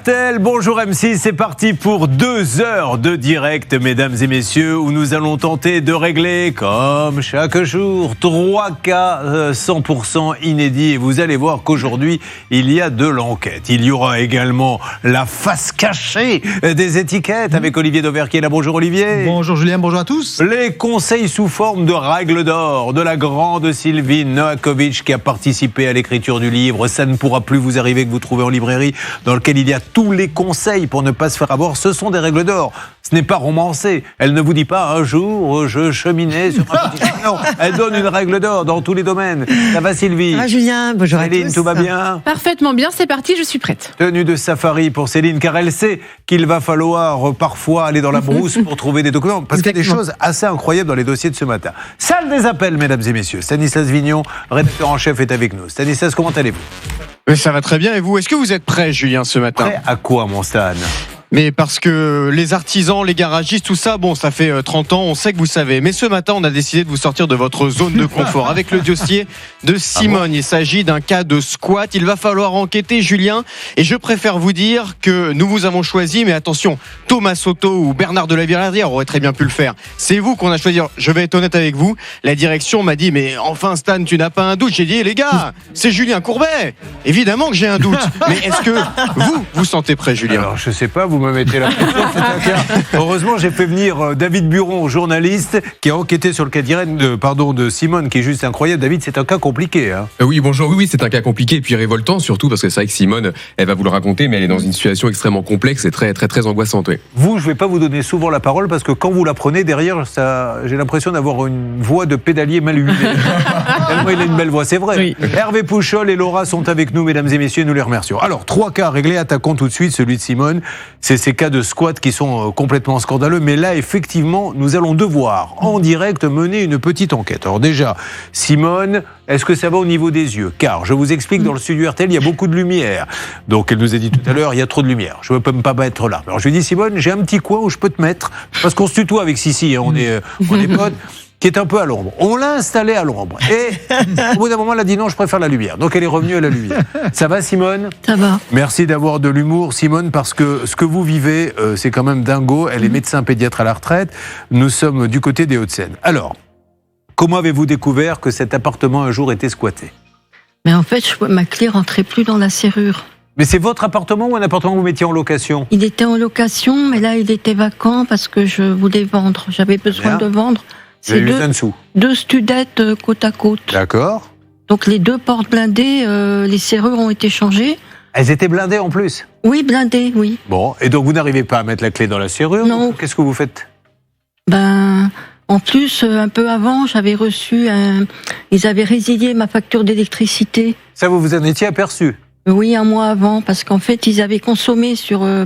RTL, bonjour M6, c'est parti pour 2 heures de direct, mesdames et messieurs, où nous allons tenter de régler, comme chaque jour, 3 cas 100% inédits. Et vous allez voir qu'aujourd'hui, il y a de l'enquête. Il y aura également la face cachée des étiquettes avec Olivier Dauvert qui est là. Bonjour Olivier. Bonjour Julien, bonjour à tous. Les conseils sous forme de règles d'or de la grande Sylvie Noakovic qui a participé à l'écriture du livre « Ça ne pourra plus vous arriver » que vous trouvez en librairie, dans lequel il y a tous les conseils pour ne pas se faire avoir. Ce sont des règles d'or. Ce n'est pas romancé. Elle ne vous dit pas « un jour, je cheminais sur un petit chemin ». Non, elle donne une règle d'or dans tous les domaines. Ça va Sylvie? Ça va Julien, bonjour Céline, à tous. tout va bien? Parfaitement bien, c'est parti, je suis prête. Tenue de safari pour Céline, car elle sait qu'il va falloir parfois aller dans la brousse pour trouver des documents, parce qu'il y a des choses assez incroyables dans les dossiers de ce matin. Salle des appels, mesdames et messieurs. Stanislas Vignon, rédacteur en chef, est avec nous. Stanislas, comment allez-vous? Ça va très bien, et vous? Est-ce que vous êtes prêt, Julien, ce matin? Prêt à quoi, mon Stan? Mais parce que les artisans, les garagistes, tout ça, bon, ça fait 30 ans, on sait que vous savez. Mais ce matin, on a décidé de vous sortir de votre zone de confort avec le dossier de Simone. Il s'agit d'un cas de squat. Il va falloir enquêter, Julien. Et je préfère vous dire que nous vous avons choisi, mais attention, Thomas Soto ou Bernard de la Villardière auraient très bien pu le faire. C'est vous qu'on a choisi. Je vais être honnête avec vous. La direction m'a dit, mais enfin, Stan, tu n'as pas un doute? J'ai dit, les gars, c'est Julien Courbet. Évidemment que j'ai un doute. Mais est-ce que vous sentez prêt, Julien? Alors, je sais pas, vous me mettez la pression. Heureusement, j'ai fait venir David Buron, journaliste, qui a enquêté sur le cas de Simone, qui est juste incroyable. David, c'est un cas compliqué. Hein. Oui, bonjour. Oui, c'est un cas compliqué et puis révoltant, surtout parce que c'est vrai que Simone, elle va vous le raconter, mais elle est dans une situation extrêmement complexe et très angoissante. Oui. Vous, je vais pas vous donner souvent la parole parce que quand vous la prenez derrière, j'ai l'impression d'avoir une voix de pédalier mal huilée. Tellement il a une belle voix, c'est vrai. Oui. Hervé Pouchol et Laura sont avec nous, mesdames et messieurs, nous les remercions. Alors, 3 cas réglés, attaquons tout de suite celui de Simone. C'est ces cas de squat qui sont complètement scandaleux, mais là, effectivement, nous allons devoir, en direct, mener une petite enquête. Alors déjà, Simone, est-ce que ça va au niveau des yeux? Car, je vous explique, dans le studio RTL, il y a beaucoup de lumière. Donc, elle nous a dit tout à l'heure, il y a trop de lumière. Je ne peux pas mettre là. Alors, je lui ai dit, Simone, j'ai un petit coin où je peux te mettre, parce qu'on se tutoie avec Sissi, hein, on est potes, qui est un peu à l'ombre. On l'a installé à l'ombre. Et au bout d'un moment, elle a dit non, je préfère la lumière. Donc elle est revenue à la lumière. Ça va, Simone? Ça va. Merci d'avoir de l'humour, Simone, parce que ce que vous vivez, c'est quand même dingo. Elle est médecin pédiatre à la retraite. Nous sommes du côté des Hauts-de-Seine. Alors, comment avez-vous découvert que cet appartement un jour était squatté? Mais en fait, ma clé rentrait plus dans la serrure. Mais c'est votre appartement ou un appartement que vous mettiez en location? Il était en location, mais là, il était vacant parce que je voulais vendre. J'avais besoin de vendre. C'est deux studettes côte à côte. D'accord. Donc les 2 portes blindées, les serrures ont été changées. Elles étaient blindées en plus? Oui, blindées, oui. Bon, et donc vous n'arrivez pas à mettre la clé dans la serrure? Non. Qu'est-ce que vous faites? En plus, un peu avant, j'avais reçu ils avaient résilié ma facture d'électricité. Ça, vous vous en étiez aperçu? Oui, un mois avant, parce qu'en fait, ils avaient consommé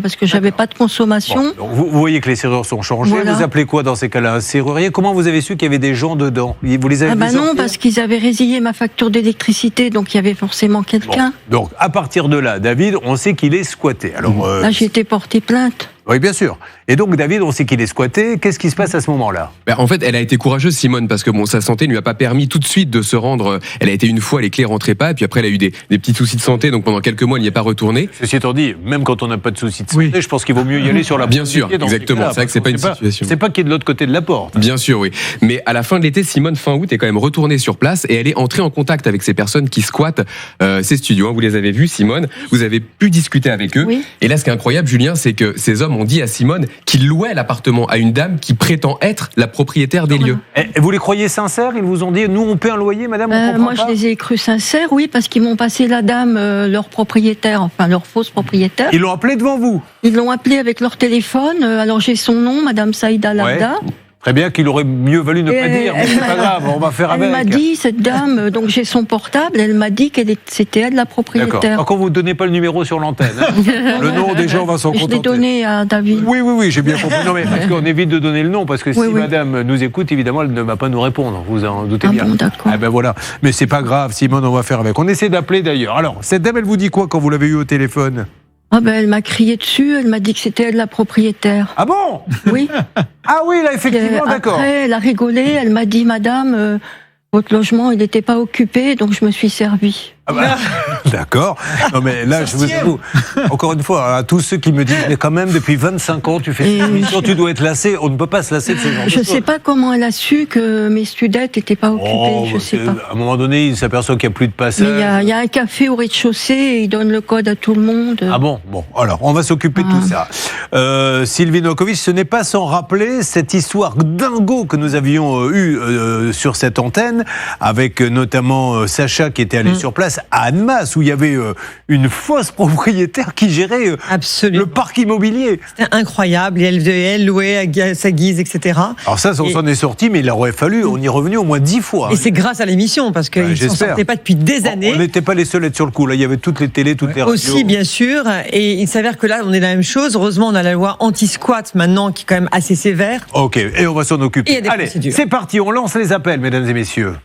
parce que j'avais pas de consommation. Bon, vous voyez que les serrures sont changées. Voilà. Vous appelez quoi dans ces cas-là? Un serrurier? Comment vous avez su qu'il y avait des gens dedans? Vous les avez vus sortir? Non, parce qu'ils avaient résilié ma facture d'électricité, donc il y avait forcément quelqu'un. Bon. Donc, à partir de là, David, on sait qu'il est squatté. Alors, là, j'ai été porté plainte. Oui, bien sûr. Et donc, David, on sait qu'il est squatté. Qu'est-ce qui se passe à ce moment-là? En fait, elle a été courageuse, Simone, parce que sa santé ne lui a pas permis tout de suite de se rendre. Elle a été une fois, les clés rentraient pas, et puis après, elle a eu des petits soucis de santé, donc pendant quelques mois, elle n'y est pas retournée. Ceci étant dit, même quand on n'a pas de soucis de santé, je pense qu'il vaut mieux y aller sur la porte. Bien sûr, exactement. C'est vrai que c'est pas une situation. C'est pas qu'il est de l'autre côté de la porte. Bien sûr, oui. Mais à la fin de l'été, Simone, fin août, est quand même retournée sur place et elle est entrée en contact avec ces personnes qui squattent ces studios. Vous les avez vus, Simone. Vous avez pu discuter avec eux. Oui. Et là, ce qui est incroyable, Julien, c'est que ces hommes ont dit à Simone qu'ils louaient l'appartement à une dame qui prétend être la propriétaire des lieux. Et vous les croyez sincères? Ils vous ont dit, nous, on paie un loyer, madame, on comprend moi, pas. Je les ai crus sincères, oui, parce qu'ils m'ont passé la dame, leur propriétaire, enfin leur fausse propriétaire. Ils l'ont appelé devant vous? Ils l'ont appelé avec leur téléphone. Alors j'ai son nom, madame Saïda Larda. Ouais. Très bien, qu'il aurait mieux valu ne pas dire, mais c'est pas grave, on va faire avec. Elle m'a dit, cette dame, donc j'ai son portable, elle m'a dit c'était elle la propriétaire. D'accord. Par contre, vous ne donnez pas le numéro sur l'antenne. Hein. Le nom, déjà, on va s'en contenter. Je l'ai donné à David. Oui, j'ai bien compris. Non, mais parce qu'on évite de donner le nom, parce que si madame nous écoute, évidemment, elle ne va pas nous répondre. Vous en doutez bien. Bon, d'accord. Ah ben voilà. Mais c'est pas grave, Simone, on va faire avec. On essaie d'appeler d'ailleurs. Alors, cette dame, elle vous dit quoi quand vous l'avez eu au téléphone? Elle m'a crié dessus, elle m'a dit que c'était elle la propriétaire. Ah bon? Oui. Ah oui, là, effectivement, d'accord. Après, elle a rigolé, elle m'a dit, madame, votre logement, il n'était pas occupé, donc je me suis servie. Ah bah, D'accord. Non, mais là, je vous avoue, encore une fois, à tous ceux qui me disent, mais quand même, depuis 25 ans, tu fais cette émission, tu dois être lassé. On ne peut pas se lasser de ce genre de choses. Je ne sais pas comment elle a su que mes studettes n'étaient pas occupées. Je sais pas. À un moment donné, il s'aperçoit qu'il n'y a plus de passage. Mais il y a un café au rez-de-chaussée et il donne le code à tout le monde. Ah bon, alors on va s'occuper de tout ça. Sylvie Novakovic, ce n'est pas sans rappeler cette histoire dingo que nous avions eue sur cette antenne, avec notamment Sacha qui était allé sur place à Annemasse, où il y avait une fausse propriétaire qui gérait le parc immobilier. C'était incroyable, et elle louait à sa guise, etc. Alors ça, on s'en est sorti, mais il aurait fallu, on y est revenu au moins 10 fois. Et c'est grâce à l'émission, parce qu'ils ne s'en sortaient pas depuis des années. On n'était pas les seuls à être sur le coup, là, il y avait toutes les télés, toutes les radios. Aussi, bien sûr, et il s'avère que là, on est la même chose. Heureusement, on a la loi anti-squat maintenant, qui est quand même assez sévère. Ok, et on va s'en occuper. Allez, c'est parti, on lance les appels, mesdames et messieurs.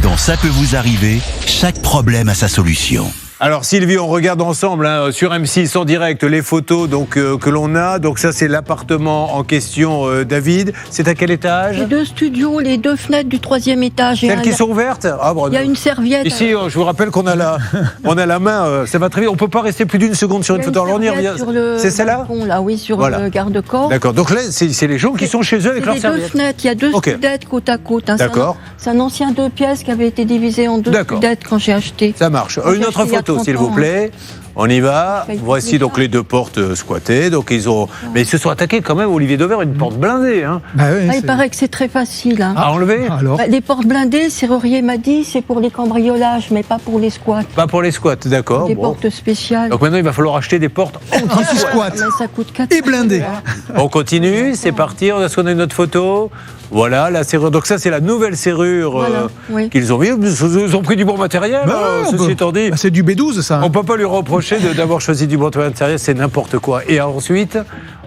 Dans Ça peut vous arriver, chaque problème a sa solution. Alors Sylvie, on regarde ensemble sur M6 en direct les photos que l'on a. Donc ça c'est l'appartement en question, David. C'est à quel étage? Les 2 studios, les 2 fenêtres du 3e étage. Celles qui sont ouvertes? Il y a une serviette. Ici, je vous rappelle qu'on a la main, ça va très vite. On peut pas rester plus d'une seconde sur une photo. Alors on y revient. C'est celle-là? Là, oui, sur le garde-corps. D'accord. Donc là, c'est les gens qui sont chez eux avec leurs serviettes. Il y a 2 fenêtres, il y a 2 studettes côte à côte. D'accord. C'est un ancien 2 pièces qui avait été divisé en 2 studettes quand j'ai acheté. Ça marche. Une autre photo, s'il vous plaît. On y va. Voici donc les 2 portes squattées. Donc mais ils se sont attaqués quand même, Olivier Dauvert, une porte blindée. Hein. Il paraît que c'est très facile. À enlever. Les portes blindées, Serrurier m'a dit, c'est pour les cambriolages, mais pas pour les squats. Pas pour les squats, d'accord. Des portes spéciales. Donc maintenant, il va falloir acheter des portes anti-squat. Ça coûte 4 et blindées. On continue, c'est parti. Est-ce qu'on a une autre photo? Voilà, la serrure. Donc ça, c'est la nouvelle serrure qu'ils ont mis. Ils ont pris du bon matériel, ceci étant dit. C'est du B12, ça. On peut pas lui reprocher d'avoir choisi du bon matériel, c'est n'importe quoi. Et ensuite,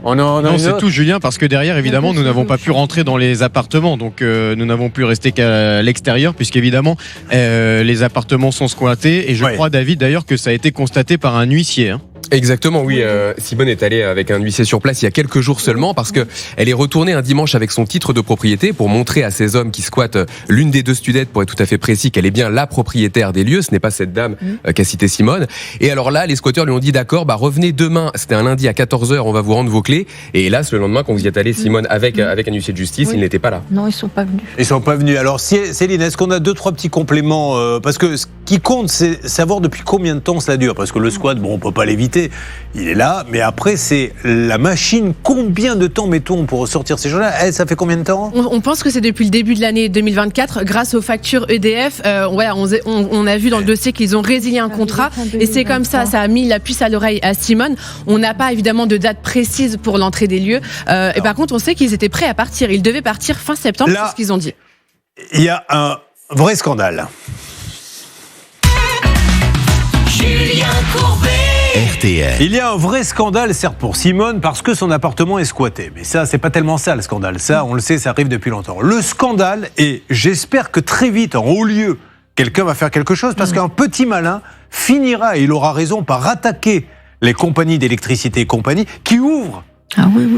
on a non, c'est tout, Julien, parce que derrière, évidemment, nous n'avons pas pu rentrer dans les appartements. Donc, nous n'avons pu rester qu'à l'extérieur, puisqu'évidemment, les appartements sont squattés. Et je crois, David, d'ailleurs, que ça a été constaté par un huissier. Exactement, oui. Simone est allée avec un huissier sur place il y a quelques jours seulement parce que elle est retournée un dimanche avec son titre de propriété pour montrer à ces hommes qui squattent l'une des 2 studettes, pour être tout à fait précis, qu'elle est bien la propriétaire des lieux. Ce n'est pas cette dame qu'a cité Simone. Et alors là, les squatteurs lui ont dit d'accord, revenez demain. C'était un lundi à 14h, on va vous rendre vos clés. Et hélas, le lendemain, quand vous y êtes allé, Simone, avec un huissier de justice, il n'était pas là. Non, ils sont pas venus. Ils sont pas venus. Alors Céline, est-ce qu'on a 2-3 petits compléments parce que ce qui compte, c'est savoir depuis combien de temps cela dure. Parce que le squat, on peut pas l'éviter. Il est là, mais après, c'est la machine. Combien de temps mettons pour sortir ces gens-là? Ça fait combien de temps? On pense que c'est depuis le début de l'année 2024, grâce aux factures EDF. On a vu dans le dossier qu'ils ont résilié un contrat, et c'est comme ça a mis la puce à l'oreille à Simone. On n'a pas évidemment de date précise pour l'entrée des lieux. Et par contre, on sait qu'ils étaient prêts à partir. Ils devaient partir fin septembre, c'est ce qu'ils ont dit. Il y a un vrai scandale. Julien Courbet. RTL. Il y a un vrai scandale, certes pour Simone, parce que son appartement est squatté. Mais ça, c'est pas tellement ça le scandale. Ça, on le sait, ça arrive depuis longtemps. Le scandale, et j'espère que très vite, en haut lieu, quelqu'un va faire quelque chose, parce qu'un petit malin finira, et il aura raison, par attaquer les compagnies d'électricité et compagnie qui ouvrent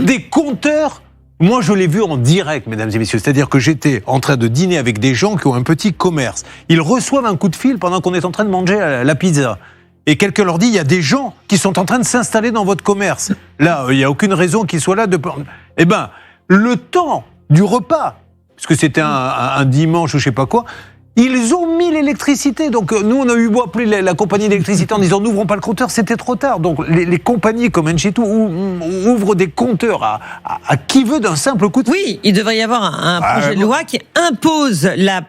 des compteurs. Moi, je l'ai vu en direct, mesdames et messieurs. C'est-à-dire que j'étais en train de dîner avec des gens qui ont un petit commerce. Ils reçoivent un coup de fil pendant qu'on est en train de manger la pizza. Et quelqu'un leur dit, il y a des gens qui sont en train de s'installer dans votre commerce. Là, il n'y a aucune raison qu'ils soient là. Eh bien, le temps du repas, parce que c'était un dimanche ou je ne sais pas quoi, ils ont mis l'électricité. Donc nous, on a eu beau appeler la compagnie d'électricité en disant n'ouvrons pas le compteur, c'était trop tard. Donc les compagnies comme Engie ouvrent des compteurs à qui veut d'un simple coup de fil. Oui, il devrait y avoir un projet de loi qui impose la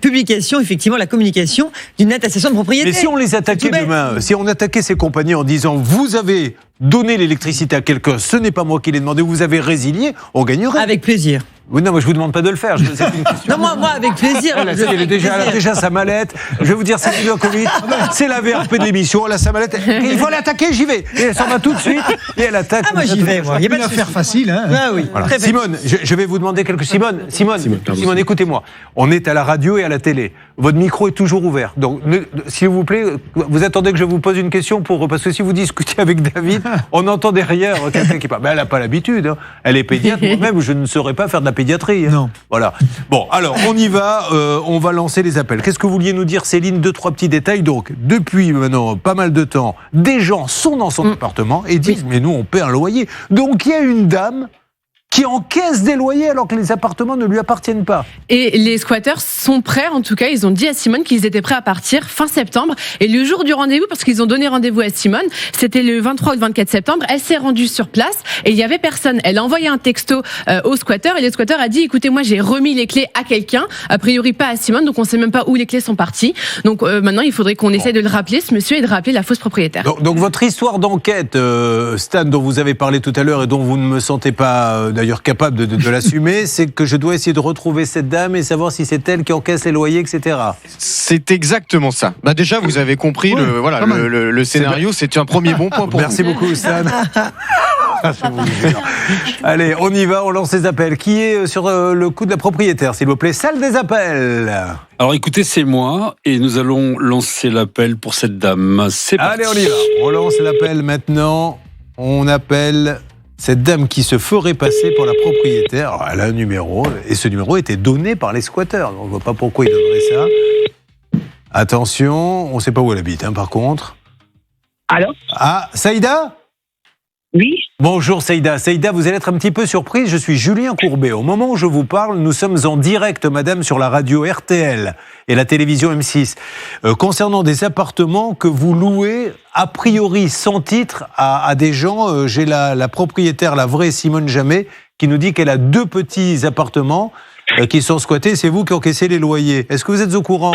publication, effectivement, la communication d'une attestation de propriété. Mais si on les attaquait demain, si on attaquait ces compagnies en disant vous avez donné l'électricité à quelqu'un, ce n'est pas moi qui l'ai demandé, vous avez résilié, on gagnerait. Avec plaisir. Oui, non, moi je vous demande pas de le faire. C'est une question. Non, moi avec plaisir. Elle a déjà sa mallette. Je vais vous dire, c'est Julien Courbet, c'est la VRP de l'émission. Elle a sa mallette. Il faut l'attaquer, j'y vais. Et elle s'en va tout de suite. Et elle attaque. Moi j'y vais, moi. Il y a pas une affaire facile, hein. Ah oui. Voilà. Simone, je vais vous demander quelque chose. Simone, écoutez-moi. On est à la radio et à la télé. Votre micro est toujours ouvert. Donc, s'il vous plaît, vous attendez que je vous pose une question parce que si vous discutez avec David, on entend derrière quelqu'un qui parle. Mais elle n'a pas l'habitude. Hein. Elle est pédiatre. Moi-même, je ne saurais pas faire de la pédiatrie. Non. Voilà. Bon, alors, on y va. On va lancer les appels. Qu'est-ce que vous vouliez nous dire, Céline? 2-3 petits détails. Donc, depuis maintenant pas mal de temps, des gens sont dans son appartement et disent, mais nous, on paie un loyer. Donc, il y a une dame qui encaisse des loyers alors que les appartements ne lui appartiennent pas. Et les squatteurs sont prêts, en tout cas, ils ont dit à Simone qu'ils étaient prêts à partir fin septembre. Et le jour du rendez-vous, parce qu'ils ont donné rendez-vous à Simone, c'était le 23 ou le 24 septembre, elle s'est rendue sur place et il y avait personne. Elle a envoyé un texto au squatteur et le squatteur a dit, écoutez, moi j'ai remis les clés à quelqu'un, a priori pas à Simone, donc on sait même pas où les clés sont parties. Donc maintenant, il faudrait qu'on essaie de le rappeler, ce monsieur, et de rappeler la fausse propriétaire. Donc votre histoire d'enquête, Stan, dont vous avez parlé tout à l'heure et dont vous ne me sentez pas d'ailleurs capable de l'assumer, c'est que je dois essayer de retrouver cette dame et savoir si c'est elle qui encaisse les loyers, etc. C'est exactement ça. Bah déjà, vous avez compris le scénario. C'est un premier bon point pour Merci beaucoup, Stan. Je vous jure. Allez, on y va, on lance les appels. Qui est sur le coup de la propriétaire, s'il vous plaît? Salle des appels. Alors écoutez, c'est moi et nous allons lancer l'appel pour cette dame. C'est parti. Allez, on y va. On lance l'appel maintenant. On appelle cette dame qui se ferait passer pour la propriétaire. Alors, elle a un numéro et ce numéro était donné par les squatteurs. Donc, on ne voit pas pourquoi ils donneraient ça. Attention, on ne sait pas où elle habite, par contre. Allô? Ah, Saïda? Oui. Bonjour Saïda. Saïda, vous allez être un petit peu surprise, je suis Julien Courbet. Au moment où je vous parle, nous sommes en direct, madame, sur la radio RTL et la télévision M6, concernant des appartements que vous louez, a priori sans titre, à des gens. J'ai la propriétaire, la vraie Simone Jamet, qui nous dit qu'elle a 2 petits appartements qui sont squattés. C'est vous qui encaissez les loyers. Est-ce que vous êtes au courant?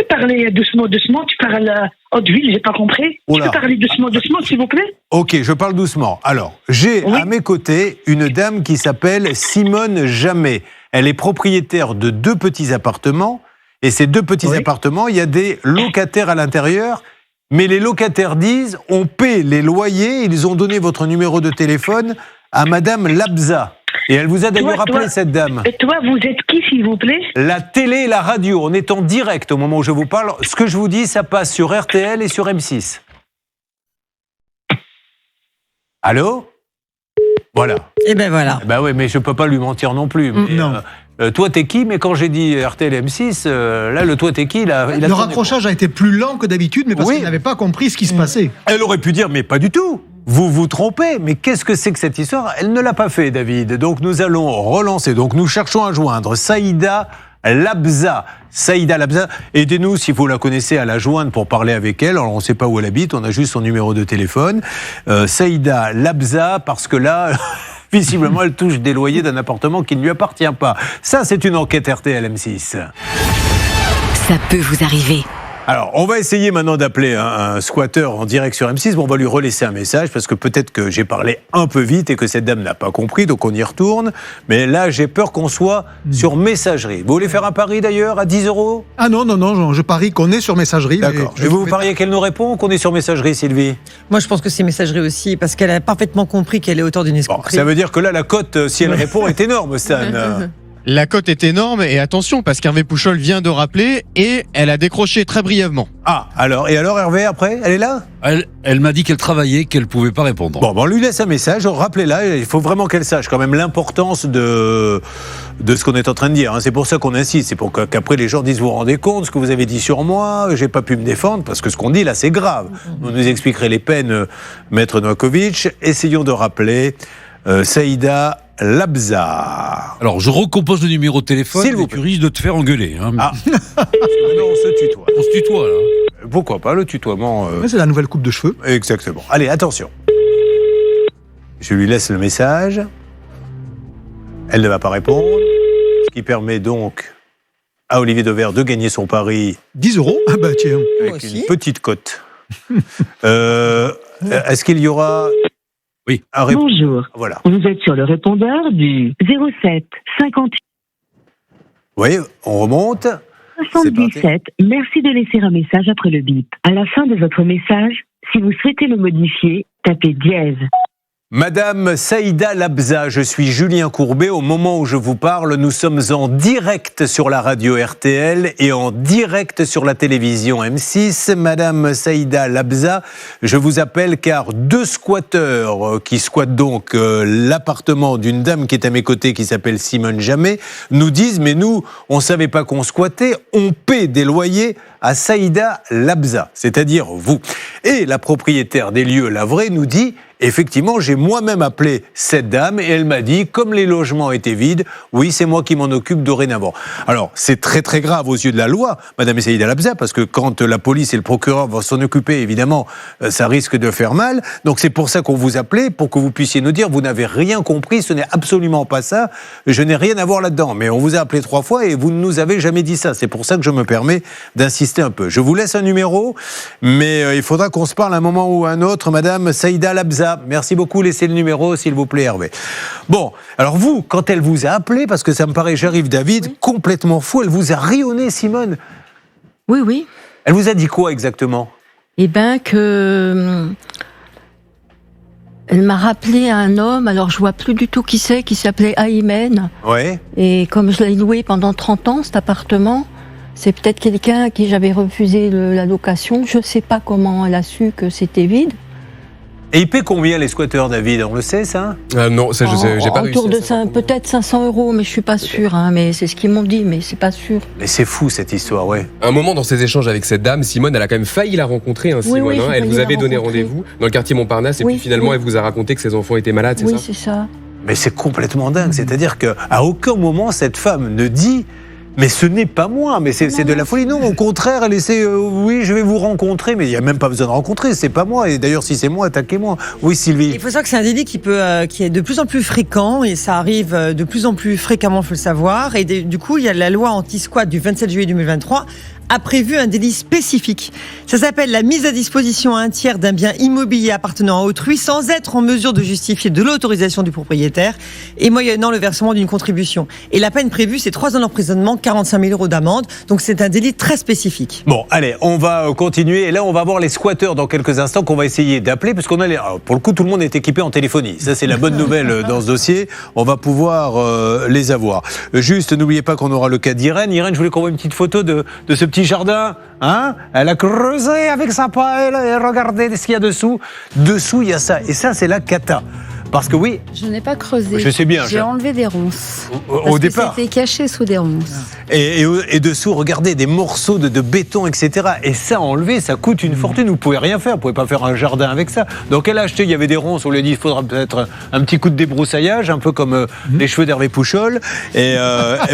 Parler doucement, tu parles haute ville, j'ai pas compris. Tu peux parler doucement, s'il vous plaît? Ok, je parle doucement. Alors, j'ai à mes côtés une dame qui s'appelle Simone Jamet. Elle est propriétaire de 2 petits appartements, et ces 2 petits appartements, il y a des locataires à l'intérieur, mais les locataires disent, on paie les loyers, ils ont donné votre numéro de téléphone à madame Labza. Et elle vous a d'ailleurs appelé, cette dame. Et toi, vous êtes qui, s'il vous plaît? La télé et la radio. On est en direct au moment où je vous parle. Ce que je vous dis, ça passe sur RTL et sur M6. Allô? Voilà. Et ben voilà. Ben oui, mais je peux pas lui mentir non plus. Mais, non. Toi, t'es qui? Mais quand j'ai dit RTL et M6, là, le toi, t'es qui? Le raccrochage a été plus lent que d'habitude, mais parce qu'il n'avait pas compris ce qui se passait. Elle aurait pu dire, mais pas du tout. Vous vous trompez, mais qu'est-ce que c'est que cette histoire? Elle ne l'a pas fait, David. Donc nous allons relancer. Donc nous cherchons à joindre Saïda Labza. Saïda Labza, aidez-nous si vous la connaissez à la joindre pour parler avec elle. Alors on ne sait pas où elle habite, on a juste son numéro de téléphone. Saïda Labza, parce que là, visiblement, elle touche des loyers d'un appartement qui ne lui appartient pas. Ça, c'est une enquête RTL M6. Ça peut vous arriver. Alors, on va essayer maintenant d'appeler un squatteur en direct sur M6. Bon, on va lui relaisser un message parce que peut-être que j'ai parlé un peu vite et que cette dame n'a pas compris, donc on y retourne. Mais là, j'ai peur qu'on soit sur messagerie. Vous voulez faire un pari d'ailleurs à 10 €? Ah non, je parie qu'on est sur messagerie. D'accord. Et vous pariez qu'elle nous répond ou qu'on est sur messagerie, Sylvie? Moi, je pense que c'est messagerie aussi parce qu'elle a parfaitement compris qu'elle est auteur d'une escroquerie. Ça veut dire que là, la cote, si elle répond, est énorme, Stan. La cote est énorme et attention parce qu'Hervé Pouchol vient de rappeler et elle a décroché très brièvement. Ah, alors Hervé après, elle est là? Elle m'a dit qu'elle travaillait, qu'elle pouvait pas répondre. Bon, on lui laisse un message, rappelez-la, il faut vraiment qu'elle sache quand même l'importance de ce qu'on est en train de dire. C'est pour ça qu'on insiste, c'est pour qu'après les gens disent, vous vous rendez compte ce que vous avez dit sur moi, j'ai pas pu me défendre, parce que ce qu'on dit là c'est grave. Vous nous expliquerez les peines, Maître Novakovic. Essayons de rappeler Saïda Labza. Alors, je recompose le numéro de téléphone, S'il vous tu risques de te faire engueuler. Hein. Ah, maintenant on se tutoie. On se tutoie, là. Pourquoi pas, le tutoiement C'est la nouvelle coupe de cheveux. Exactement. Allez, attention. Je lui laisse le message. Elle ne va pas répondre. Ce qui permet donc à Olivier Dauvert de gagner son pari. 10 €? Ah bah tiens. Avec une petite cote. Est-ce qu'il y aura... Oui. Bonjour. Voilà. Vous êtes sur le répondeur du 07 58 Oui, on remonte. 77. Merci de laisser un message après le bip. À la fin de votre message, si vous souhaitez le modifier, tapez dièse. Madame Saïda Labza, je suis Julien Courbet. Au moment où je vous parle, nous sommes en direct sur la radio RTL et en direct sur la télévision M6. Madame Saïda Labza, je vous appelle car 2 squatteurs qui squattent donc l'appartement d'une dame qui est à mes côtés, qui s'appelle Simone Jamet, nous disent « Mais nous, on ne savait pas qu'on squattait, on paie des loyers à Saïda Labza, c'est-à-dire vous. » Et la propriétaire des lieux, la vraie, nous dit « Effectivement, j'ai moi-même appelé cette dame et elle m'a dit, comme les logements étaient vides, oui, c'est moi qui m'en occupe dorénavant. » Alors, c'est très très grave aux yeux de la loi, Madame Saïda Labza, parce que quand la police et le procureur vont s'en occuper, évidemment, ça risque de faire mal. Donc c'est pour ça qu'on vous appelait, pour que vous puissiez nous dire, vous n'avez rien compris, ce n'est absolument pas ça, je n'ai rien à voir là-dedans. Mais on vous a appelé 3 fois et vous ne nous avez jamais dit ça. C'est pour ça que je me permets d'insister un peu. Je vous laisse un numéro, mais il faudra qu'on se parle à un moment ou à un autre, Madame Saïda Labza. Merci beaucoup, laissez le numéro s'il vous plaît, Hervé. Bon, alors vous, quand elle vous a appelé, parce que ça me paraît, j'arrive David, complètement fou, elle vous a rayonné, Simone. Oui, oui. Elle vous a dit quoi exactement? Eh bien que... Elle m'a rappelé un homme, alors je vois plus du tout qui c'est, qui s'appelait Aymen. Ouais. Et comme je l'ai loué pendant 30 ans, cet appartement, c'est peut-être quelqu'un à qui j'avais refusé la location. Je sais pas comment elle a su que c'était vide. Et ils paient combien les squatteurs, David? On le sait, ça? Non, ça, j'ai pas réussi. Autour de peut-être 500 €, mais je suis pas sûre. Mais c'est ce qu'ils m'ont dit, mais c'est pas sûr. Mais c'est fou cette histoire, ouais. À un moment dans ses échanges avec cette dame, Simone, elle a quand même failli la rencontrer, hein, Simone. Oui, elle vous avait donné rendez-vous dans le quartier Montparnasse, et puis finalement, elle vous a raconté que ses enfants étaient malades, c'est ça? Oui, c'est ça. Mais c'est complètement dingue. C'est-à-dire qu'à aucun moment, cette femme ne dit... Mais ce n'est pas moi, mais c'est de la folie. Non, au contraire, elle essaie, oui, je vais vous rencontrer, mais il n'y a même pas besoin de rencontrer, c'est pas moi. Et d'ailleurs, si c'est moi, attaquez-moi. Oui, Sylvie. Il faut savoir que c'est un délit qui est de plus en plus fréquent, et ça arrive de plus en plus fréquemment, il faut le savoir. Et du coup, il y a la loi anti-squat du 27 juillet 2023 a prévu un délit spécifique. Ça s'appelle la mise à disposition à un tiers d'un bien immobilier appartenant à autrui sans être en mesure de justifier de l'autorisation du propriétaire et moyennant le versement d'une contribution. Et la peine prévue, c'est 3 ans d'emprisonnement, 45 000 € d'amende. Donc c'est un délit très spécifique. Bon, allez, on va continuer. Et là, on va voir les squatteurs dans quelques instants qu'on va essayer d'appeler, parce qu'on a alors, pour le coup, tout le monde est équipé en téléphonie. Ça, c'est la bonne nouvelle dans ce dossier. On va pouvoir les avoir. Juste, n'oubliez pas qu'on aura le cas d'Irène. Irène, je voulais qu'on voit une petite photo de ce petit jardin, hein? Elle a creusé avec sa paille et regardez ce qu'il y a dessous. Dessous, il y a ça. Et ça, c'est la cata. Parce que oui... Je n'ai pas creusé. Je sais bien. J'ai enlevé des ronces. Au départ. C'était caché sous des ronces. Et dessous, regardez, des morceaux de béton, etc. Et ça, enlever, ça coûte une fortune. Vous ne pouvez rien faire. Vous ne pouvez pas faire un jardin avec ça. Donc elle a acheté, il y avait des ronces. On lui a dit, il faudra peut-être un petit coup de débroussaillage, un peu comme les cheveux d'Hervé Pouchol. Et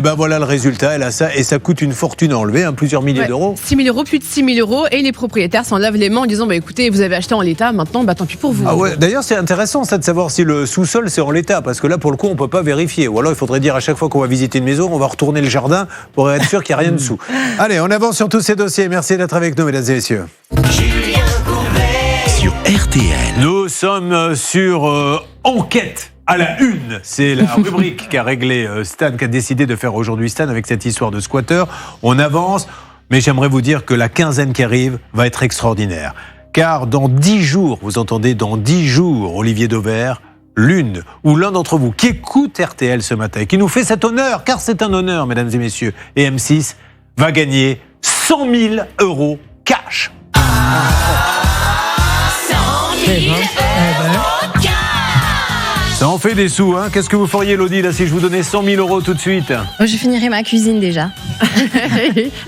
ben voilà le résultat. Elle a ça. Et ça coûte une fortune à enlever, plusieurs milliers d'euros. 6 000 €, plus de 6 000 €. Et les propriétaires s'en lavent les mains en disant, écoutez, vous avez acheté en l'état, maintenant, tant pis pour vous. Ah ouais. D'ailleurs, c'est intéressant ça de savoir si le sous-sol c'est en l'état, parce que là pour le coup on peut pas vérifier, ou alors il faudrait dire à chaque fois qu'on va visiter une maison on va retourner le jardin pour être sûr qu'il n'y a rien dessous. Allez, on avance sur tous ces dossiers. Merci d'être avec nous, mesdames et messieurs. Julien Courbet sur RTL. Nous sommes sur Enquête à la une. C'est la rubrique qu'a réglé Stan, qu'a décidé de faire aujourd'hui Stan avec cette histoire de squatter. On avance, mais j'aimerais vous dire que la quinzaine qui arrive va être extraordinaire. Car dans 10 jours, vous entendez, dans 10 jours, Olivier Dauvert, l'une ou l'un d'entre vous qui écoute RTL ce matin et qui nous fait cet honneur, car c'est un honneur, mesdames et messieurs, et M6 va gagner 100 000 € cash. 100 000 € cash. Ça en fait des sous, hein. Qu'est-ce que vous feriez, Elodie, là, si je vous donnais 100 000 € tout de suite? Je finirai ma cuisine déjà.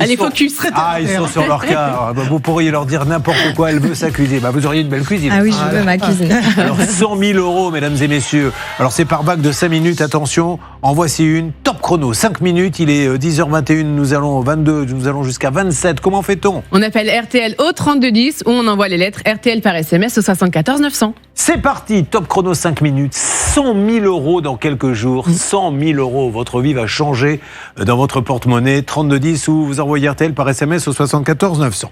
Allez, focus. Ah, ils sont sur leur cas. Vous pourriez leur dire n'importe quoi, elle veut sa cuisine. Vous auriez une belle cuisine. Ah oui, je veux ma cuisine. Alors, 100 000 €, mesdames et messieurs. Alors, c'est par vague de 5 minutes. Attention, en voici une. Top chrono, 5 minutes. Il est 10h21. Nous allons jusqu'à 27. Comment fait-on? On appelle RTL au 3210 ou on envoie les lettres RTL par SMS au 74 900. C'est parti, top chrono 5 minutes, 100 000 € dans quelques jours, 100 000 €. Votre vie va changer dans votre porte-monnaie, 3210 ou vous envoyez RTL par SMS au 74 900.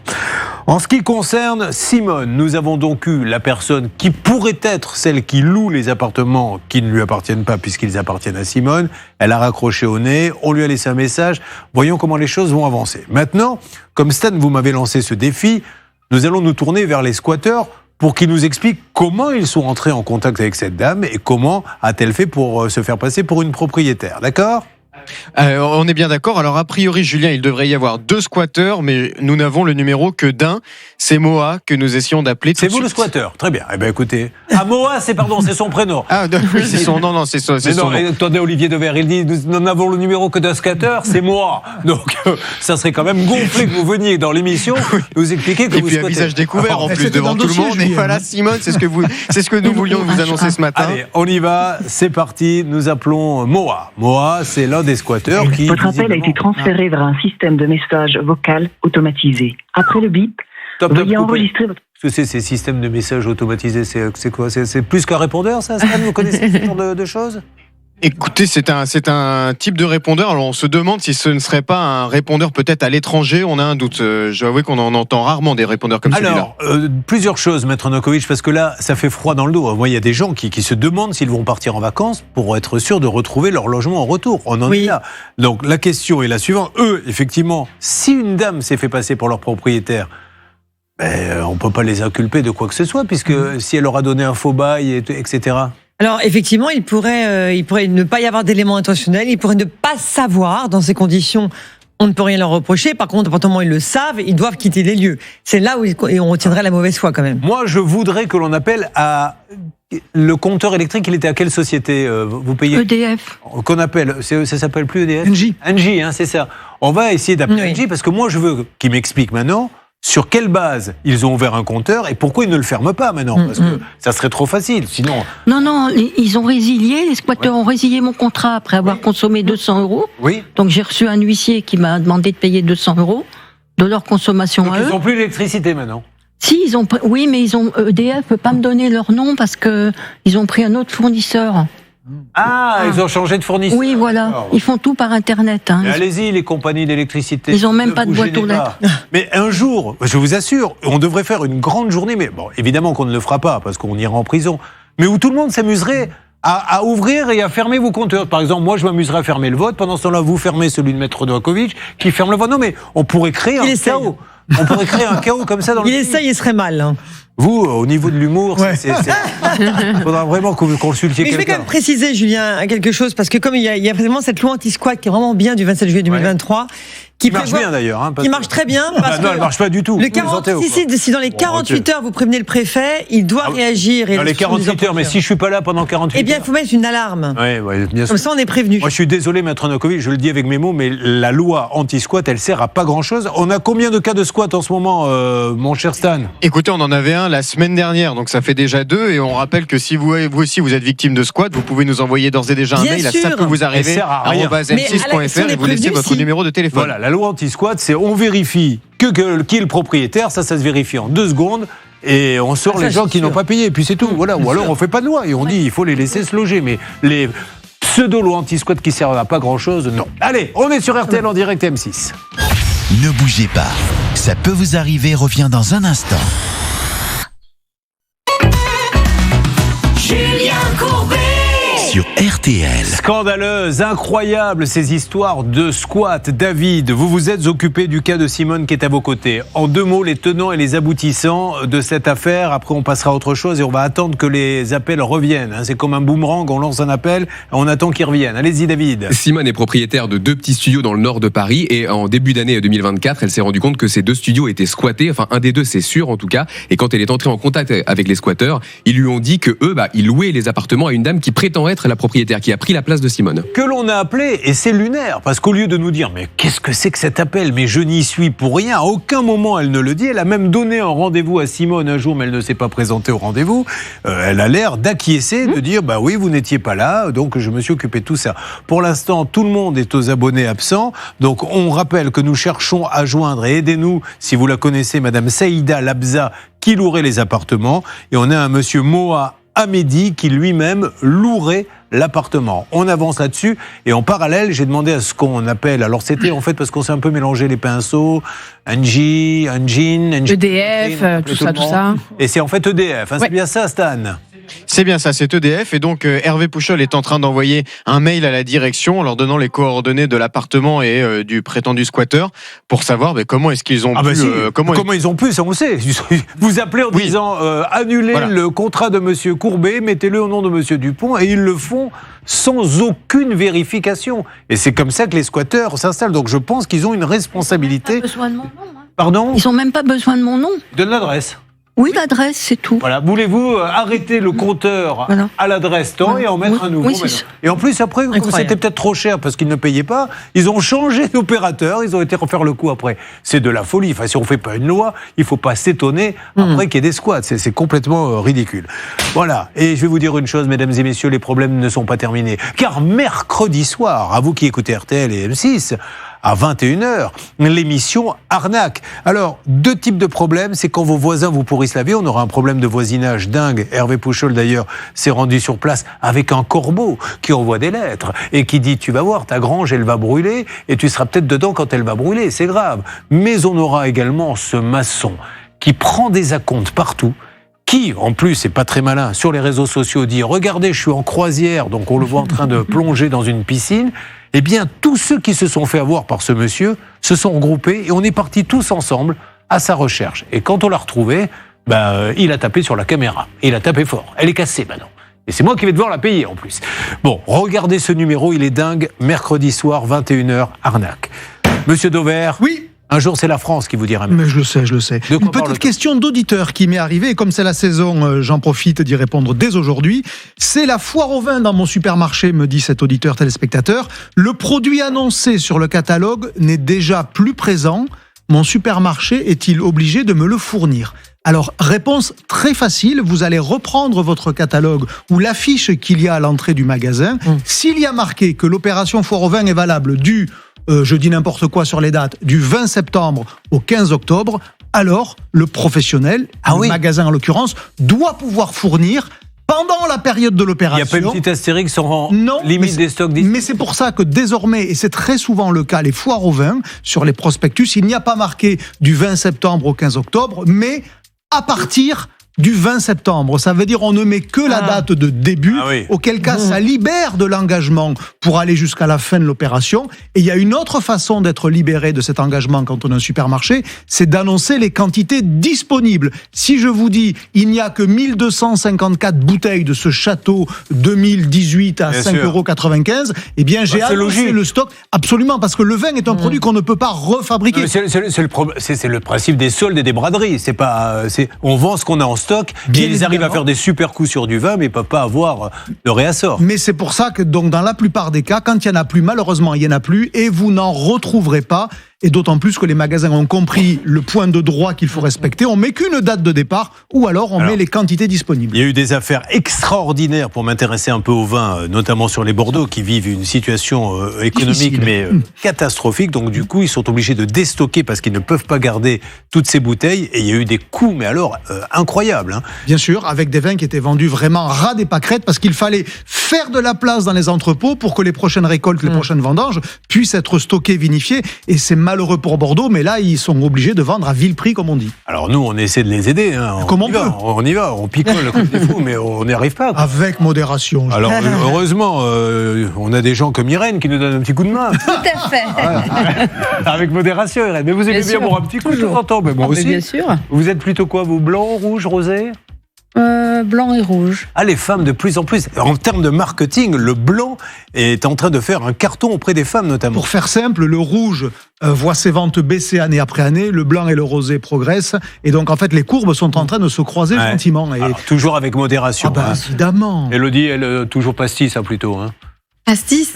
En ce qui concerne Simone, nous avons donc eu la personne qui pourrait être celle qui loue les appartements qui ne lui appartiennent pas puisqu'ils appartiennent à Simone. Elle a raccroché au nez, on lui a laissé un message. Voyons comment les choses vont avancer. Maintenant, comme Stan, vous m'avez lancé ce défi, nous allons nous tourner vers les squatteurs pour qu'il nous explique comment ils sont entrés en contact avec cette dame et comment a-t-elle fait pour se faire passer pour une propriétaire. D'accord ? On est bien d'accord. Alors, a priori, Julien, il devrait y avoir 2 squatteurs, mais nous n'avons le numéro que d'un. C'est Moa que nous essayons d'appeler. C'est vous le squatteur. Très bien. Eh bien, écoutez. Ah, Moa, c'est son prénom. Ah, oui, c'est son nom. Non, c'est son nom. Attendez, Olivier Devers, il dit nous n'avons le numéro que d'un squatteur, c'est moi. Donc, ça serait quand même gonflé que vous veniez dans l'émission nous expliquer que et vous puis squattez. un visage découvert en plus devant tout le monde. Et voilà, Simone, c'est ce que nous voulions vous annoncer ce matin. Allez, on y va. C'est parti. Nous appelons Moa. Moa, c'est l'un des squatteurs qui. Votre appel a été transféré vers un système de message vocal automatisé. Après le bip, veuillez enregistrer votre... Qu'est-ce que c'est ces systèmes de messages automatisés? C'est quoi? C'est plus qu'un répondeur, ça? Vous connaissez ce genre de choses? Écoutez, c'est un type de répondeur. Alors on se demande si ce ne serait pas un répondeur peut-être à l'étranger. On a un doute. Je dois avouer qu'on en entend rarement des répondeurs comme celui-là. Alors, plusieurs choses, Maître Novakovic, parce que là, ça fait froid dans le dos. Moi, il y a des gens qui se demandent s'ils vont partir en vacances pour être sûrs de retrouver leur logement en retour. On en est là. Donc la question est la suivante. Eux, effectivement, si une dame s'est fait passer pour leur propriétaire, on ne peut pas les inculper de quoi que ce soit, puisque si elle leur a donné un faux bail, etc. Alors effectivement, il pourrait ne pas y avoir d'éléments intentionnels, il pourrait ne pas savoir dans ces conditions. On ne peut rien leur reprocher. Par contre, apparemment, ils le savent, ils doivent quitter les lieux. C'est là où on retiendrait la mauvaise foi quand même. Moi, je voudrais que l'on appelle à le compteur électrique. Il était à quelle société vous payez? EDF. Qu'on appelle, ça s'appelle plus EDF? Engie. Engie, c'est ça. On va essayer d'appeler Engie parce que moi, je veux qu'il m'explique maintenant sur quelle base ils ont ouvert un compteur et pourquoi ils ne le ferment pas maintenant, parce que ça serait trop facile, sinon... Non, ils ont résilié, les squatteurs ont résilié mon contrat après avoir consommé 200 €. Oui. Donc j'ai reçu un huissier qui m'a demandé de payer 200 € de leur consommation. Donc à eux. Ils n'ont plus l'électricité maintenant? Si, oui, mais EDF peut pas me donner leur nom parce que ils ont pris un autre fournisseur. Ils ont changé de fournisseur. Oui, voilà. Alors, ils font tout par Internet. allez-y, les compagnies d'électricité. Ils n'ont même pas de boîte aux lettres. Mais un jour, je vous assure, on devrait faire une grande journée, mais bon, évidemment qu'on ne le fera pas, parce qu'on ira en prison, mais où tout le monde s'amuserait à ouvrir et à fermer vos compteurs. Par exemple, moi, je m'amuserais à fermer le vote, pendant ce temps-là, vous fermez celui de Maître Novakovic, qui ferme le vote. Non, mais on pourrait créer un chaos. On pourrait créer un chaos comme ça dans le pays. Il essaye, il serait mal. Hein. Vous, au niveau de l'humour, il faudra vraiment que vous consultiez quelqu'un. Mais je vais quand même préciser, Julien, quelque chose, parce que comme il y a vraiment cette loi anti-squat qui est vraiment bien du 27 juillet 2023, qui marche bien d'ailleurs. Qui marche très bien. Parce non, elle marche pas du tout. Si dans les 48 heures, vous prévenez le préfet, il doit réagir. Dans les 48 heures, mais si je suis pas là pendant 48 heures. Eh bien, il faut mettre une alarme. Oui, bien sûr. Comme ça, on est prévenu. Moi, je suis désolé, Maître Novakovic, je le dis avec mes mots, mais la loi anti-squat, elle sert à pas grand-chose. On a combien de cas de squat en ce moment, mon cher Stan? Écoutez, on en avait un la semaine dernière, donc ça fait déjà 2. Et on rappelle que si vous aussi vous êtes victime de squat, vous pouvez nous envoyer d'ores et déjà un mail. Ça peut vous arriver @m6.fr et vous laissez votre numéro de téléphone. Voilà, la loi anti-squat, c'est on vérifie qui est le propriétaire, ça se vérifie en 2 secondes. Et on sort les gens qui n'ont pas payé, et puis c'est tout. Voilà. Ou alors on fait pas de loi et on dit il faut les laisser se loger. Mais les pseudo-lois anti-squat qui servent à pas grand-chose, non. Allez, on est sur RTL en direct M6. Ne bougez pas. Ça peut vous arriver, revient dans un instant. Julien Courbet sur RTL. Scandaleuse, incroyable ces histoires de squat. David, vous vous êtes occupé du cas de Simone qui est à vos côtés. En 2 mots, les tenants et les aboutissants de cette affaire. Après, on passera à autre chose et on va attendre que les appels reviennent. C'est comme un boomerang, on lance un appel et on attend qu'ils reviennent. Allez-y, David. Simone est propriétaire de 2 petits studios dans le nord de Paris et en début d'année 2024, elle s'est rendue compte que ces 2 studios étaient squattés. Enfin, un des 2, c'est sûr en tout cas. Et quand elle est entrée en contact avec les squatteurs, ils lui ont dit que eux, ils louaient les appartements à une dame qui prétend être la propriétaire, qui a pris la place de Simone. Que l'on a appelé, et c'est lunaire, parce qu'au lieu de nous dire mais qu'est-ce que c'est que cet appel, mais je n'y suis pour rien, à aucun moment elle ne le dit. Elle a même donné un rendez-vous à Simone un jour, mais elle ne s'est pas présentée au rendez-vous. Elle a l'air d'acquiescer, de dire oui, vous n'étiez pas là, donc je me suis occupé de tout ça. Pour l'instant, tout le monde est aux abonnés absents, donc on rappelle que nous cherchons à joindre, et aidez-nous si vous la connaissez, Madame Saïda Labza, qui louerait les appartements, et on a un monsieur Moa Amédi qui lui-même louerait l'appartement. On avance là-dessus et en parallèle, j'ai demandé à ce qu'on appelle, alors c'était en fait parce qu'on s'est un peu mélangé les pinceaux, Engie, EDF, tout ça. Et c'est en fait EDF, c'est bien ça, Stan? C'est bien ça, c'est EDF. Et donc, Hervé Pouchol est en train d'envoyer un mail à la direction en leur donnant les coordonnées de l'appartement et du prétendu squatteur pour savoir comment est-ce qu'ils ont pu... Comment ils ont pu, ça on le sait. Vous appelez en disant annulez le contrat de monsieur Courbet, mettez-le au nom de monsieur Dupont, et ils le font sans aucune vérification. Et c'est comme ça que les squatteurs s'installent. Donc je pense qu'ils ont une responsabilité. Ils n'ont pas besoin de mon nom. Pardon ? Ils n'ont même pas besoin de mon nom. Donne l'adresse. Oui, l'adresse, c'est tout. Voilà. Voulez-vous arrêter le compteur à l'adresse temps et en mettre un nouveau Et en plus, après, comme c'était peut-être trop cher parce qu'ils ne payaient pas, ils ont changé d'opérateur, ils ont été refaire le coup après. C'est de la folie. Enfin, si on ne fait pas une loi, il ne faut pas s'étonner après qu'il y ait des squats. C'est complètement ridicule. Voilà. Et je vais vous dire une chose, mesdames et messieurs, les problèmes ne sont pas terminés. Car mercredi soir, à vous qui écoutez RTL et M6, à 21h, l'émission Arnaque. Alors, 2 types de problèmes. C'est quand vos voisins vous pourrissent la vie. On aura un problème de voisinage dingue. Hervé Pouchol, d'ailleurs, s'est rendu sur place avec un corbeau qui envoie des lettres et qui dit « Tu vas voir, ta grange, elle va brûler et tu seras peut-être dedans quand elle va brûler. » C'est grave. Mais on aura également ce maçon qui prend des acomptes partout, qui, en plus, c'est pas très malin, sur les réseaux sociaux, dit « Regardez, je suis en croisière, donc on le voit en train de plonger dans une piscine. » Eh bien, tous ceux qui se sont fait avoir par ce monsieur se sont regroupés et on est partis tous ensemble à sa recherche. Et quand on l'a retrouvé, il a tapé sur la caméra. Et il a tapé fort. Elle est cassée maintenant. Et c'est moi qui vais devoir la payer en plus. Bon, regardez ce numéro, il est dingue. Mercredi soir, 21h, Arnaque. Monsieur Dauvert. Oui. Un jour, c'est la France qui vous dira. Mais je le sais. Une petite question d'auditeur qui m'est arrivée, et comme c'est la saison, j'en profite d'y répondre dès aujourd'hui. C'est la foire au vin dans mon supermarché, me dit cet auditeur téléspectateur. Le produit annoncé sur le catalogue n'est déjà plus présent. Mon supermarché est-il obligé de me le fournir ? Alors, réponse très facile, vous allez reprendre votre catalogue ou l'affiche qu'il y a à l'entrée du magasin. S'il y a marqué que l'opération foire au vin est valable du... je dis n'importe quoi sur les dates, du 20 septembre au 15 octobre, alors le professionnel, le magasin en l'occurrence, doit pouvoir fournir pendant la période de l'opération. Il n'y a pas une petite astérix en limite des stocks disponibles. Mais c'est pour ça que désormais, et c'est très souvent le cas, les foires au vin, sur les prospectus, il n'y a pas marqué du 20 septembre au 15 octobre, mais à partir du 20 septembre. Ça veut dire on ne met que la date de début, auquel cas ça libère de l'engagement pour aller jusqu'à la fin de l'opération. Et il y a une autre façon d'être libéré de cet engagement quand on a un supermarché, c'est d'annoncer les quantités disponibles. Si je vous dis, il n'y a que 1254 bouteilles de ce château 2018 à 5,95 €, eh bien j'ai annoncé le stock. Absolument, parce que le vin est un produit qu'on ne peut pas refabriquer. C'est le principe des soldes et des braderies. On vend ce qu'on a en stock, et ils arrivent à faire des super coups sur du vin, mais ils ne peuvent pas avoir de réassort. Mais c'est pour ça que donc, dans la plupart des cas, quand il n'y en a plus, malheureusement, il n'y en a plus, et vous n'en retrouverez pas. Et d'autant plus que les magasins ont compris le point de droit qu'il faut respecter. On met qu'une date de départ, ou alors on met les quantités disponibles. Il y a eu des affaires extraordinaires pour m'intéresser un peu au vin, notamment sur les Bordeaux, qui vivent une situation économique, mais catastrophique. Donc du coup, ils sont obligés de déstocker parce qu'ils ne peuvent pas garder toutes ces bouteilles. Et il y a eu des coûts, mais alors, incroyables. Bien sûr, avec des vins qui étaient vendus vraiment ras des pâquerettes, parce qu'il fallait faire de la place dans les entrepôts pour que les prochaines récoltes, les prochaines vendanges puissent être stockées, vinifiées. Et c'est malheureux pour Bordeaux, mais là, ils sont obligés de vendre à vil prix, comme on dit. Alors nous, on essaie de les aider. Comme on peut. On y va, on picole comme des fous, mais on n'y arrive pas. Avec modération. Alors, heureusement, on a des gens comme Irène qui nous donnent un petit coup de main. Tout à fait. Avec modération, Irène. Mais vous aimez bien boire un petit coup de temps en temps. Mais moi aussi. Bien sûr. Vous êtes plutôt quoi, vous? Blanc, rouge, rosé? Blanc et rouge. Ah, les femmes de plus en plus. En termes de marketing, le blanc est en train de faire un carton auprès des femmes notamment. Pour faire simple, le rouge voit ses ventes baisser année après année, le blanc et le rosé progressent, et donc en fait les courbes sont en train de se croiser gentiment. Et... Alors, toujours avec modération. Ah bah, évidemment. Élodie, elle toujours pastis plutôt. Pastis.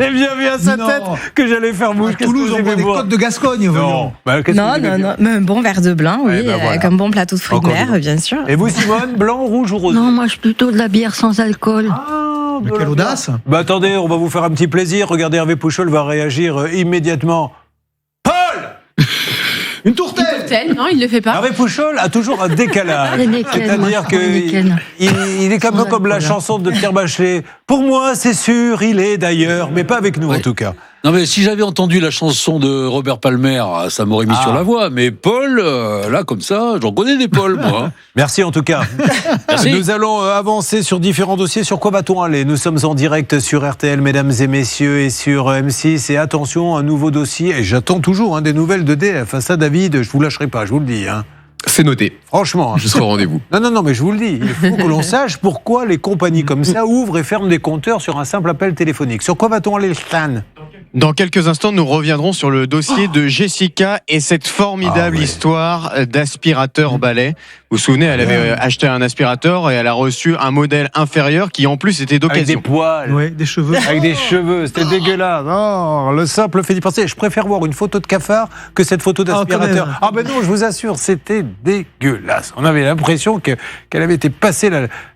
J'ai bien vu à sa tête que j'allais faire bouche. À Toulouse, on voit des côtes de Gascogne. Non, un bon verre de blanc, oui, comme bon plateau de fruits de mer, bien sûr. Et vous, Simone, blanc, rouge ou rosé? Non, moi je suis plutôt de la bière sans alcool. Ah, mais quelle audace! Bah attendez, on va vous faire un petit plaisir. Regardez, Hervé Pouchol va réagir immédiatement. Paul! Une tourtelle! Non, il le fait pas. Hervé Pouchol a toujours un décalage. C'est-à-dire qu'il est un peu comme la chanson de Pierre Bachelet. Pour moi, c'est sûr, il est d'ailleurs, mais pas avec nous en tout cas. Non mais si j'avais entendu la chanson de Robert Palmer, ça m'aurait mis sur la voie. Mais Paul, là comme ça, j'en connais des Paul, moi. Merci en tout cas. Merci. Nous allons avancer sur différents dossiers. Sur quoi va-t-on aller? Nous sommes en direct sur RTL, mesdames et messieurs, et sur M6. Et attention, un nouveau dossier. Et j'attends toujours des nouvelles d'EDF. Ça, David, je vous lâcherai pas, je vous le dis. C'est noté. Franchement. Je serai au rendez-vous. Non, mais je vous le dis. Il faut que l'on sache pourquoi les compagnies comme ça ouvrent et ferment des compteurs sur un simple appel téléphonique. Sur quoi va-t-on aller, Stan? Dans quelques instants, nous reviendrons sur le dossier de Jessica et cette formidable histoire d'aspirateur balai. Vous vous souvenez, elle avait acheté un aspirateur et elle a reçu un modèle inférieur qui en plus était d'occasion. Avec des poils. Oui, des cheveux. Avec des cheveux, c'était dégueulasse. Oh, le simple fait d'y penser. Je préfère voir une photo de cafard que cette photo d'aspirateur. Ah ben non, je vous assure, c'était dégueulasse. On avait l'impression qu'elle avait été passée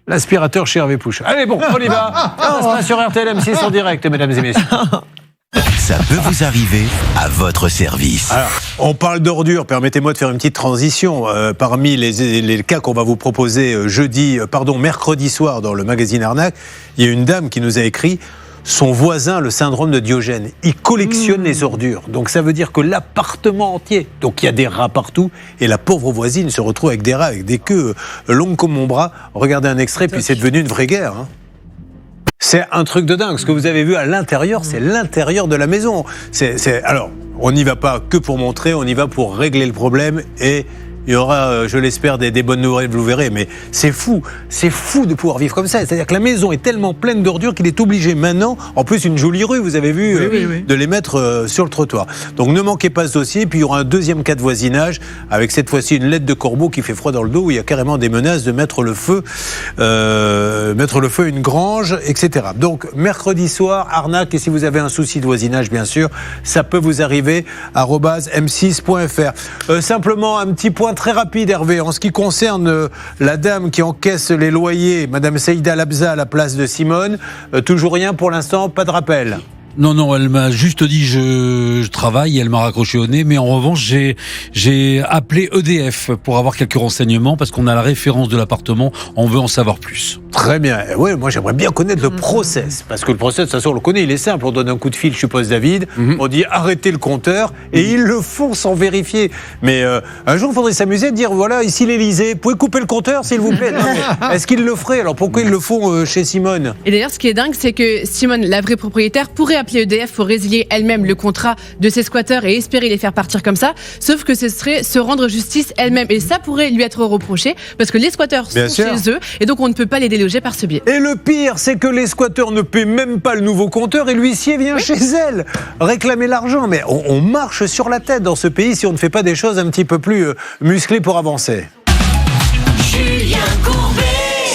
l'aspirateur chez Hervé Pouchol. Allez bon, on y va. Ça se passe sur RTL M6 en direct, mesdames et messieurs. Ça peut vous arriver à votre service. Alors, on parle d'ordures. Permettez-moi de faire une petite transition. Parmi les cas qu'on va vous proposer mercredi soir dans le magazine Arnaque, il y a une dame qui nous a écrit son voisin, le syndrome de Diogène. Il collectionne les ordures. Donc ça veut dire que l'appartement entier, donc il y a des rats partout, et la pauvre voisine se retrouve avec des rats, avec des queues longues comme mon bras. Regardez un extrait, puis c'est devenu une vraie guerre. C'est un truc de dingue. Ce que vous avez vu à l'intérieur, c'est l'intérieur de la maison. Alors, on n'y va pas que pour montrer, on y va pour régler le problème et il y aura, je l'espère, des bonnes nouvelles, vous verrez. Mais c'est fou de pouvoir vivre comme ça. C'est-à-dire que la maison est tellement pleine d'ordures qu'il est obligé maintenant, en plus une jolie rue, vous avez vu, de les mettre sur le trottoir. Donc ne manquez pas ce dossier. Puis il y aura un deuxième cas de voisinage, avec cette fois-ci une lettre de corbeau qui fait froid dans le dos, où il y a carrément des menaces de mettre le feu à une grange, etc. Donc mercredi soir, Arnaque, et si vous avez un souci de voisinage, bien sûr, ça peut vous arriver, @m6.fr. Simplement un petit point très rapide, Hervé, en ce qui concerne la dame qui encaisse les loyers, Madame Saïda Labza à la place de Simone. Toujours rien pour l'instant, pas de rappel. Non, elle m'a juste dit je travaille, elle m'a raccroché au nez, mais en revanche j'ai appelé EDF pour avoir quelques renseignements parce qu'on a la référence de l'appartement, on veut en savoir plus. Très bien. Oui, moi j'aimerais bien connaître le process, parce que le process, de toute façon, on le connaît, il est simple. On donne un coup de fil, je suppose, David, on dit arrêtez le compteur, et ils le font sans vérifier. Mais un jour, il faudrait s'amuser de dire voilà, ici l'Élysée, pouvez couper le compteur, s'il vous plaît. Non, mais est-ce qu'ils le feraient? Alors pourquoi ils le font chez Simone? Et d'ailleurs, ce qui est dingue, c'est que Simone, la vraie propriétaire, pourrait appeler EDF pour résilier elle-même le contrat de ses squatteurs et espérer les faire partir comme ça, sauf que ce serait se rendre justice elle-même, et ça pourrait lui être reproché parce que les squatteurs sont chez eux et donc on ne peut pas les déloger par ce biais. Et le pire, c'est que les squatteurs ne paient même pas le nouveau compteur et l'huissier vient chez elle réclamer l'argent. Mais on marche sur la tête dans ce pays si on ne fait pas des choses un petit peu plus musclées pour avancer. Julien Courbet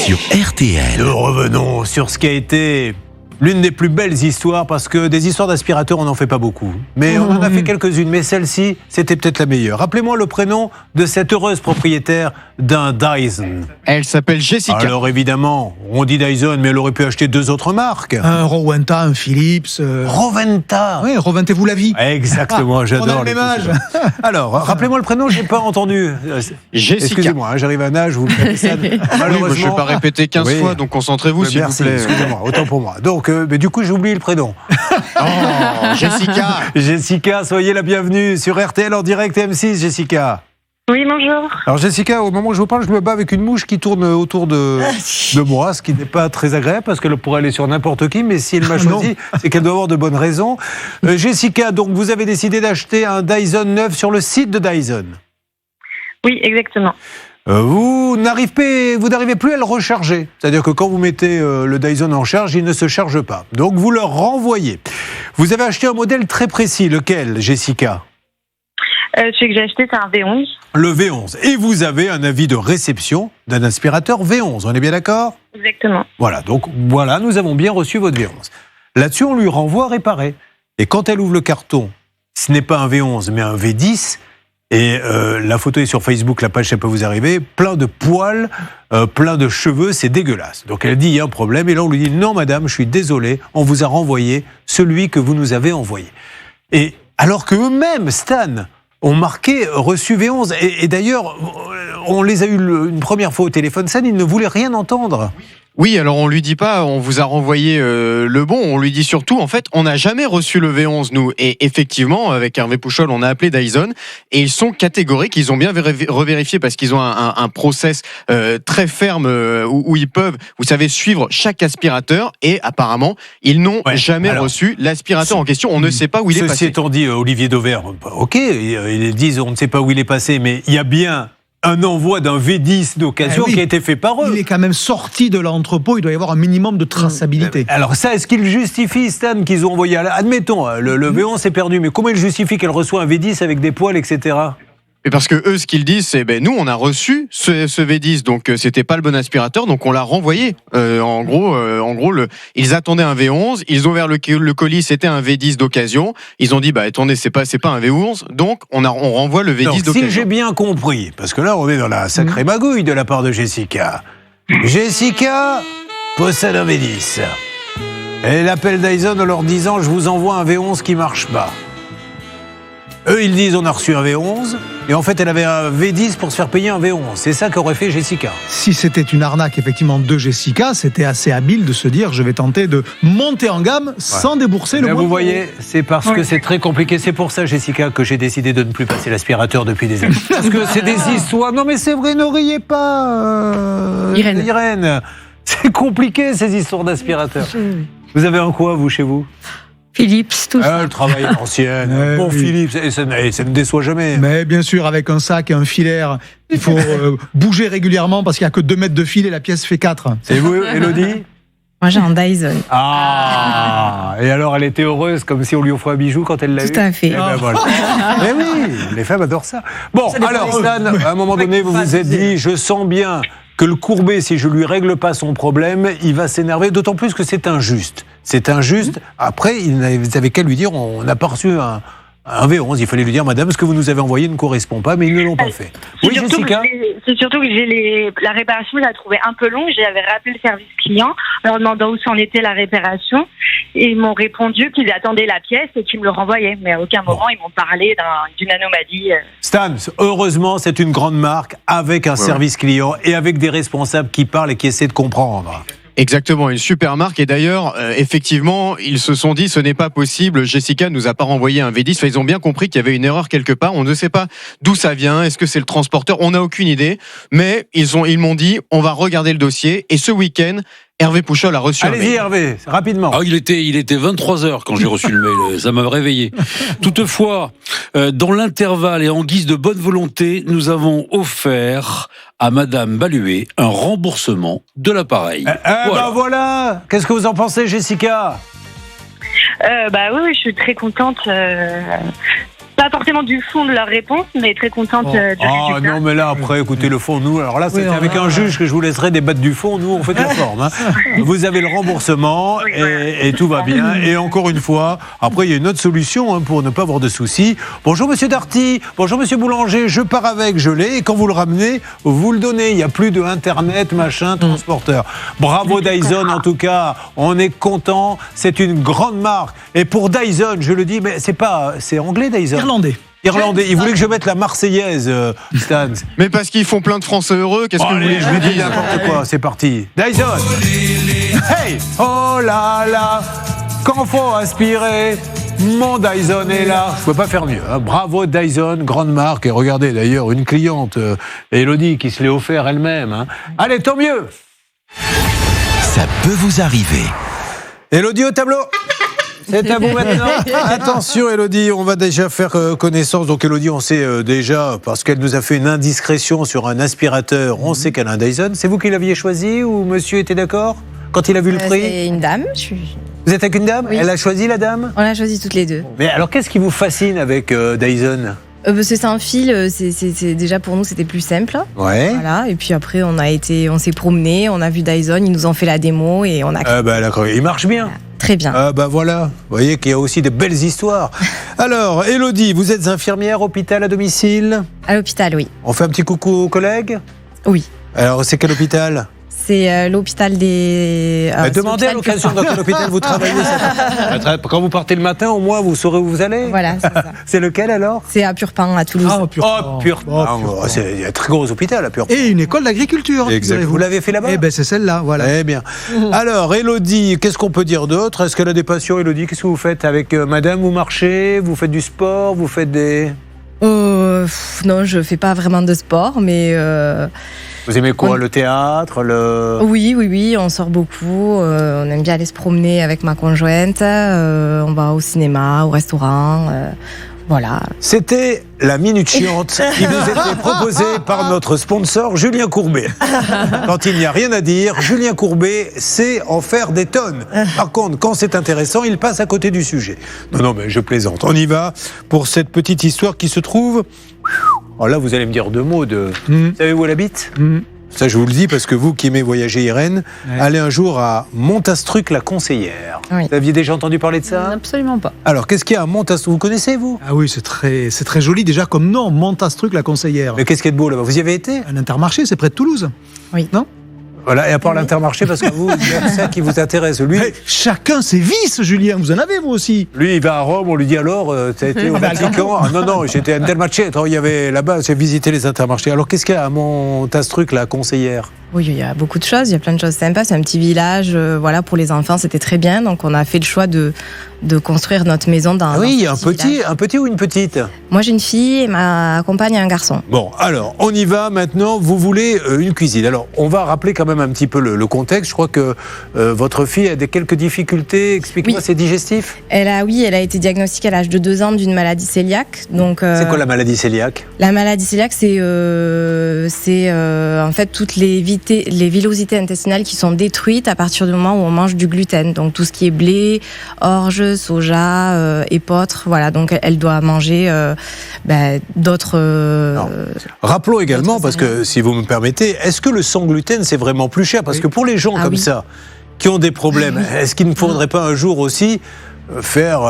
Sur RTL. Nous revenons sur ce qui a été l'une des plus belles histoires, parce que des histoires d'aspirateurs, on n'en fait pas beaucoup. Mais on en a fait quelques-unes, mais celle-ci, c'était peut-être la meilleure. Rappelez-moi le prénom de cette heureuse propriétaire d'un Dyson. Elle s'appelle Jessica. Alors évidemment, on dit Dyson, mais elle aurait pu acheter deux autres marques. Un Rowenta, un Philips. Rowenta. Oui, Rowentez-vous la vie. Exactement, j'adore. On a le même âge. Alors, rappelez-moi le prénom, je n'ai pas entendu. Jessica. Excusez-moi, j'arrive à un âge, vous le connaissez ça. Malheureusement, je ne vais pas répéter 15 fois, donc concentrez-vous, s'il vous plaît. Excusez-moi, autant pour moi. Donc, mais du coup, j'ai oublié le prénom. Oh, Jessica. Jessica, soyez la bienvenue sur RTL en direct M6, Jessica. Oui, bonjour. Alors Jessica, au moment où je vous parle, je me bats avec une mouche qui tourne autour de moi, ce qui n'est pas très agréable parce qu'elle pourrait aller sur n'importe qui, mais si elle m'a choisi, c'est qu'elle doit avoir de bonnes raisons. Jessica, donc vous avez décidé d'acheter un Dyson neuf sur le site de Dyson. Oui, exactement. Vous n'arrivez plus à le recharger. C'est-à-dire que quand vous mettez le Dyson en charge, il ne se charge pas. Donc vous le renvoyez. Vous avez acheté un modèle très précis. Lequel, Jessica ? Celui que j'ai acheté, c'est un V11. Le V11. Et vous avez un avis de réception d'un aspirateur V11. On est bien d'accord ? Exactement. Voilà, donc voilà, nous avons bien reçu votre V11. Là-dessus, on lui renvoie réparé. Et quand elle ouvre le carton, ce n'est pas un V11, mais un V10. Et la photo est sur Facebook, la page, ça peut vous arriver. Plein de poils, plein de cheveux, c'est dégueulasse. Donc elle dit, il y a un problème. Et là, on lui dit, non madame, je suis désolé, on vous a renvoyé celui que vous nous avez envoyé. Et alors qu'eux-mêmes, Stan, ont marqué reçu V11. Et d'ailleurs, on les a eu une première fois au téléphone. Stan, ils ne voulaient rien entendre. Oui, alors on lui dit pas, on vous a renvoyé le bon, on lui dit surtout, en fait, on n'a jamais reçu le V11, nous. Et effectivement, avec Hervé Pouchol, on a appelé Dyson, et ils sont catégoriques, ils ont bien revérifié parce qu'ils ont un process très ferme où ils peuvent, vous savez, suivre chaque aspirateur, et apparemment, ils n'ont jamais reçu l'aspirateur en question, on ne sait pas où il est passé. Ceci étant dit, Olivier Dauvert, ok, ils disent on ne sait pas où il est passé, mais il y a bien un envoi d'un V10 d'occasion qui a été fait par eux. Il est quand même sorti de l'entrepôt, il doit y avoir un minimum de traçabilité. Alors ça, est-ce qu'il justifie, Stan, qu'ils ont envoyé admettons, le V11 est perdu, mais comment il justifie qu'elle reçoit un V10 avec des poils, etc. Et parce que eux, ce qu'ils disent, c'est nous, on a reçu ce V10, donc c'était pas le bon aspirateur, donc on l'a renvoyé. En gros, ils attendaient un V11, ils ont ouvert le colis, c'était un V10 d'occasion. Ils ont dit, attendez, c'est pas un V11, donc on renvoie le V10 d'occasion. Si j'ai bien compris, parce que là, on est dans la sacrée magouille de la part de Jessica. Jessica possède un V10. Elle appelle Dyson en leur disant, je vous envoie un V11 qui marche pas. Eux, ils disent on a reçu un V11, et en fait, elle avait un V10 pour se faire payer un V11. C'est ça qu'aurait fait Jessica. Si c'était une arnaque, effectivement, de Jessica, c'était assez habile de se dire je vais tenter de monter en gamme sans débourser le moindre. Vous voyez, c'est parce que c'est très compliqué. C'est pour ça, Jessica, que j'ai décidé de ne plus passer l'aspirateur depuis des années. Parce que c'est des histoires. Non, mais c'est vrai, ne riez pas, Irène. C'est compliqué, ces histoires d'aspirateur. Vous avez un quoi, vous, chez vous? Philips, tout ça. Le travail à l'ancienne. Bon, Philips, ça ne déçoit jamais. Mais bien sûr, avec un sac et un filaire, il faut bouger régulièrement parce qu'il n'y a que 2 mètres de fil et la pièce fait 4. Et vous, Élodie? Moi, j'ai un Dyson. Et alors, elle était heureuse, comme si on lui offrait un bijou quand elle l'a eu. Tout à fait. Voilà. Mais oui, les femmes adorent ça. Bon, alors, Stan, à un moment donné, vous vous êtes dit, je sens bien que le Courbet, si je lui règle pas son problème, il va s'énerver, d'autant plus que c'est injuste. C'est injuste. Après, ils n'avaient qu'à lui dire, on n'a pas reçu un V11. Il fallait lui dire, madame, ce que vous nous avez envoyé ne correspond pas, mais ils ne l'ont pas fait. Oui, Jessica? C'est surtout que la réparation, je la trouvais un peu longue. J'avais rappelé le service client en leur demandant où s'en était la réparation. Et ils m'ont répondu qu'ils attendaient la pièce et qu'ils me le renvoyaient. Mais à aucun moment, ils m'ont parlé d'une anomalie. Stan, heureusement, c'est une grande marque avec un service client et avec des responsables qui parlent et qui essaient de comprendre. Exactement, une super marque. Et d'ailleurs, effectivement, ils se sont dit, ce n'est pas possible. Jessica nous a pas renvoyé un V10. Enfin, ils ont bien compris qu'il y avait une erreur quelque part. On ne sait pas d'où ça vient. Est-ce que c'est le transporteur? On n'a aucune idée. Mais ils m'ont dit, on va regarder le dossier. Et ce week-end, Hervé Pouchol a reçu un mail. Allez-y, Hervé, rapidement. Il était 23h quand j'ai reçu le mail. Ça m'a réveillé. Toutefois, dans l'intervalle et en guise de bonne volonté, nous avons offert à Madame Baluet un remboursement de l'appareil. Voilà. Qu'est-ce que vous en pensez, Jessica? Oui, je suis très contente. Pas forcément du fond de leur réponse, mais très contente du résultat. Non, mais là, après, écoutez, le fond, nous, alors là, c'était avec un juge que je vous laisserai débattre du fond. Nous, on fait de la forme. Vous avez le remboursement et tout va bien. Et encore une fois, après, il y a une autre solution pour ne pas avoir de soucis. Bonjour, monsieur Darty. Bonjour, monsieur Boulanger. Je pars avec, je l'ai. Et quand vous le ramenez, vous le donnez. Il n'y a plus de Internet, machin, transporteur. Bravo, Dyson, en tout cas. On est content. C'est une grande marque. Et pour Dyson, je le dis, mais c'est anglais, Dyson. Irlandais. Il voulait que je mette la Marseillaise, Stan. Mais parce qu'ils font plein de Français heureux, qu'est-ce que vous voulez? Je lui dis n'importe quoi, c'est parti. Dyson. Hey. Oh là là. Quand faut aspirer, mon Dyson est là. Je peux pas faire mieux. Bravo Dyson, grande marque. Et regardez d'ailleurs une cliente, Élodie, qui se l'est offert elle-même. Allez, tant mieux. Ça peut vous arriver. Élodie au tableau. C'est à vous maintenant. Attention Élodie, on va déjà faire connaissance. Donc Élodie, on sait déjà, parce qu'elle nous a fait une indiscrétion sur un aspirateur, on sait qu'elle a un Dyson. C'est vous qui l'aviez choisi ou monsieur était d'accord quand il a vu le prix? C'est une dame. Vous êtes avec une dame? Oui. Elle a choisi la dame? On l'a choisi toutes les deux. Mais alors qu'est-ce qui vous fascine avec Dyson? C'est un fil, c'est déjà pour nous c'était plus simple. Ouais. Voilà. Et puis après on s'est promené, on a vu Dyson, ils nous ont fait la démo et on a. D'accord, il marche bien. Très bien. Voilà, vous voyez qu'il y a aussi des belles histoires. Alors, Élodie, vous êtes infirmière, hôpital à domicile? À l'hôpital, oui. On fait un petit coucou aux collègues? Oui. Alors, c'est quel hôpital? c'est l'hôpital des... demandez à l'occasion dans quel hôpital vous travaillez. Quand vous partez le matin, au moins, vous saurez où vous allez. Voilà, c'est ça. C'est lequel alors? C'est à Purpan, à Toulouse. Purpan. C'est un très gros hôpital à Purpan. Et une école d'agriculture. Vous l'avez fait là-bas? Eh ben c'est celle-là, voilà. Eh bien. Alors, Élodie, qu'est-ce qu'on peut dire d'autre? Est-ce qu'elle a des passions, Élodie? Qu'est-ce que vous faites avec madame? Vous marchez? Vous faites du sport? Vous faites des... Non, je fais pas vraiment de sport, mais... Vous aimez quoi? Le théâtre? Oui, on sort beaucoup. On aime bien aller se promener avec ma conjointe. On va au cinéma, au restaurant. Voilà. C'était la Minute Chiante qui nous était proposée par notre sponsor Julien Courbet. Quand il n'y a rien à dire, Julien Courbet sait en faire des tonnes. Par contre, quand c'est intéressant, il passe à côté du sujet. Non, mais je plaisante. On y va pour cette petite histoire qui se trouve... Alors là, vous allez me dire deux mots de... Vous savez où elle habite? Ça, je vous le dis parce que vous qui aimez voyager, Irène, allez un jour à Montastruc-la-Conseillère. Oui. Vous aviez déjà entendu parler de ça? Absolument pas. Alors, qu'est-ce qu'il y a à Montastruc? Vous connaissez, vous? Ah oui, c'est très joli déjà comme nom, Montastruc-la-Conseillère. Mais qu'est-ce qu'il y a de beau là-bas? Vous y avez été? Un Intermarché, c'est près de Toulouse. Oui. Non? Voilà, et à part l'Intermarché, parce que vous, c'est ça qui vous intéresse. Lui, chacun ses vices, Julien, vous en avez vous aussi. Lui, il va à Rome, on lui dit alors, t'as été au Vatican? Ah non, j'étais à Intermarché. Il y avait là-bas, j'ai visité les Intermarchés. Alors qu'est-ce qu'il y a à Montastruc, la Conseillère? Oui, il y a beaucoup de choses, il y a plein de choses sympas. C'est un petit village, voilà, pour les enfants, c'était très bien. Donc on a fait le choix de construire notre maison dans. Ah oui, il y a un petit ou une petite? Moi j'ai une fille et ma compagne a un garçon. Bon, alors on y va maintenant. Vous voulez une cuisine. Alors on va rappeler quand même un petit peu le contexte. Je crois que votre fille a quelques difficultés. Expliquez-moi, c'est digestif? Elle a été diagnostiquée à l'âge de 2 ans d'une maladie cœliaque. Donc. C'est quoi la maladie cœliaque? La maladie cœliaque, c'est en fait toutes les villosités intestinales qui sont détruites à partir du moment où on mange du gluten. Donc tout ce qui est blé, orge, soja, épeautre, voilà. Donc elle doit manger d'autres. Rappelons également, parce que si vous me permettez, est-ce que le sans gluten c'est vraiment plus cher? Parce que pour les gens comme ça qui ont des problèmes, est-ce qu'il ne faudrait pas un jour aussi faire,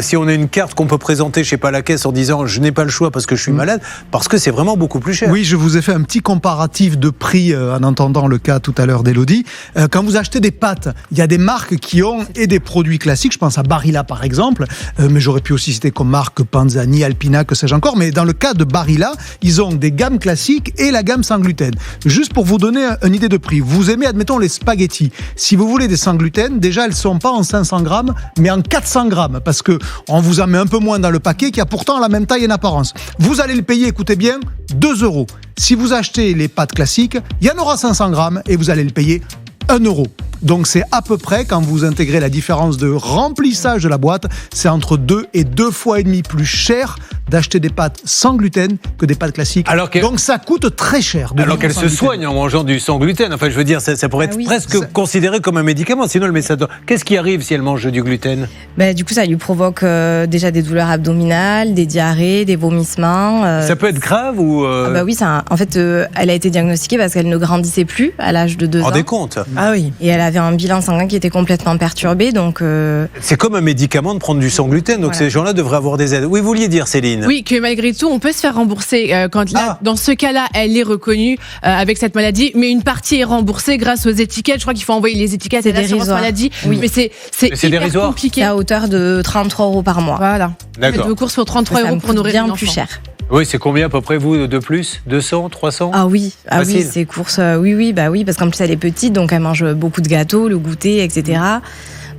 si on a une carte qu'on peut présenter, je sais pas, à la caisse en disant je n'ai pas le choix parce que je suis malade, parce que c'est vraiment beaucoup plus cher. Oui, je vous ai fait un petit comparatif de prix en entendant le cas tout à l'heure d'Élodie. Quand vous achetez des pâtes, il y a des marques qui ont et des produits classiques, je pense à Barilla par exemple, mais j'aurais pu aussi citer comme marque Panzani, Alpina, que sais-je encore, mais dans le cas de Barilla, ils ont des gammes classiques et la gamme sans gluten. Juste pour vous donner une idée de prix, vous aimez, admettons, les spaghettis. Si vous voulez des sans gluten, déjà elles sont pas en 500 grammes, mais en 400 grammes, parce que on vous en met un peu moins dans le paquet, qui a pourtant la même taille en apparence. Vous allez le payer, écoutez bien, 2 €. Si vous achetez les pâtes classiques, il y en aura 500 grammes et vous allez le payer 1 €. Donc c'est à peu près, quand vous intégrez la différence de remplissage de la boîte, c'est entre 2 et 2,5 fois plus cher d'acheter des pâtes sans gluten que des pâtes classiques. Donc ça coûte très cher. Alors qu'elle se soigne en mangeant du sans gluten. Enfin, je veux dire, ça pourrait être presque considéré comme un médicament. Sinon, le médecin. Qu'est-ce qui arrive si elle mange du gluten? Du coup, ça lui provoque déjà des douleurs abdominales, des diarrhées, des vomissements. Ça peut être grave ou oui, en fait, elle a été diagnostiquée parce qu'elle ne grandissait plus à l'âge de 2 ans. Rendez compte? Ah oui. Et elle avait un bilan sanguin qui était complètement perturbé, donc. C'est comme un médicament de prendre du sans gluten. Donc ces gens-là devraient avoir des aides. Oui, vous vouliez dire, Céline? Oui, que malgré tout, on peut se faire rembourser quand dans ce cas-là, elle est reconnue avec cette maladie, mais une partie est remboursée grâce aux étiquettes. Je crois qu'il faut envoyer les étiquettes à l'assurance maladie. Oui. Mais c'est hyper compliqué. C'est à hauteur de 33 € par mois. Voilà. D'accord. Faites vos courses pour 33 € pour nourrir bien plus cher. Oui, c'est combien à peu près, vous, de plus? 200, 300? Ah oui, ces courses, oui, parce qu'en plus elle est petite, donc elle mange beaucoup de gâteaux, le goûter, etc.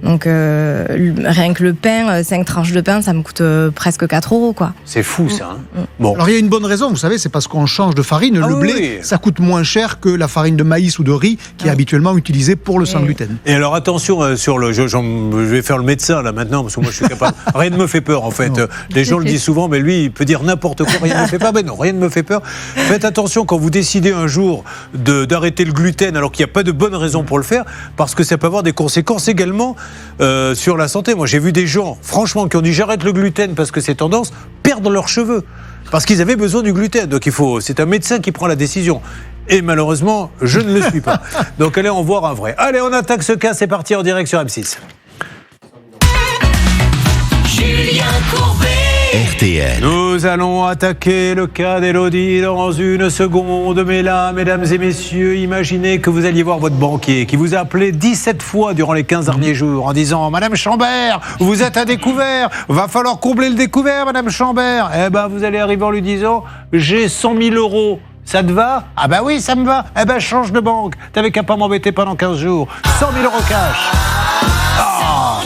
Donc rien que le pain, 5 tranches de pain, ça me coûte presque 4 € quoi. C'est fou ça. Bon. Alors il y a une bonne raison, vous savez, c'est parce qu'on change de farine. Le blé, ça coûte moins cher que la farine de maïs ou de riz qui est habituellement utilisée pour le sans gluten. Et alors attention sur le, je vais faire le médecin là maintenant parce que moi je suis capable. Rien ne me fait peur en fait. Les gens le disent souvent, mais lui il peut dire n'importe quoi, rien ne me fait peur. Mais non, rien ne me fait peur. Faites attention quand vous décidez un jour d'arrêter le gluten alors qu'il n'y a pas de bonne raison pour le faire, parce que ça peut avoir des conséquences également. Sur la santé. Moi, j'ai vu des gens, franchement, qui ont dit j'arrête le gluten parce que c'est tendance, perdre leurs cheveux parce qu'ils avaient besoin du gluten. Donc c'est un médecin qui prend la décision. Et malheureusement, je ne le suis pas. Donc allez en voir un vrai. Allez, on attaque ce cas. C'est parti en direct sur M6. Julien Courbet. RTL. Nous allons attaquer le cas d'Élodie dans une seconde. Mais là, mesdames et messieurs, imaginez que vous alliez voir votre banquier qui vous a appelé 17 fois durant les 15 derniers jours en disant « Madame Chambert, vous êtes à découvert, va falloir combler le découvert, Madame Chambert ». Eh ben, vous allez arriver en lui disant « J'ai 100 000 euros ». Ça te va? Ah bah oui, ça me va. Eh ben, change de banque. T'avais qu'à pas m'embêter pendant 15 jours. 100 000 euros cash. Ah.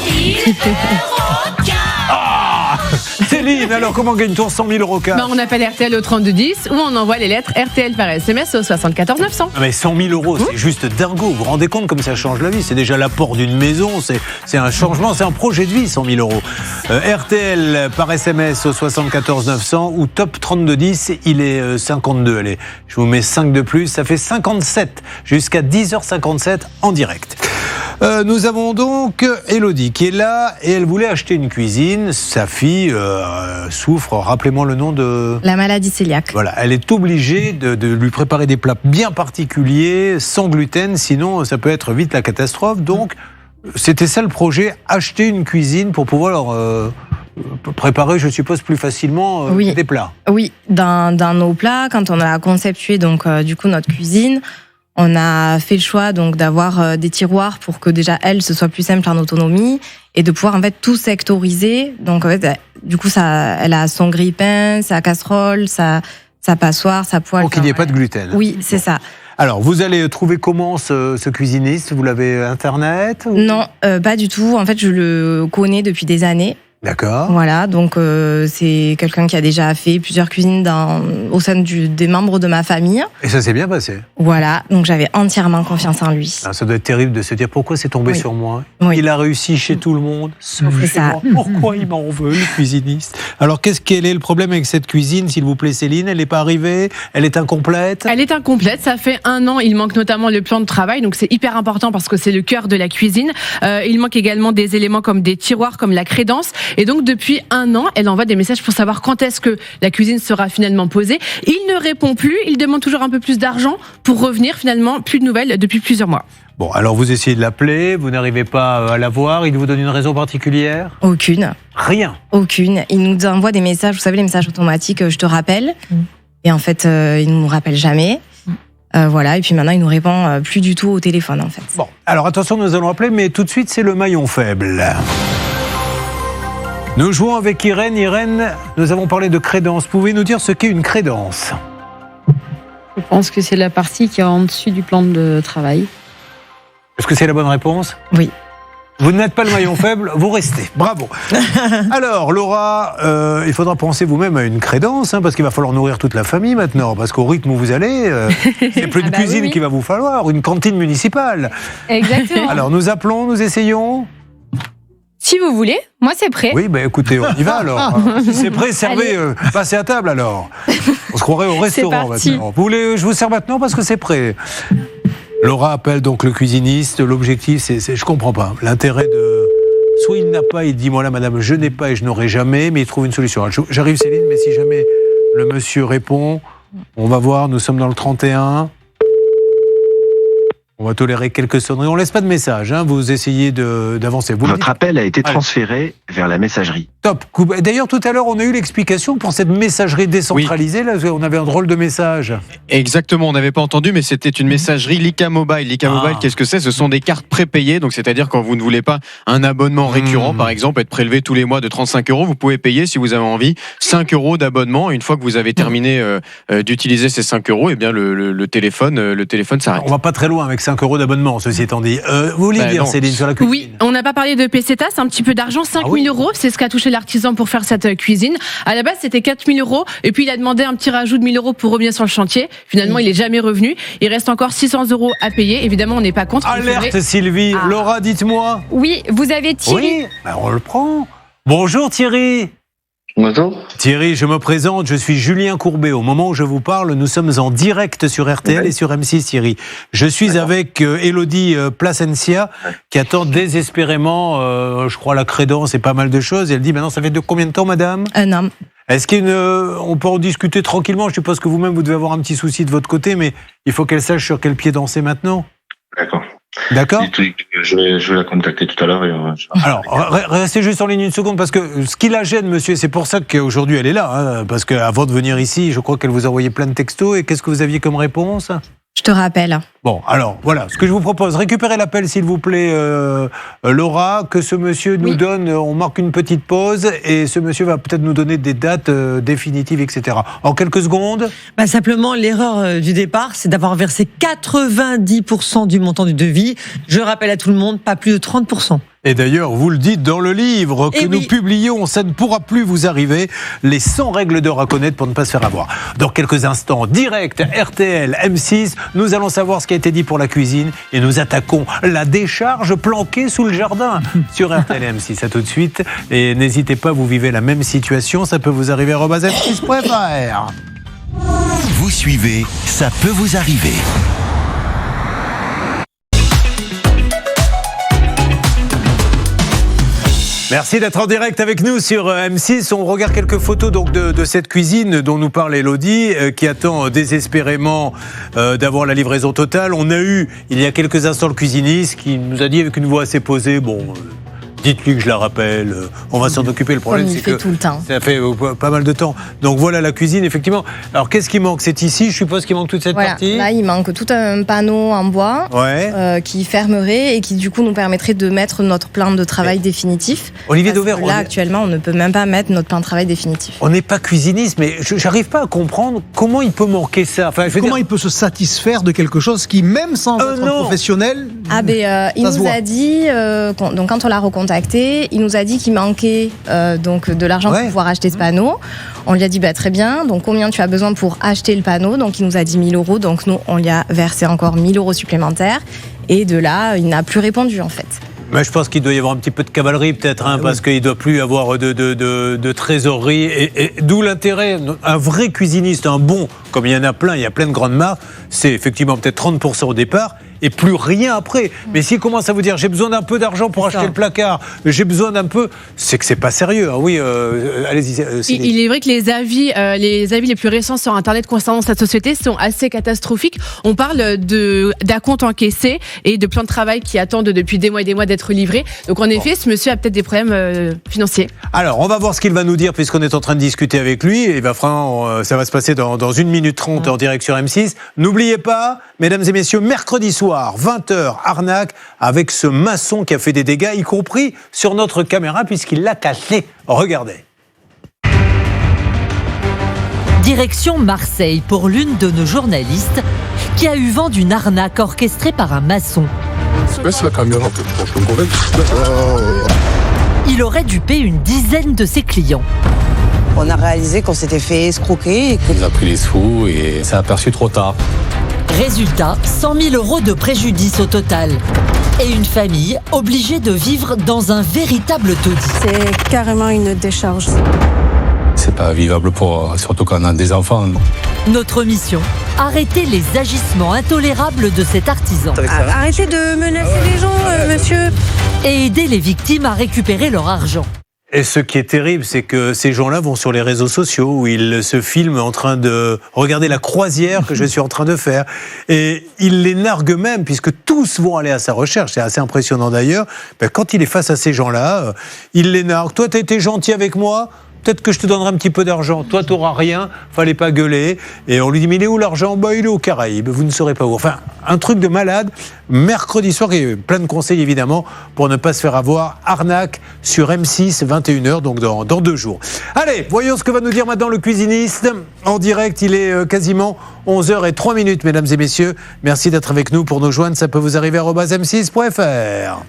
Céline, alors comment gagne-t-on 100 000 euros cash? On appelle RTL au 3210 ou on envoie les lettres RTL par SMS au 74 900. Mais 100 000 euros, c'est juste dingo. Vous vous rendez compte comme ça change la vie? C'est déjà l'apport d'une maison, c'est un changement, c'est un projet de vie, 100 000 euros. RTL par SMS au 74 900 ou top 3210, il est 52. Allez, je vous mets 5 de plus, ça fait 57 jusqu'à 10h57 en direct. Nous avons donc Élodie qui est là et elle voulait acheter une cuisine. Sa fille souffre, rappelez-moi le nom de... La maladie cœliaque. Voilà, elle est obligée de lui préparer des plats bien particuliers, sans gluten, sinon ça peut être vite la catastrophe. Donc, c'était ça le projet, acheter une cuisine pour pouvoir préparer, je suppose, plus facilement des plats. Oui, dans nos plats, quand on a conceptué donc, du coup notre cuisine, on a fait le choix donc d'avoir des tiroirs pour que déjà elle ce soit plus simple en autonomie et de pouvoir en fait tout sectoriser. Donc en fait, du coup elle a son grille-pain, sa casserole, sa passoire, sa poêle. Pour qu'il n'y ait pas de gluten. Oui, c'est ça. Alors, vous allez trouver comment ce cuisiniste? Vous l'avez Internet ou... Non, pas du tout. En fait, je le connais depuis des années. D'accord. Voilà, donc c'est quelqu'un qui a déjà fait plusieurs cuisines au sein des membres de ma famille. Et ça s'est bien passé. Voilà, donc j'avais entièrement confiance en lui. Ça doit être terrible de se dire pourquoi c'est tombé sur moi. Oui. Il a réussi chez tout le monde, sauf chez moi. Pourquoi il m'en veut, le cuisiniste? Alors, quel est le problème avec cette cuisine, s'il vous plaît, Céline? Elle n'est pas arrivée? Elle est incomplète? Elle est incomplète, ça fait 1 an. Il manque notamment le plan de travail, donc c'est hyper important parce que c'est le cœur de la cuisine. Il manque également des éléments comme des tiroirs, comme la crédence. Et donc, depuis 1 an, elle envoie des messages pour savoir quand est-ce que la cuisine sera finalement posée. Il ne répond plus, il demande toujours un peu plus d'argent pour revenir finalement, plus de nouvelles depuis plusieurs mois. Bon, alors vous essayez de l'appeler, vous n'arrivez pas à la voir, il vous donne une raison particulière? Aucune. Rien? Aucune. Il nous envoie des messages, vous savez, les messages automatiques, je te rappelle. Et en fait, il ne nous rappelle jamais. Voilà, et puis maintenant, il nous répond plus du tout au téléphone, en fait. Bon, alors attention, nous allons appeler, mais tout de suite, c'est le maillon faible. Nous jouons avec Irène. Irène, nous avons parlé de crédence. Pouvez-vous nous dire ce qu'est une crédence? Je pense que c'est la partie qui est en dessus du plan de travail. Est-ce que c'est la bonne réponse? Oui. Vous n'êtes pas le maillon faible, vous restez. Bravo. Alors, Laura, il faudra penser vous-même à une crédence, parce qu'il va falloir nourrir toute la famille maintenant, parce qu'au rythme où vous allez, c'est plus une cuisine qu'il va vous falloir, une cantine municipale. Exactement. Alors, nous appelons, nous essayons. Si vous voulez, moi c'est prêt. Oui, écoutez, on y va alors. Si c'est prêt, servez, passez à table alors. On se croirait au restaurant maintenant. Vous voulez, je vous sers maintenant parce que c'est prêt. Laura appelle donc le cuisiniste. L'objectif, c'est je comprends pas. L'intérêt de... Soit il n'a pas, il dit, moi là, madame, je n'ai pas et je n'aurai jamais, mais il trouve une solution. J'arrive, Céline, mais si jamais le monsieur répond, on va voir, nous sommes dans le 31. On va tolérer quelques sonneries. On ne laisse pas de message, vous essayez d'avancer. Votre appel a été transféré vers la messagerie. Top. D'ailleurs, tout à l'heure, on a eu l'explication pour cette messagerie décentralisée. Là, on avait un drôle de message. Exactement, on n'avait pas entendu, mais c'était une messagerie Lika Mobile. Lika Mobile, qu'est-ce que c'est? Ce sont des cartes prépayées, donc c'est-à-dire quand vous ne voulez pas un abonnement récurrent, par exemple, être prélevé tous les mois de 35 €, vous pouvez payer, si vous avez envie, 5 € d'abonnement. Une fois que vous avez terminé d'utiliser ces 5 €, eh bien le téléphone s'arrête. On va pas très loin avec 5 € d'abonnement, ceci étant dit. Vous voulez dire, Céline, sur la cuisine? Oui, on n'a pas parlé de pesetas, un petit peu d'argent, 5 000 €, c'est ce qu'a touché l'artisan pour faire cette cuisine. À la base, c'était 4 000 €, et puis il a demandé un petit rajout de 1 000 € pour revenir sur le chantier. Finalement, il n'est jamais revenu. Il reste encore 600 € à payer. Évidemment, on n'est pas contre. Alerte, Sylvie. Laura, dites-moi. Oui, vous avez Thierry. Oui, on le prend. Bonjour Thierry. Bonjour. Thierry, je me présente, je suis Julien Courbet. Au moment où je vous parle, nous sommes en direct sur RTL et sur M6, Thierry. Je suis avec Élodie Plasencia, qui attend désespérément, je crois, la crédence et pas mal de choses. Et elle dit, maintenant, ça fait combien de temps, madame? 1 an. Est-ce qu'on peut en discuter tranquillement? Je suppose que vous-même, vous devez avoir un petit souci de votre côté, mais il faut qu'elle sache sur quel pied danser maintenant. D'accord. D'accord. Je vais la contacter tout à l'heure. Alors, restez juste en ligne une seconde, parce que ce qui la gêne, monsieur, c'est pour ça qu'aujourd'hui elle est là, hein, parce qu'avant de venir ici, je crois qu'elle vous a envoyé plein de textos, et qu'est-ce que vous aviez comme réponse ? Je te rappelle. Bon, alors voilà, ce que je vous propose, récupérez l'appel s'il vous plaît, Laura, que ce monsieur nous donne, on marque une petite pause, et ce monsieur va peut-être nous donner des dates définitives, etc. En quelques secondes. Simplement, l'erreur du départ, c'est d'avoir versé 90% du montant du devis. Je rappelle à tout le monde, pas plus de 30%. Et d'ailleurs, vous le dites dans le livre que nous publions, ça ne pourra plus vous arriver, les 100 règles d'or à connaître pour ne pas se faire avoir. Dans quelques instants, direct RTL M6, nous allons savoir ce qui a été dit pour la cuisine et nous attaquons la décharge planquée sous le jardin sur RTL M6. À tout de suite. Et n'hésitez pas, vous vivez la même situation, ça peut vous arriver @m6.fr. Vous suivez, ça peut vous arriver. Merci d'être en direct avec nous sur M6. On regarde quelques photos donc de cette cuisine dont nous parle Elodie, qui attend désespérément d'avoir la livraison totale. On a eu, il y a quelques instants, le cuisiniste qui nous a dit avec une voix assez posée, dites-lui que je la rappelle, on va s'en occuper. Le problème, c'est que tout le temps. Ça fait pas mal de temps. Donc voilà la cuisine, effectivement. Alors qu'est-ce qui manque ? C'est ici, je suppose qu'il manque toute cette partie. Là, il manque tout un panneau en bois qui fermerait et qui du coup nous permettrait de mettre notre plan de travail définitif. Olivier Dauvert, là actuellement, on ne peut même pas mettre notre plan de travail définitif. On n'est pas cuisiniste, mais j'arrive pas à comprendre comment il peut manquer ça. Enfin, comment il peut se satisfaire de quelque chose qui, même sans être un professionnel, il nous a dit, donc quand on l'a recontacté, il nous a dit qu'il manquait donc de l'argent pour pouvoir acheter ce panneau. On lui a dit très bien, donc combien tu as besoin pour acheter le panneau ? Donc il nous a dit 1 000 €, donc nous on lui a versé encore 1 000 € supplémentaires et de là il n'a plus répondu en fait. Mais je pense qu'il doit y avoir un petit peu de cavalerie peut-être, parce qu'il ne doit plus avoir de trésorerie. Et d'où l'intérêt, un vrai cuisiniste, un bon, comme il y en a plein, il y a plein de grandes marques, c'est effectivement peut-être 30% au départ et plus rien après. Mais s'il commence à vous dire j'ai besoin d'un peu d'argent pour acheter le placard, j'ai besoin d'un peu, c'est que c'est pas sérieux. Oui, allez-y. Il est vrai que les avis les plus récents sur Internet concernant cette société sont assez catastrophiques. On parle d'acomptes encaissés et de plans de travail qui attendent depuis des mois et des mois d'être livrés. Donc en effet, ce monsieur a peut-être des problèmes financiers. Alors, on va voir ce qu'il va nous dire puisqu'on est en train de discuter avec lui. Et ça va se passer dans 1 minute 30 en direct sur M6. N'oubliez pas, mesdames et messieurs, mercredi soir, 20h, arnaque avec ce maçon qui a fait des dégâts, y compris sur notre caméra puisqu'il l'a cassé. Regardez. Direction Marseille pour l'une de nos journalistes qui a eu vent d'une arnaque orchestrée par un maçon. Baisse la caméra, je me convainc. Il aurait dupé une dizaine de ses clients. On a réalisé qu'on s'était fait escroquer. On a pris les sous et ça a aperçu trop tard. Résultat, 100 000 € de préjudice au total. Et une famille obligée de vivre dans un véritable taudis. C'est carrément une décharge. C'est pas vivable surtout quand on a des enfants. Notre mission, arrêter les agissements intolérables de cet artisan. Arrêtez de menacer les gens, monsieur. Et aider les victimes à récupérer leur argent. Et ce qui est terrible, c'est que ces gens-là vont sur les réseaux sociaux où ils se filment en train de regarder la croisière que je suis en train de faire. Et ils les narguent même, puisque tous vont aller à sa recherche. C'est assez impressionnant d'ailleurs. Quand il est face à ces gens-là, il les nargue. Toi, t'as été gentil avec moi ? Peut-être que je te donnerai un petit peu d'argent. Toi, t'auras rien. Fallait pas gueuler. Et on lui dit, mais il est où l'argent ? Il est aux Caraïbes. Vous ne saurez pas où. Enfin, un truc de malade. Mercredi soir, il y a plein de conseils, évidemment, pour ne pas se faire avoir. Arnaque sur M6, 21h, donc dans 2 jours. Allez, voyons ce que va nous dire maintenant le cuisiniste. En direct, il est quasiment 11h03, mesdames et messieurs. Merci d'être avec nous pour nous joindre. Ça peut vous arriver @m6.fr.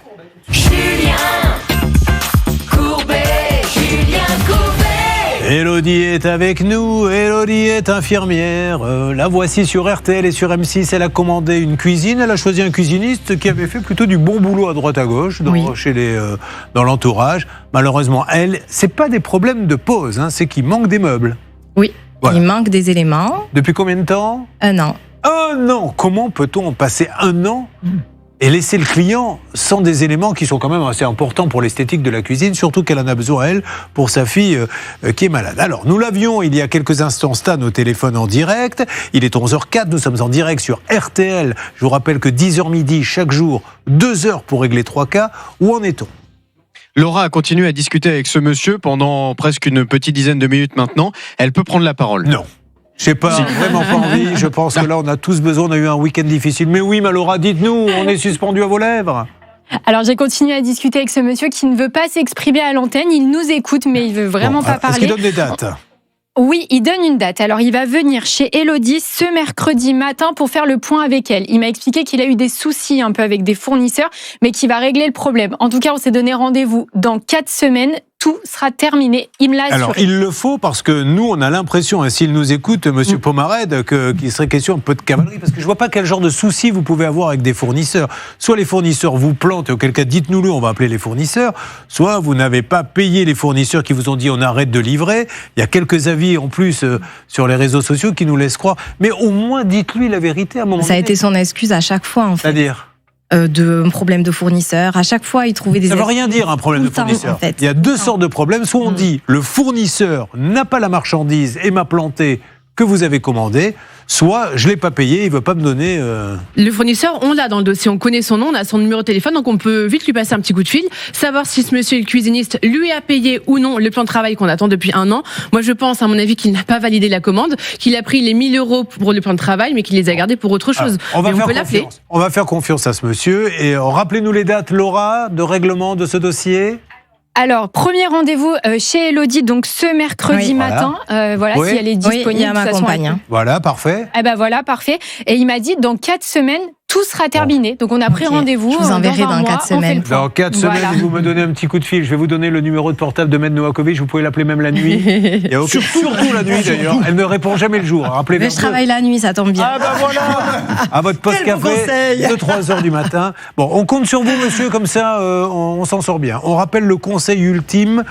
Elodie est avec nous, Elodie est infirmière, la voici sur RTL et sur M6, elle a commandé une cuisine, elle a choisi un cuisiniste qui avait fait plutôt du bon boulot à droite à gauche dans l'entourage. Malheureusement, c'est pas des problèmes de pose, c'est qu'il manque des meubles. Oui, voilà. Il manque des éléments. Depuis combien de temps ? 1 an. 1 an ? Comment peut-on passer 1 an et laisser le client sans des éléments qui sont quand même assez importants pour l'esthétique de la cuisine, surtout qu'elle en a besoin, elle, pour sa fille qui est malade. Alors, nous l'avions il y a quelques instants, Stan, au téléphone en direct. Il est 11h04, nous sommes en direct sur RTL. Je vous rappelle que 10h midi, chaque jour, 2 heures pour régler 3 cas. Où en est-on ? Laura a continué à discuter avec ce monsieur pendant presque une petite dizaine de minutes maintenant. Elle peut prendre la parole. Non. Je sais pas, vraiment pas envie. Je pense que là, on a tous besoin. On a eu un week-end difficile. Mais oui, Laura, dites-nous, on est suspendu à vos lèvres. Alors j'ai continué à discuter avec ce monsieur qui ne veut pas s'exprimer à l'antenne. Il nous écoute, mais il veut vraiment pas parler. Est-ce qu'il donne des dates ? Oui, il donne une date. Alors, il va venir chez Élodie ce mercredi matin pour faire le point avec elle. Il m'a expliqué qu'il a eu des soucis un peu avec des fournisseurs, mais qu'il va régler le problème. En tout cas, on s'est donné rendez-vous dans 4 semaines. Tout sera terminé, il me l'a assuré. Alors, il le faut parce que nous, on a l'impression, s'il nous écoute, Monsieur Pomarède, qu'il serait question un peu de cavalerie, parce que je vois pas quel genre de soucis vous pouvez avoir avec des fournisseurs. Soit les fournisseurs vous plantent, et auquel cas, dites-nous-le, on va appeler les fournisseurs, soit vous n'avez pas payé les fournisseurs qui vous ont dit on arrête de livrer. Il y a quelques avis en plus sur les réseaux sociaux qui nous laissent croire. Mais au moins, dites-lui la vérité à un moment donné. Ça a été son excuse à chaque fois, en fait. C'est-à-dire de problème de fournisseur. À chaque fois, il trouvait des Ça ne veut rien dire, un problème de fournisseur. En fait. Il y a 2 sortes de problèmes. Soit on dit le fournisseur n'a pas la marchandise et m'a planté que vous avez commandé, soit je ne l'ai pas payé, il ne veut pas me donner... Le fournisseur, on l'a dans le dossier, on connaît son nom, on a son numéro de téléphone, donc on peut vite lui passer un petit coup de fil, savoir si ce monsieur, le cuisiniste, lui a payé ou non le plan de travail qu'on attend depuis 1 an. Moi, je pense, à mon avis, qu'il n'a pas validé la commande, qu'il a pris les 1 000 € pour le plan de travail, mais qu'il les a gardés pour autre chose. On peut l'appeler. On va faire confiance à ce monsieur. Et rappelez-nous les dates, Laura, de règlement de ce dossier. Alors, premier rendez-vous chez Élodie, donc ce mercredi matin. Voilà, si elle est disponible. Oui, il y a ma compagne. Voilà, parfait. Eh ben voilà, parfait. Et il m'a dit, dans 4 semaines, tout sera terminé. Donc on a pris rendez-vous. Je vous enverrai dans 4 semaines. Dans 4 semaines, vous me donnez un petit coup de fil. Je vais vous donner le numéro de portable de Maître Novakovic. Vous pouvez l'appeler même la nuit. Il y a aucun... Surtout la nuit d'ailleurs. Elle ne répond jamais le jour. Mais je travaille la nuit, ça tombe bien. Ah ben voilà. À votre poste café, 2-3 heures du matin. Bon, on compte sur vous, monsieur, comme ça, on s'en sort bien. On rappelle le conseil ultime.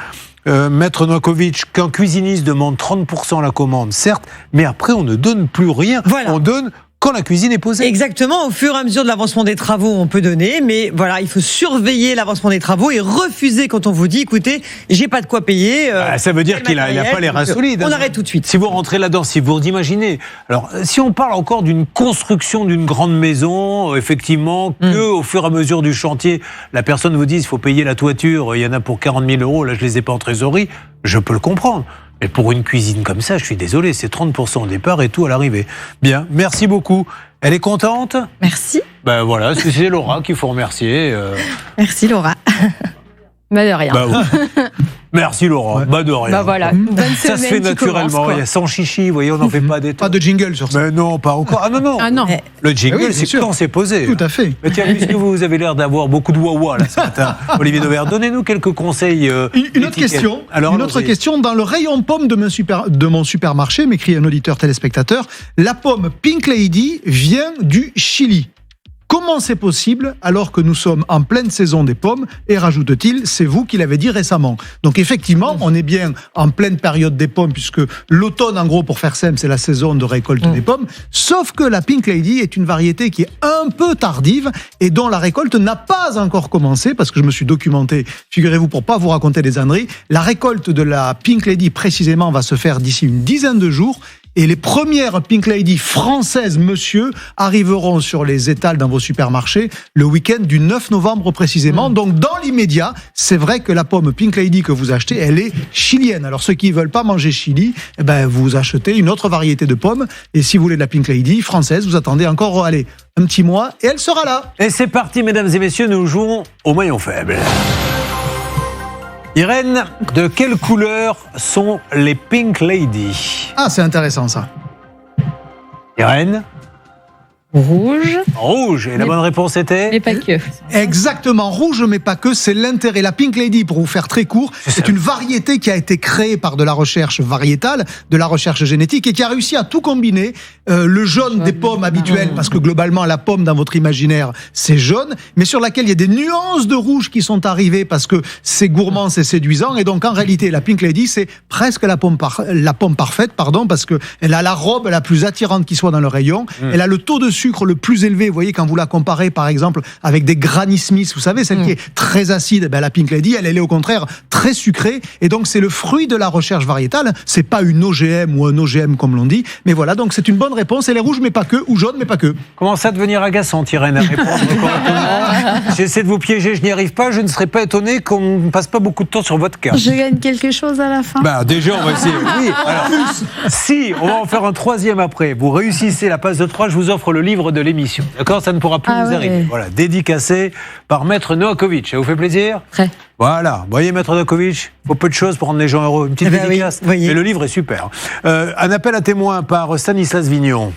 Maître Novakovic, qu'un cuisiniste demande 30% à la commande, certes, mais après on ne donne plus rien. Voilà. On donne quand la cuisine est posée. Exactement, au fur et à mesure de l'avancement des travaux, on peut donner, mais voilà, il faut surveiller l'avancement des travaux et refuser quand on vous dit, écoutez, j'ai pas de quoi payer. Ça veut dire qu'il n'a pas les reins solides. On arrête tout de suite. Si vous rentrez là-dedans, si vous imaginez, alors si on parle encore d'une construction d'une grande maison, effectivement, que au fur et à mesure du chantier, la personne vous dise, il faut payer la toiture, il y en a pour 40 000 €, là je les ai pas en trésorerie, je peux le comprendre. Mais pour une cuisine comme ça, je suis désolé, c'est 30% au départ et tout à l'arrivée. Bien, merci beaucoup. Elle est contente ? Merci. Ben voilà, c'est Laura qu'il faut remercier. Merci Laura. Bah de rien. Bah, oui. Merci Laura. Ouais. Bah de rien. Bah voilà. Bonne ça se fait naturellement. Il y a sans chichi, vous voyez, on n'en fait pas des temps. Pas de jingle sur ça. Mais non, pas encore. Ah non, non. Ah non. Le jingle, oui, c'est quand c'est posé. Tout à fait. Mais tiens, puisque vous avez l'air d'avoir beaucoup de wawa là ce matin, Olivier Dauvert, donnez-nous quelques conseils. Une autre question. Alors, une autre question. Dans le rayon pomme de mon supermarché, m'écrit un auditeur téléspectateur, la pomme Pink Lady vient du Chili. Comment c'est possible alors que nous sommes en pleine saison des pommes? Et rajoute-t-il, c'est vous qui l'avez dit récemment. Donc effectivement, on est bien en pleine période des pommes puisque l'automne, en gros, pour faire simple, c'est la saison de récolte des pommes. Sauf que la Pink Lady est une variété qui est un peu tardive et dont la récolte n'a pas encore commencé parce que je me suis documenté, figurez-vous, pour pas vous raconter des âneries. La récolte de la Pink Lady précisément va se faire d'ici une dizaine de jours. Et les premières Pink Lady françaises, monsieur, arriveront sur les étals dans vos supermarchés le week-end du 9 novembre précisément. Donc, dans l'immédiat, c'est vrai que la pomme Pink Lady que vous achetez, elle est chilienne. Alors, ceux qui ne veulent pas manger chili, eh ben, vous achetez une autre variété de pommes. Et si vous voulez de la Pink Lady française, vous attendez encore, allez, un petit mois et elle sera là. Et c'est parti, mesdames et messieurs, nous jouons au maillon faible. Irène, de quelle couleur sont les Pink Lady? Ah, c'est intéressant ça. Irène? Rouge. Rouge. Et la bonne réponse était? Mais pas que. Exactement. Rouge, mais pas que. C'est l'intérêt. La Pink Lady, pour vous faire très court, c'est une variété qui a été créée par de la recherche variétale, de la recherche génétique, et qui a réussi à tout combiner. Le jaune des pommes habituelles, parce que globalement, la pomme, dans votre imaginaire, c'est jaune, mais sur laquelle il y a des nuances de rouge qui sont arrivées parce que c'est gourmand, c'est séduisant. Et donc, en réalité, la Pink Lady, c'est presque la pomme parfaite, parce que elle a la robe la plus attirante qui soit dans le rayon. Elle a le taux de sucre sucre le plus élevé. Vous voyez, quand vous la comparez, par exemple, avec des Granny Smith, vous savez, celle qui est très acide, la Pink Lady, elle est au contraire très sucrée. Et donc, c'est le fruit de la recherche variétale. C'est pas une OGM ou un OGM, comme l'on dit. Mais voilà, donc c'est une bonne réponse. Elle est rouge, mais pas que, ou jaune, mais pas que. Comment ça devenir agaçant, Irène, à répondre correctement? J'essaie de vous piéger, je n'y arrive pas. Je ne serais pas étonné qu'on ne passe pas beaucoup de temps sur votre cas. Je gagne quelque chose à la fin. Déjà, on va essayer. Oui, alors, si, on va en faire un troisième après. Vous réussissez la passe de 3, je vous offre le livre de l'émission. D'accord? Ça ne pourra plus vous arriver. Voilà, dédicacé par Maître Novakovic. Ça vous fait plaisir? Très. Voilà. Vous voyez, Maître Novakovic, il faut peu de choses pour rendre les gens heureux. Une petite dédicace. Oui, mais le livre est super. Un appel à témoins par Stanislas Vignon.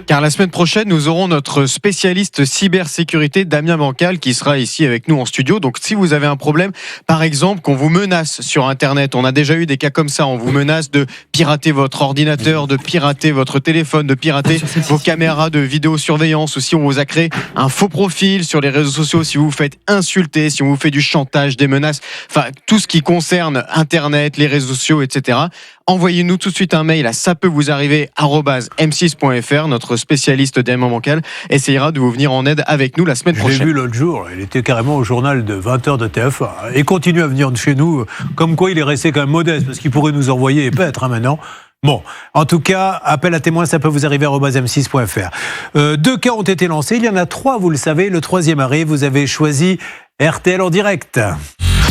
Car la semaine prochaine, nous aurons notre spécialiste cybersécurité, Damien Bancal, qui sera ici avec nous en studio. Donc, si vous avez un problème, par exemple, qu'on vous menace sur Internet, on a déjà eu des cas comme ça, on vous menace de pirater votre ordinateur, de pirater votre téléphone, de pirater vos caméras de vidéosurveillance, ou si on vous a créé un faux profil sur les réseaux sociaux, si vous vous faites insulter, si on vous fait du chantage, des menaces, enfin, tout ce qui concerne Internet, les réseaux sociaux, etc. Envoyez-nous tout de suite un mail à sapeutvousarriver@m6.fr. Notre spécialiste Damien Bancal essayera de vous venir en aide avec nous la semaine prochaine. J'ai vu l'autre jour, il était carrément au journal de 20h de TF1 et continue à venir de chez nous, comme quoi il est resté quand même modeste, parce qu'il pourrait nous envoyer et peut-être maintenant. Bon, en tout cas, appel à témoins, ça peut vous arriver @m6.fr. 2 cas ont été lancés, il y en a 3, vous le savez. Le 3e arrive, vous avez choisi RTL en direct.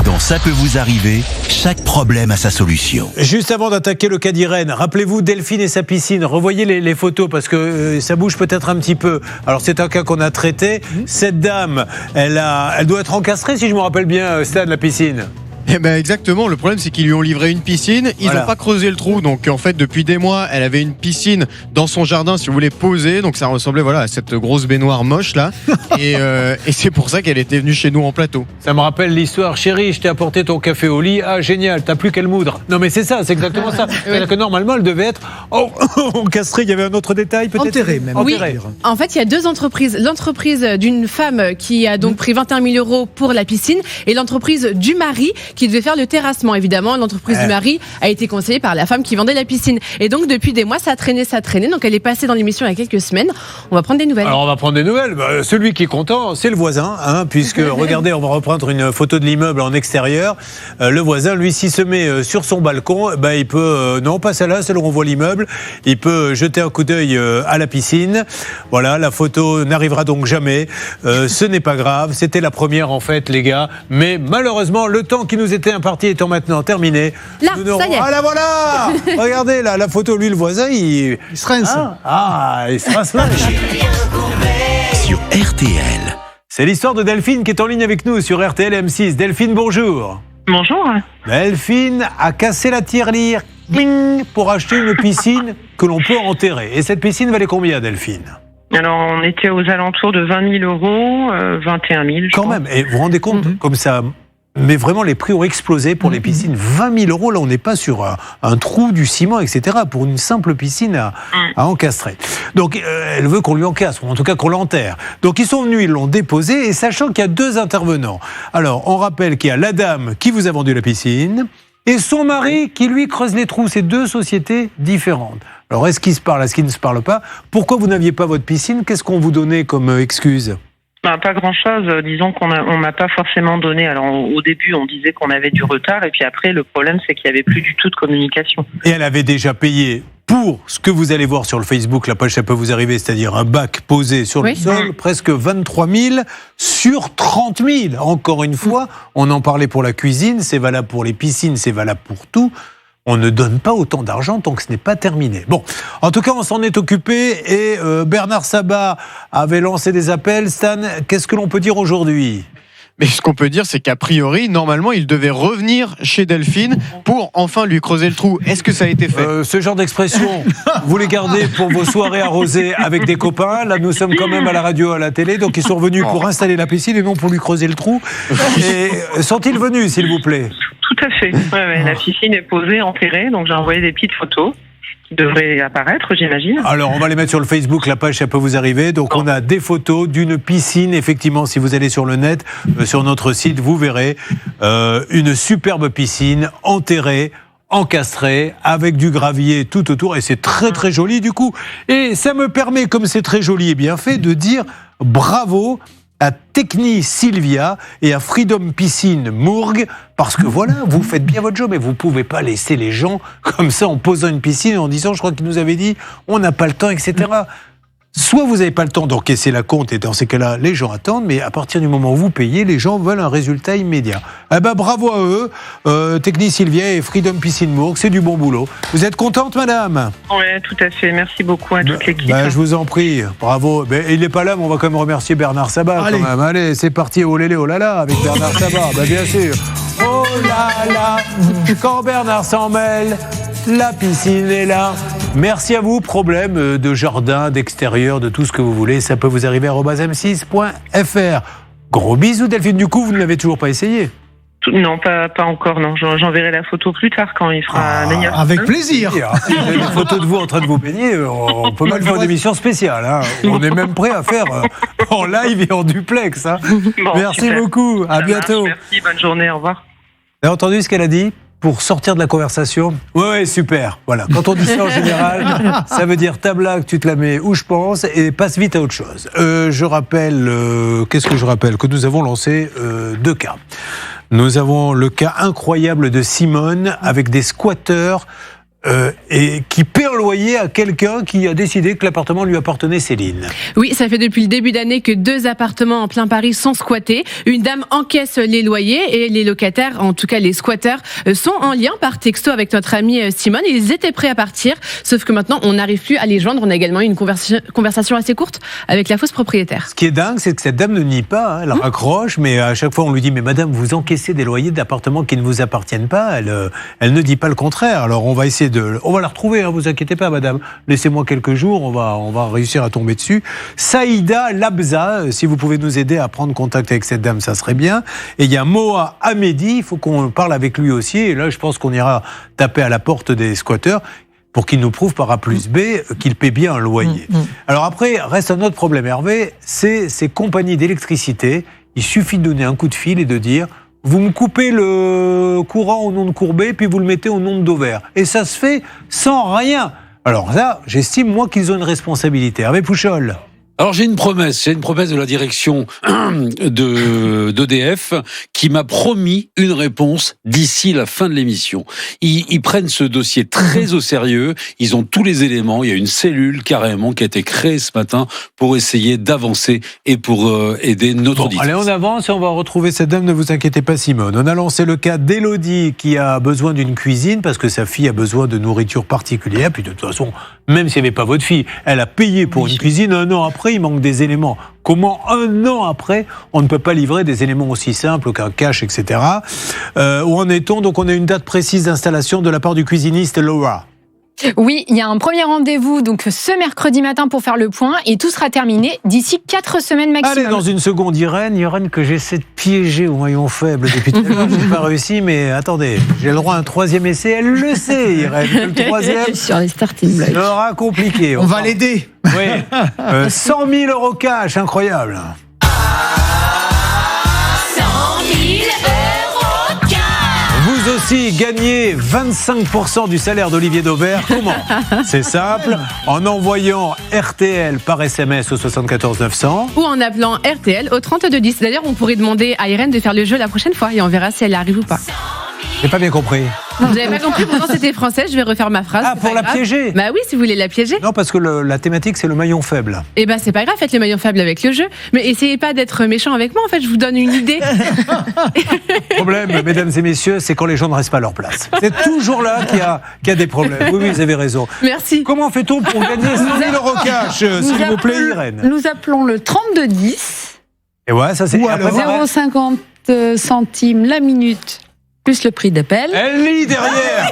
Dans Ça peut vous arriver, chaque problème a sa solution. Juste avant d'attaquer le cas d'Irène, rappelez-vous Delphine et sa piscine. Revoyez les photos parce que ça bouge peut-être un petit peu. Alors c'est un cas qu'on a traité. Cette dame, elle doit être encastrée, si je me rappelle bien, Stan, la piscine. Eh ben exactement, le problème c'est qu'ils lui ont livré une piscine, ils n'ont pas creusé le trou, donc en fait depuis des mois elle avait une piscine dans son jardin si vous voulez poser, donc ça ressemblait à cette grosse baignoire moche là, et c'est pour ça qu'elle était venue chez nous en plateau. Ça me rappelle l'histoire, chérie, je t'ai apporté ton café au lit, ah génial, t'as plus qu'elle moudre. Non mais c'est ça, c'est exactement ça. C'est-à-dire que normalement elle devait être encastrée, il y avait un autre détail peut-être. Enterrée même. Oui, en fait il y a 2 entreprises, l'entreprise d'une femme qui a donc pris 21 000 € pour la piscine et l'entreprise du mari qui devait faire le terrassement. Évidemment, l'entreprise du mari a été conseillée par la femme qui vendait la piscine. Et donc, depuis des mois, ça traînait. Donc, elle est passée dans l'émission il y a quelques semaines. On va prendre des nouvelles. Alors, on va prendre des nouvelles. Celui qui est content, c'est le voisin, puisque, regardez, on va reprendre une photo de l'immeuble en extérieur. Le voisin, lui, s'il se met sur son balcon, il peut, non, pas celle-là, celle où on voit l'immeuble, il peut jeter un coup d'œil à la piscine. Voilà, la photo n'arrivera donc jamais. Ce n'est pas grave. C'était la première, en fait, les gars. Mais malheureusement, le temps qui nous était imparti étant maintenant terminé. Là, ça y est. Ah là voilà. Regardez là, la photo, lui le voisin, il se rince. Il se rince là. Sur RTL. C'est l'histoire de Delphine qui est en ligne avec nous sur RTL M6. Delphine, bonjour. Bonjour. Delphine a cassé la tirelire pour acheter une piscine que l'on peut enterrer. Et cette piscine valait combien, Delphine? Alors, on était aux alentours de 20 000 €, 21 000. Quand même. Et vous vous rendez compte, comme ça. Mais vraiment, les prix ont explosé pour les piscines. 20 000 €, là, on n'est pas sur un trou, du ciment, etc. Pour une simple piscine à encastrer. Donc, elle veut qu'on lui encastre, ou en tout cas qu'on l'enterre. Donc, ils sont venus, ils l'ont déposé, et sachant qu'il y a 2 intervenants. Alors, on rappelle qu'il y a la dame qui vous a vendu la piscine, et son mari qui, lui, creuse les trous. C'est 2 sociétés différentes. Alors, est-ce qu'ils se parlent, est-ce qu'ils ne se parlent pas? Pourquoi vous n'aviez pas votre piscine? Qu'est-ce qu'on vous donnait comme excuse? Pas grand-chose. Disons qu'on m'a pas forcément donné. Alors, au début, on disait qu'on avait du retard. Et puis après, le problème, c'est qu'il n'y avait plus du tout de communication. Et elle avait déjà payé pour ce que vous allez voir sur le Facebook, la page Ça peut vous arriver, c'est-à-dire un bac posé sur le sol, presque 23 000 sur 30 000. Encore une fois, on en parlait pour la cuisine, c'est valable pour les piscines, c'est valable pour tout. On ne donne pas autant d'argent tant que ce n'est pas terminé. Bon, en tout cas, on s'en est occupé et Bernard Sabat avait lancé des appels. Stan, qu'est-ce que l'on peut dire aujourd'hui ? Mais ce qu'on peut dire, c'est qu'a priori, normalement, il devait revenir chez Delphine pour enfin lui creuser le trou. Est-ce que ça a été fait ? Ce genre d'expression, vous les gardez pour vos soirées arrosées avec des copains. Là, nous sommes quand même à la radio, à la télé, donc ils sont venus pour installer la piscine et non pour lui creuser le trou. Et sont-ils venus, s'il vous plaît ? Tout à fait. La piscine est posée, enterrée, donc j'ai envoyé des petites photos qui devraient apparaître, j'imagine. Alors, on va les mettre sur le Facebook, la page Ça peut vous arriver. Donc, on a des photos d'une piscine. Effectivement, si vous allez sur le net, sur notre site, vous verrez une superbe piscine enterrée encastré avec du gravier tout autour et c'est très très joli du coup. Et ça me permet, comme c'est très joli et bien fait, de dire bravo à Techni Sylvia et à Freedom Piscine Mourgue, parce que voilà, vous faites bien votre job et vous pouvez pas laisser les gens comme ça en posant une piscine et en disant, je crois qu'il nous avait dit, on n'a pas le temps, etc. Soit vous n'avez pas le temps d'encaisser la compte et dans ces cas-là, les gens attendent, mais à partir du moment où vous payez, les gens veulent un résultat immédiat. Eh ben, bravo à eux, Techni Sylvia et Freedom Piscine Mourgue, c'est du bon boulot. Vous êtes contente, madame ? Oui, tout à fait. Merci beaucoup à toute l'équipe. Je vous en prie, bravo. Il n'est pas là, mais on va quand même remercier Bernard Sabat. Quand même. Allez, c'est parti, oh lélé, oh là là, avec Bernard Sabat, bien sûr. Oh là là, quand Bernard s'en mêle, la piscine est là. Merci à vous. Problème de jardin, d'extérieur, de tout ce que vous voulez, ça peut vous arriver à m6.fr. Gros bisous, Delphine. Du coup, vous ne l'avez toujours pas essayé ? Non, pas encore. Non, j'enverrai la photo plus tard quand il sera meilleur. Avec plaisir. Si vous avez des photos de vous en train de vous baigner, on peut mal faire une émission spéciale. Hein. On est même prêt à faire en live et en duplex. Hein. Bon, merci super. beaucoup. À bientôt. Merci. Bonne journée. Au revoir. Vous avez entendu ce qu'elle a dit ? Pour sortir de la conversation, ouais, super. Voilà. Quand on dit ça en général, ça veut dire ta blague, tu te la mets où je pense et passe vite à autre chose. Je rappelle, qu'est-ce que je rappelle ? Que nous avons lancé 2 cas. Nous avons le cas incroyable de Simone avec des squatteurs et qui paie un loyer à quelqu'un qui a décidé que l'appartement lui appartenait, Céline. Oui, ça fait depuis le début d'année que 2 appartements en plein Paris sont squattés. Une dame encaisse les loyers et les locataires, en tout cas les squatteurs, sont en lien par texto avec notre amie Simone. Ils étaient prêts à partir, sauf que maintenant on n'arrive plus à les joindre. On a également eu une conversation assez courte avec la fausse propriétaire. Ce qui est dingue, c'est que cette dame ne nie pas, hein. Elle raccroche, mais à chaque fois on lui dit « Mais madame, vous encaissez des loyers d'appartements qui ne vous appartiennent pas ». Elle ne dit pas le contraire. Alors on va essayer on va la retrouver, hein, vous inquiétez pas, madame. Laissez-moi quelques jours, on va réussir à tomber dessus. Saïda Labza, si vous pouvez nous aider à prendre contact avec cette dame, ça serait bien. Et il y a Moa Hamedi, il faut qu'on parle avec lui aussi. Et là, je pense qu'on ira taper à la porte des squatteurs pour qu'il nous prouve par A plus B qu'il paie bien un loyer. Alors après, reste un autre problème, Hervé, c'est ces compagnies d'électricité. Il suffit de donner un coup de fil et de dire... Vous me coupez le courant au nom de Courbet, puis vous le mettez au nom de Dauvert. Et ça se fait sans rien. Alors là, j'estime, moi, qu'ils ont une responsabilité. Hervé Pouchol. Alors j'ai une promesse de la direction d'EDF qui m'a promis une réponse d'ici la fin de l'émission. Ils prennent ce dossier très au sérieux, ils ont tous les éléments, il y a une cellule carrément qui a été créée ce matin pour essayer d'avancer et pour aider notre auditeur. Allez, on avance et on va retrouver cette dame, ne vous inquiétez pas Simone. On a lancé le cas d'Élodie qui a besoin d'une cuisine parce que sa fille a besoin de nourriture particulière, puis de toute façon, même si elle n'est pas votre fille, elle a payé pour une cuisine 1 an après. Il manque des éléments. Comment 1 an après, on ne peut pas livrer des éléments aussi simples qu'un cash, etc. Où en est-on ? Donc on a une date précise d'installation de la part du cuisiniste Laura. Oui, il y a un premier rendez-vous donc ce mercredi matin pour faire le point et tout sera terminé d'ici 4 semaines maximum. Allez, dans une seconde, Irène que j'essaie de piéger au maillon faible depuis tout à l'heure. Je n'ai pas réussi, mais attendez, j'ai le droit à un 3e essai. Elle le sait, Irène. Le 3e sur les starting blocks sera compliqué. On va l'aider. Oui. 100 000 € cash, incroyable. 100 000 € cash. Vous aussi gagnez 25% du salaire d'Olivier Dauvert. Comment ? C'est simple, en envoyant RTL par SMS au 74 900. Ou en appelant RTL au 32 10. D'ailleurs, on pourrait demander à Irène de faire le jeu la prochaine fois et on verra si elle arrive ou pas. J'ai pas bien compris. Vous n'avez pas compris, pourtant c'était français, je vais refaire ma phrase. Ah, pour la piéger ? Bah oui, si vous voulez la piéger. Non, parce que la thématique, c'est le maillon faible. Eh ben c'est pas grave, faites le maillon faible avec le jeu. Mais essayez pas d'être méchant avec moi, en fait, je vous donne une idée. Le problème, mesdames et messieurs, c'est quand les gens ne restent pas à leur place. C'est toujours là qu'il y a des problèmes. Oui, vous avez raison. Merci. Comment fait-on pour gagner 100 000 € cash, s'il vous plaît, Irène ? Nous appelons le 32 10. Et ouais, ça c'est... 0,50 centimes la minute. Plus le prix d'appel. Elle lit derrière.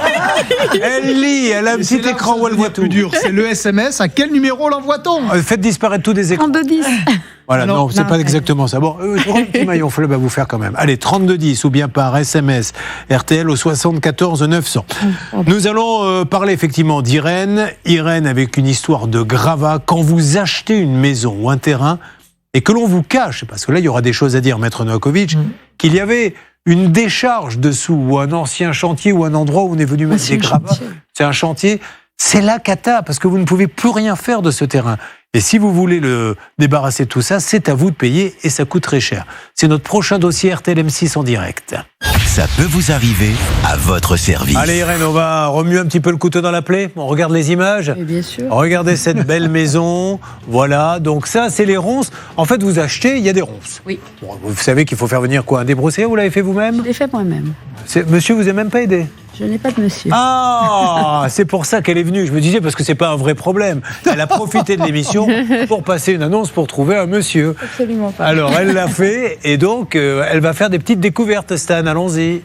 Elle a un petit écran où elle voit tout. Dur, c'est le SMS. À quel numéro l'envoie-t-on ? Faites disparaître tous des écrans. 3210. Voilà, non, c'est pas exactement ça. Bon, j'aurai un petit maillon fleuve à vous faire quand même. Allez, 3210 ou bien par SMS RTL au 74 900. Nous allons parler effectivement d'Irène. Irène avec une histoire de gravat. Quand vous achetez une maison ou un terrain et que l'on vous cache, parce que là il y aura des choses à dire, Maître Novakovic, qu'il y avait une décharge dessous, ou un ancien chantier, ou un endroit où on est venu mettre des gravats, c'est un chantier, c'est la cata, parce que vous ne pouvez plus rien faire de ce terrain. Et si vous voulez le débarrasser de tout ça, c'est à vous de payer et ça coûte très cher. C'est notre prochain dossier RTL M6 en direct. Ça peut vous arriver à votre service. Allez Irène, on va remuer un petit peu le couteau dans la plaie. On regarde les images. Et bien sûr. Regardez cette belle maison. Voilà, donc ça c'est les ronces. En fait, vous achetez, il y a des ronces. Oui. Bon, vous savez qu'il faut faire venir quoi, un débroussailleur, vous l'avez fait vous-même ? Je l'ai fait moi-même. Monsieur vous a même pas aidé ? Je n'ai pas de monsieur. Ah, c'est pour ça qu'elle est venue. Je me disais, parce que c'est pas un vrai problème. Elle a profité de l'émission pour passer une annonce pour trouver un monsieur. Absolument pas. Alors, elle l'a fait et donc, elle va faire des petites découvertes, Stan. Allons-y.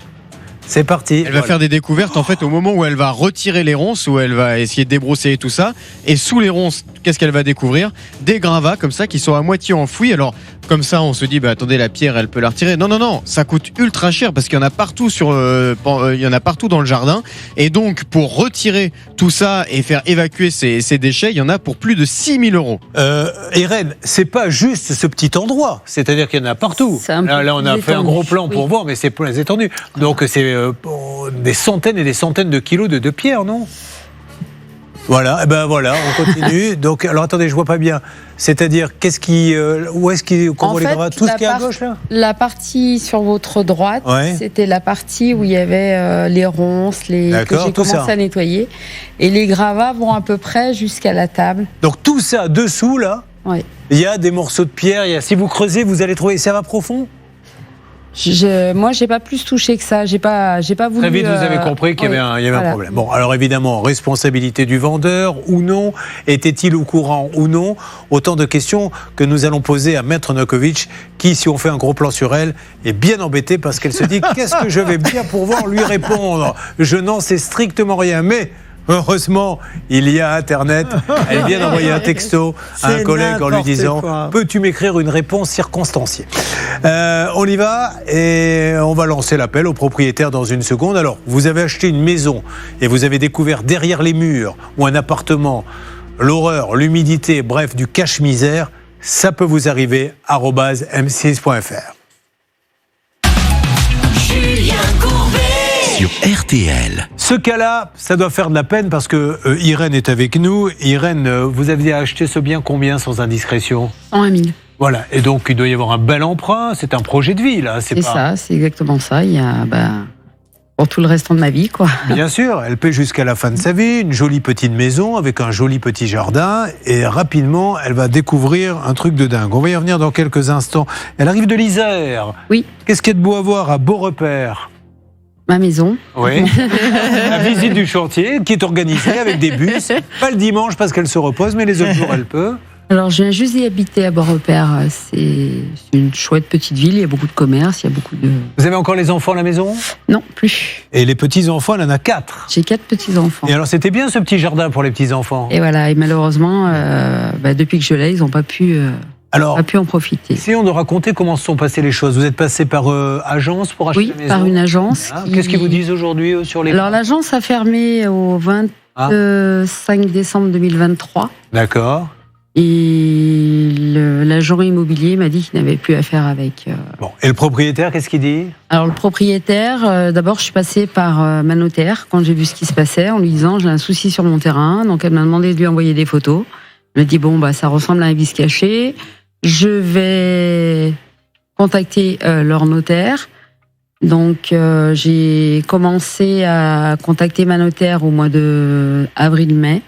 C'est parti. Elle va faire des découvertes en fait au moment où elle va retirer les ronces, où elle va essayer de débroussailler tout ça. Et sous les ronces, qu'est-ce qu'elle va découvrir ? Des gravats comme ça qui sont à moitié enfouis. Alors comme ça, on se dit attendez, la pierre, elle peut la retirer. Non, ça coûte ultra cher parce qu'il y en a partout il y en a partout dans le jardin. Et donc pour retirer tout ça et faire évacuer ces déchets, il y en a pour plus de 6 000 €. Irène, c'est pas juste ce petit endroit. C'est-à-dire qu'il y en a partout. Là, on a fait un gros plan pour voir, mais c'est plus étendu. Donc c'est des centaines et des centaines de kilos de pierre, non ? Voilà, et ben voilà, on continue. Donc, alors attendez, je vois pas bien. C'est-à-dire, où est-ce qu'on voit les gravats ? Tout ce qui est à gauche là ? La partie sur votre droite, c'était la partie où il y avait les ronces, que j'ai commencé à nettoyer. Et les gravats vont à peu près jusqu'à la table. Donc tout ça dessous là, il y a des morceaux de pierre. Si vous creusez, vous allez trouver. Ça va profond ? Moi, j'ai pas plus touché que ça. J'ai pas voulu. Très vite, vous avez compris qu'il y avait un problème. Bon, alors évidemment, responsabilité du vendeur ou non ? Était-il au courant ou non ? Autant de questions que nous allons poser à Maître Novakovic, qui, si on fait un gros plan sur elle, est bien embêtée parce qu'elle se dit qu'est-ce que je vais bien pouvoir lui répondre ? Je n'en sais strictement rien, mais. Heureusement, il y a Internet. Elle vient d'envoyer un texto à un collègue en lui disant « Peux-tu m'écrire une réponse circonstanciée ?» On y va et on va lancer l'appel au propriétaire dans une seconde. Alors, vous avez acheté une maison et vous avez découvert derrière les murs ou un appartement l'horreur, l'humidité, bref, du cache-misère. Ça peut vous arriver, @m6.fr. Julien Courbet sur RTL. Ce cas-là, ça doit faire de la peine parce que Irène est avec nous. Irène, vous aviez acheté ce bien combien sans indiscrétion ? 101 000. Voilà, et donc il doit y avoir un bel emprunt, c'est un projet de vie là. C'est ça, c'est exactement ça. Il y a pour tout le restant de ma vie, quoi. Bien sûr, elle paie jusqu'à la fin de sa vie, une jolie petite maison avec un joli petit jardin et rapidement elle va découvrir un truc de dingue. On va y revenir dans quelques instants. Elle arrive de l'Isère. Oui. Qu'est-ce qu'il y a de beau à voir à Beaurepaire ? Ma maison. Oui. La visite du chantier qui est organisée avec des bus. Pas le dimanche parce qu'elle se repose, mais les autres jours elle peut. Alors je viens juste d'y habiter à Beaurepaire. C'est une chouette petite ville, il y a beaucoup de commerce, il y a beaucoup de... Vous avez encore les enfants à la maison ? Non, plus. Et les petits-enfants, elle en a 4 ? J'ai 4 petits-enfants. Et alors c'était bien ce petit jardin pour les petits-enfants ? Et voilà, et malheureusement, depuis que je l'ai, ils n'ont pas pu... Alors, a pu en profiter. Essayons de raconter comment se sont passées les choses. Vous êtes passé par agence pour acheter la maison ? Oui, par une agence. Qu'est-ce qu'ils vous disent aujourd'hui sur les... Alors l'agence a fermé au 25 décembre 2023. D'accord. Et l'agent immobilier m'a dit qu'il n'avait plus affaire avec... Bon. Et le propriétaire, qu'est-ce qu'il dit ? Alors le propriétaire, d'abord je suis passée par ma notaire quand j'ai vu ce qui se passait en lui disant j'ai un souci sur mon terrain. Donc elle m'a demandé de lui envoyer des photos. Elle m'a dit ça ressemble à un vice caché. Je vais contacter leur notaire. Donc j'ai commencé à contacter ma notaire au mois de avril-mai.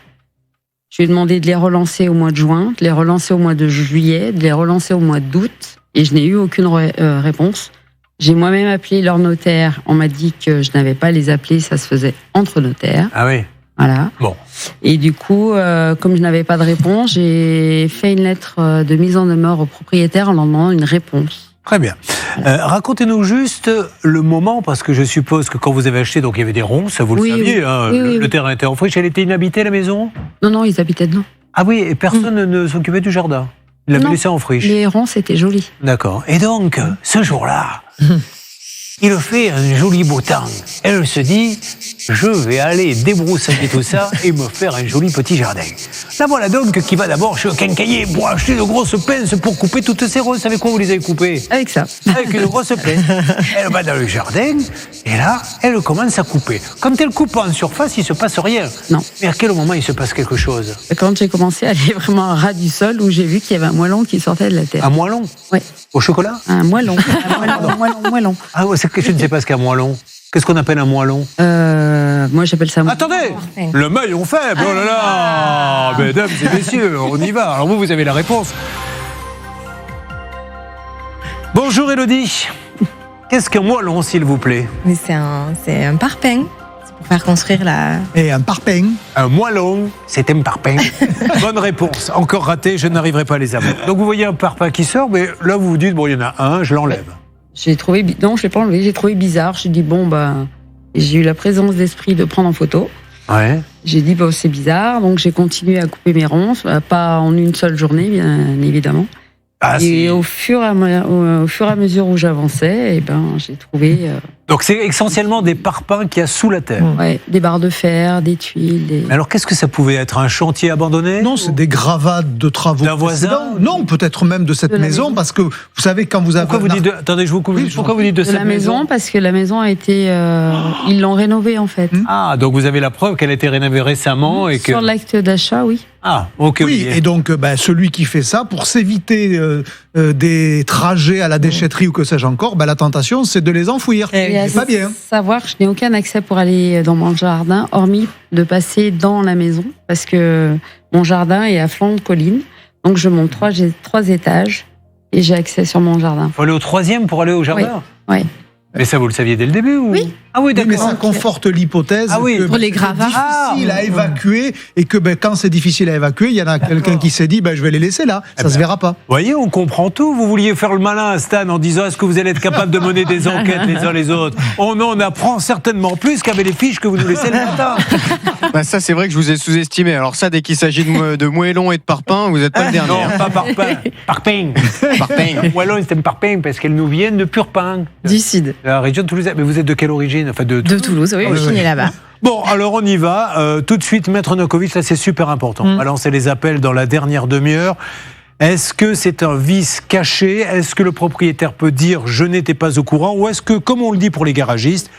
Je lui ai demandé de les relancer au mois de juin, de les relancer au mois de juillet, de les relancer au mois d'août. Et je n'ai eu aucune réponse. J'ai moi-même appelé leur notaire. On m'a dit que je n'avais pas à les appeler, ça se faisait entre notaires. Ah oui. Voilà. Bon. Et du coup, comme je n'avais pas de réponse, j'ai fait une lettre de mise en demeure au propriétaire en leur demandant une réponse. Très bien. Racontez-nous juste le moment, parce que je suppose que quand vous avez acheté, donc il y avait des ronces, vous le saviez, le terrain était en friche, elle était inhabitée la maison ? Non, ils habitaient dedans. Ah oui, et personne ne s'occupait du jardin ? Il l'avait laissé en friche ? Les ronces étaient jolies. D'accord. Et donc, ce jour-là, il fait un joli beau temps. Elle se dit, je vais aller débroussailler tout ça et me faire un joli petit jardin. La voilà donc qui va d'abord chez le quincaillier pour acheter de grosses pinces pour couper toutes ces roses. Vous savez quoi, vous les avez coupées? Avec ça. Avec une grosse pince. Elle va dans le jardin et là, elle commence à couper. Quand elle coupe en surface, il ne se passe rien. Non. Mais à quel moment il se passe quelque chose? Quand j'ai commencé à aller vraiment à ras du sol, où j'ai vu qu'il y avait un moellon qui sortait de la terre. Un moellon? Oui. Au chocolat? Un moellon. Moellon. Ah ouais, c'est que je ne sais pas ce qu'est un moellon. Qu'est-ce qu'on appelle un moellon? Moi, j'appelle ça. Attendez, le maillon faible. Oh là là, mesdames et messieurs, on y va. Alors vous avez la réponse. Bonjour Élodie. Qu'est-ce qu'un moellon, s'il vous plaît? Mais c'est un parpaing. C'est pour faire construire la. Et un parpaing. Un moellon, c'est un parpaing. Bonne réponse. Encore raté, je n'arriverai pas à les avoir. Donc vous voyez un parpaing qui sort, mais là vous vous dites, bon, il y en a un, je l'enlève. J'ai trouvé. Non, je ne l'ai pas enlevé, j'ai trouvé bizarre. J'ai dit, bon, j'ai eu la présence d'esprit de prendre en photo. Ouais. J'ai dit, c'est bizarre, donc j'ai continué à couper mes ronces, pas en une seule journée, bien évidemment. Et au fur et à mesure où j'avançais, j'ai trouvé. Donc c'est essentiellement des parpaings qu'il y a sous la terre. Ouais, des barres de fer, des tuiles. Mais alors qu'est-ce que ça pouvait être? Un chantier abandonné? Non, c'est des gravats de travaux. D'un voisin? Non, peut-être même de cette maison, parce que vous savez, quand vous avez. Pourquoi vous dites de... Attendez, je vous coupe. Pourquoi vous dites de cette la maison? Parce que la maison a été. Ils l'ont rénovée en fait. Ah, donc vous avez la preuve qu'elle a été rénovée récemment et que. Sur l'acte d'achat, oui. Ah, ok. Oui, et donc celui qui fait ça, pour s'éviter des trajets à la déchetterie ou que sais-je encore, la tentation, c'est de les enfouir. C'est pas bien. Savoir, je n'ai aucun accès pour aller dans mon jardin, hormis de passer dans la maison, parce que mon jardin est à flanc de colline. Donc je monte 3 étages et j'ai accès sur mon jardin. Il faut aller au 3e pour aller au jardin? Oui. Mais ça, vous le saviez dès le début ou... Oui. Ah oui, d'accord. Mais ça conforte l'hypothèse que pour les gravats. c'est difficile à évacuer et que quand c'est difficile à évacuer, il y en a quelqu'un qui s'est dit je vais les laisser là, ça se verra pas. Vous voyez, on comprend tout. Vous vouliez faire le malin à Stan en disant est-ce que vous allez être capable de mener des enquêtes les uns les autres? Oh non, on apprend certainement plus qu'avec les fiches que vous nous laissez le matin. Ça, c'est vrai que je vous ai sous-estimé. Alors ça, dès qu'il s'agit de moellons et de parpaings, vous n'êtes pas le dernier. Non, pas parpaing. Parpaing. Moellon, c'est un parpaing parce qu'elles nous viennent de Purpaing. Du sud. La région de Toulouse. Mais vous êtes de quelle origine? Enfin, de Toulouse, oui, je suis née là-bas. Bon, alors on y va. Tout de suite, Maître Novakovic, ça c'est super important. On va lancer les appels dans la dernière demi-heure. Est-ce que c'est un vice caché? Est-ce que le propriétaire peut dire « je n'étais pas au courant » ou est-ce que, comme on le dit pour les garagistes,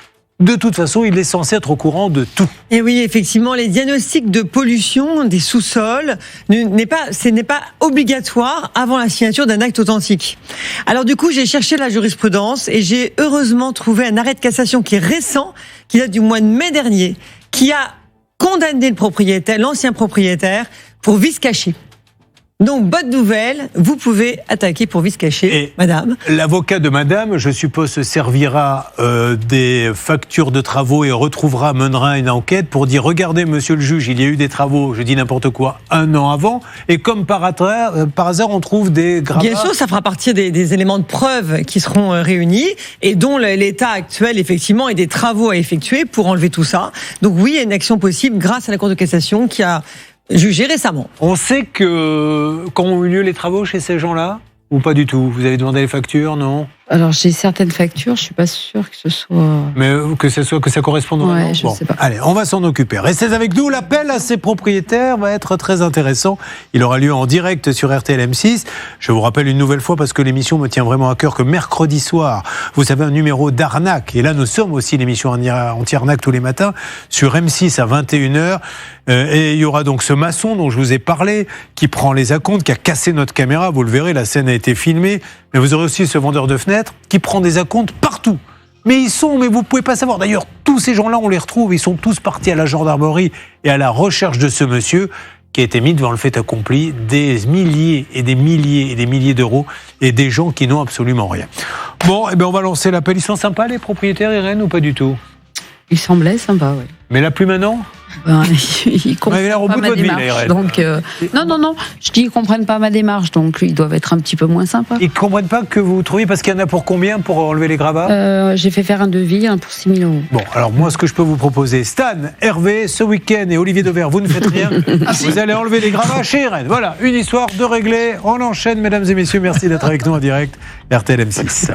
de toute façon, il est censé être au courant de tout? Et oui, effectivement, les diagnostics de pollution des sous-sols n'est pas obligatoire avant la signature d'un acte authentique. Alors du coup, j'ai cherché la jurisprudence et j'ai heureusement trouvé un arrêt de cassation qui est récent, qui date du mois de mai dernier, qui a condamné le propriétaire, l'ancien propriétaire, pour vice caché. Donc, bonne nouvelle, vous pouvez attaquer pour vice caché, madame. L'avocat de madame, je suppose, se servira des factures de travaux et mènera une enquête pour dire, regardez, monsieur le juge, il y a eu des travaux, je dis n'importe quoi, 1 an avant, et comme par hasard, on trouve des gravats. Bien sûr, ça fera partie des éléments de preuve qui seront réunis et dont l'état actuel, effectivement, et des travaux à effectuer pour enlever tout ça. Donc oui, il y a une action possible grâce à la Cour de cassation qui a jugé récemment. On sait que quand ont eu lieu les travaux chez ces gens-là, ou pas du tout? Vous avez demandé les factures, non? Alors j'ai certaines factures, je suis pas sûre que ce soit. Mais que ça corresponde vraiment. Ouais, je sais pas. Allez, on va s'en occuper. Restez avec nous. L'appel à ces propriétaires va être très intéressant. Il aura lieu en direct sur RTL M6. Je vous rappelle une nouvelle fois parce que l'émission me tient vraiment à cœur que mercredi soir, vous savez, un numéro d'arnaque. Et là, nous sommes aussi l'émission anti-arnaque tous les matins sur M6 à 21h. Et il y aura donc ce maçon dont je vous ai parlé, qui prend les acomptes, qui a cassé notre caméra. Vous le verrez, la scène a été filmée. Mais vous aurez aussi ce vendeur de fenêtres qui prend des acomptes partout. Mais vous pouvez pas savoir. D'ailleurs, tous ces gens-là, on les retrouve. Ils sont tous partis à la gendarmerie et à la recherche de ce monsieur qui a été mis devant le fait accompli, des milliers et des milliers et des milliers d'euros et des gens qui n'ont absolument rien. Bon, on va lancer l'appel. Ils sont sympas, les propriétaires, Irène, ou pas du tout? Ils semblaient sympas, oui. Mais là, plus maintenant? Ils comprennent pas ma démarche. Donc, non. Je dis qu'ils comprennent pas ma démarche, donc ils doivent être un petit peu moins sympas. Ils comprennent pas que vous trouviez, parce qu'il y en a pour combien pour enlever les gravats? J'ai fait faire un devis pour 6 000 euros. Bon, alors moi, ce que je peux vous proposer, Stan, Hervé, ce week-end et Olivier Dauvert, vous ne faites rien. Vous allez enlever les gravats chez Irène. Voilà, une histoire de régler. On enchaîne, mesdames et messieurs. Merci d'être avec nous en direct. RTL M6.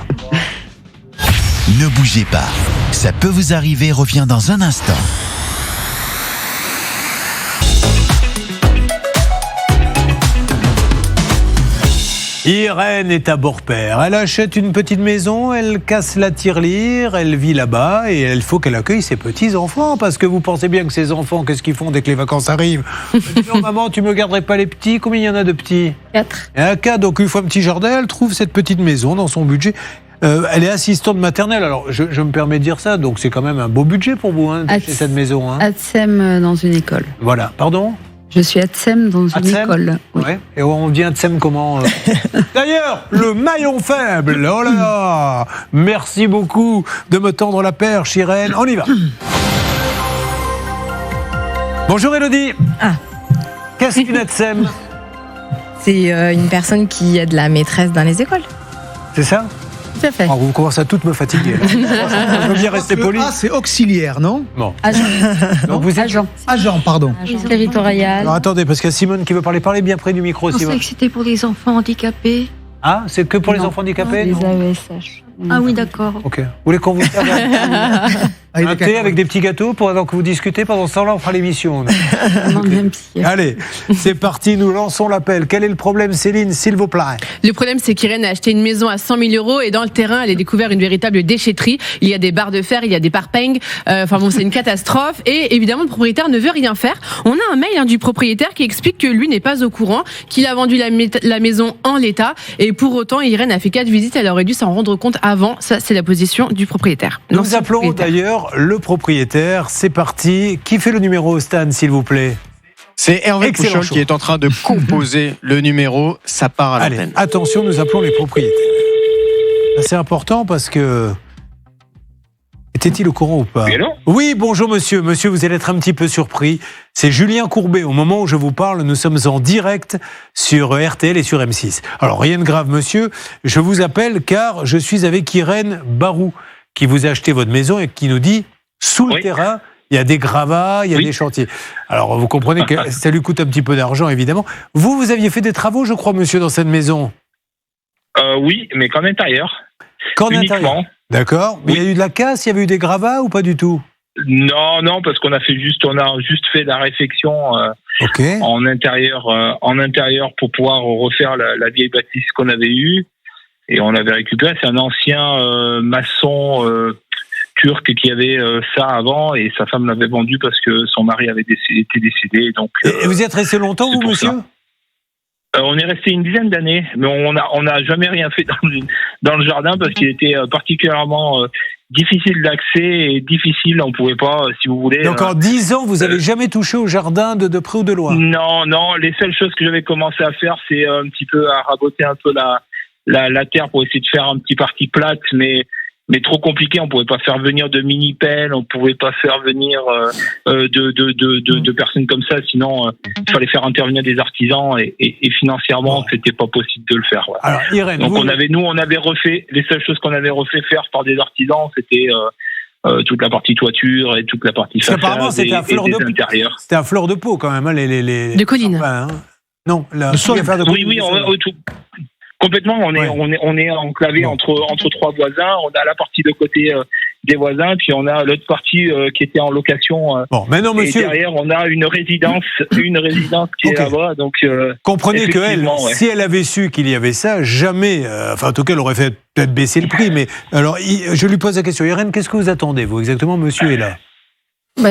Ne bougez pas. Ça peut vous arriver revient dans un instant. Irène est à Beaurepaire. Elle achète une petite maison, elle casse la tirelire, elle vit là-bas et il faut qu'elle accueille ses petits-enfants parce que vous pensez bien que ces enfants, qu'est-ce qu'ils font dès que les vacances arrivent? Non, maman, tu me garderais pas les petits? Combien il y en a de petits? 4. Il y en a 4, donc il faut un petit jardin. Elle trouve cette petite maison dans son budget. Elle est assistante maternelle, alors je me permets de dire ça, donc c'est quand même un beau budget pour vous, d'acheter cette maison. ATSEM dans une école. Voilà, pardon? Je suis ATSEM dans une école. Oui. Ouais. Et on dit ATSEM comment D'ailleurs, le maillon faible. Oh là là. Merci beaucoup de me tendre la perche, Irène. On y va. Bonjour Élodie. Qu'est-ce qu'une ATSEM? C'est une personne qui aide la maîtresse dans les écoles. C'est ça? Tout à fait. Oh, vous commencez à toutes me fatiguer. Je veux bien rester poli. C'est auxiliaire, non? Bon. Agent. Donc vous êtes Agent, pardon. Territorial. Alors attendez, parce qu'il y a Simone qui veut parler. Parlez bien près du micro, Je pensais Simone. que c'était pour les enfants handicapés. Ah, c'est que pour les enfants handicapés? Les AESH. Ah oui, d'accord. Ok. Vous voulez qu'on vous serve un thé avec des petits gâteaux pendant que vous discutez? Pendant ce temps-là, on fera l'émission. Allez, c'est parti, nous lançons l'appel. Quel est le problème, Céline, s'il vous plaît? Le problème, c'est qu'Irène a acheté une maison à 100 000 € et dans le terrain, elle a découvert une véritable déchetterie. Il y a des barres de fer, il y a des parpaings. Enfin bon, c'est une catastrophe. Et évidemment, le propriétaire ne veut rien faire. On a un mail du propriétaire qui explique que lui n'est pas au courant, qu'il a vendu la maison en l'état. Et pour autant, Irène a fait 4 visites. Elle aurait dû s'en rendre compte avant. Ça, c'est la position du propriétaire. Nous appelons d'ailleurs le propriétaire. C'est parti. Qui fait le numéro au stand, s'il vous plaît? C'est Hervé Pouchol qui est en train de composer le numéro. Ça part à l'antenne. Allez, attention, nous appelons les propriétaires. C'est important parce que... Était-il au courant ou pas? Oui, bonjour monsieur. Monsieur, vous allez être un petit peu surpris. C'est Julien Courbet. Au moment où je vous parle, nous sommes en direct sur RTL et sur M6. Alors, rien de grave, monsieur. Je vous appelle car je suis avec Irène Barou, qui vous a acheté votre maison et qui nous dit, sous le terrain, il y a des gravats, il y a des chantiers. Alors, vous comprenez que ça lui coûte un petit peu d'argent, évidemment. Vous aviez fait des travaux, je crois, monsieur, dans cette maison? Oui, mais qu'en intérieur. Qu'en intérieur? D'accord. Mais il y a eu de la casse, il y avait eu des gravats ou pas du tout? Non, parce qu'on a juste fait la réfection en intérieur pour pouvoir refaire la vieille bâtisse qu'on avait eue et on l'avait récupéré. C'est un ancien maçon turc qui avait ça avant et sa femme l'avait vendu parce que son mari était décédé. Donc, et vous y êtes resté longtemps, vous, monsieur? On est resté une dizaine d'années, mais on n'a jamais rien fait dans le jardin parce qu'il était particulièrement difficile d'accès et difficile. On pouvait pas, si vous voulez. Donc en 10 ans, vous n'avez jamais touché au jardin de près ou de loin? Non. Les seules choses que j'avais commencé à faire, c'est un petit peu à raboter un peu la terre pour essayer de faire un petit partie plate, mais trop compliqué. On pouvait pas faire venir de mini-pelles, on pouvait pas faire venir de personnes comme ça. Sinon, il fallait faire intervenir des artisans et financièrement, c'était pas possible de le faire. Voilà. Alors, Irène, donc on avait refait. Les seules choses qu'on avait refait faire par des artisans, c'était toute la partie toiture et toute la partie façade. Apparemment, c'était à fleur de peau. C'était à fleur de peau quand même, hein, les de collines. Non, le sol. Oui, complètement. On est enclavé entre trois voisins. On a la partie de côté des voisins, puis on a l'autre partie qui était en location. Bon, maintenant, monsieur. Et derrière, on a une résidence qui est là-bas. Donc, comprenez que elle, si elle avait su qu'il y avait ça, jamais. Enfin, en tout cas, elle aurait fait peut-être baisser le prix. Mais alors, je lui pose la question. Irène, qu'est-ce que vous attendez, vous exactement? Monsieur est là.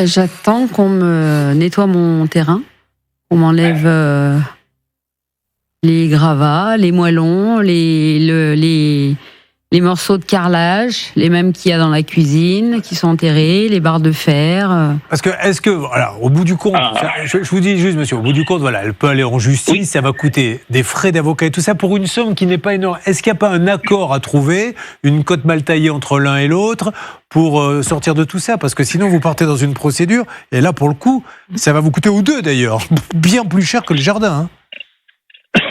J'attends qu'on me nettoie mon terrain, qu'on m'enlève. Les gravats, les moellons, les morceaux de carrelage, les mêmes qu'il y a dans la cuisine, qui sont enterrés, les barres de fer. Parce que, voilà, au bout du compte, je vous dis juste, monsieur, au bout du compte, voilà, elle peut aller en justice, ça va coûter des frais d'avocat et tout ça pour une somme qui n'est pas énorme. Est-ce qu'il n'y a pas un accord à trouver, une cote mal taillée entre l'un et l'autre, pour sortir de tout ça? Parce que sinon, vous partez dans une procédure, et là, pour le coup, ça va vous coûter, aux deux d'ailleurs, bien plus cher que le jardin, hein.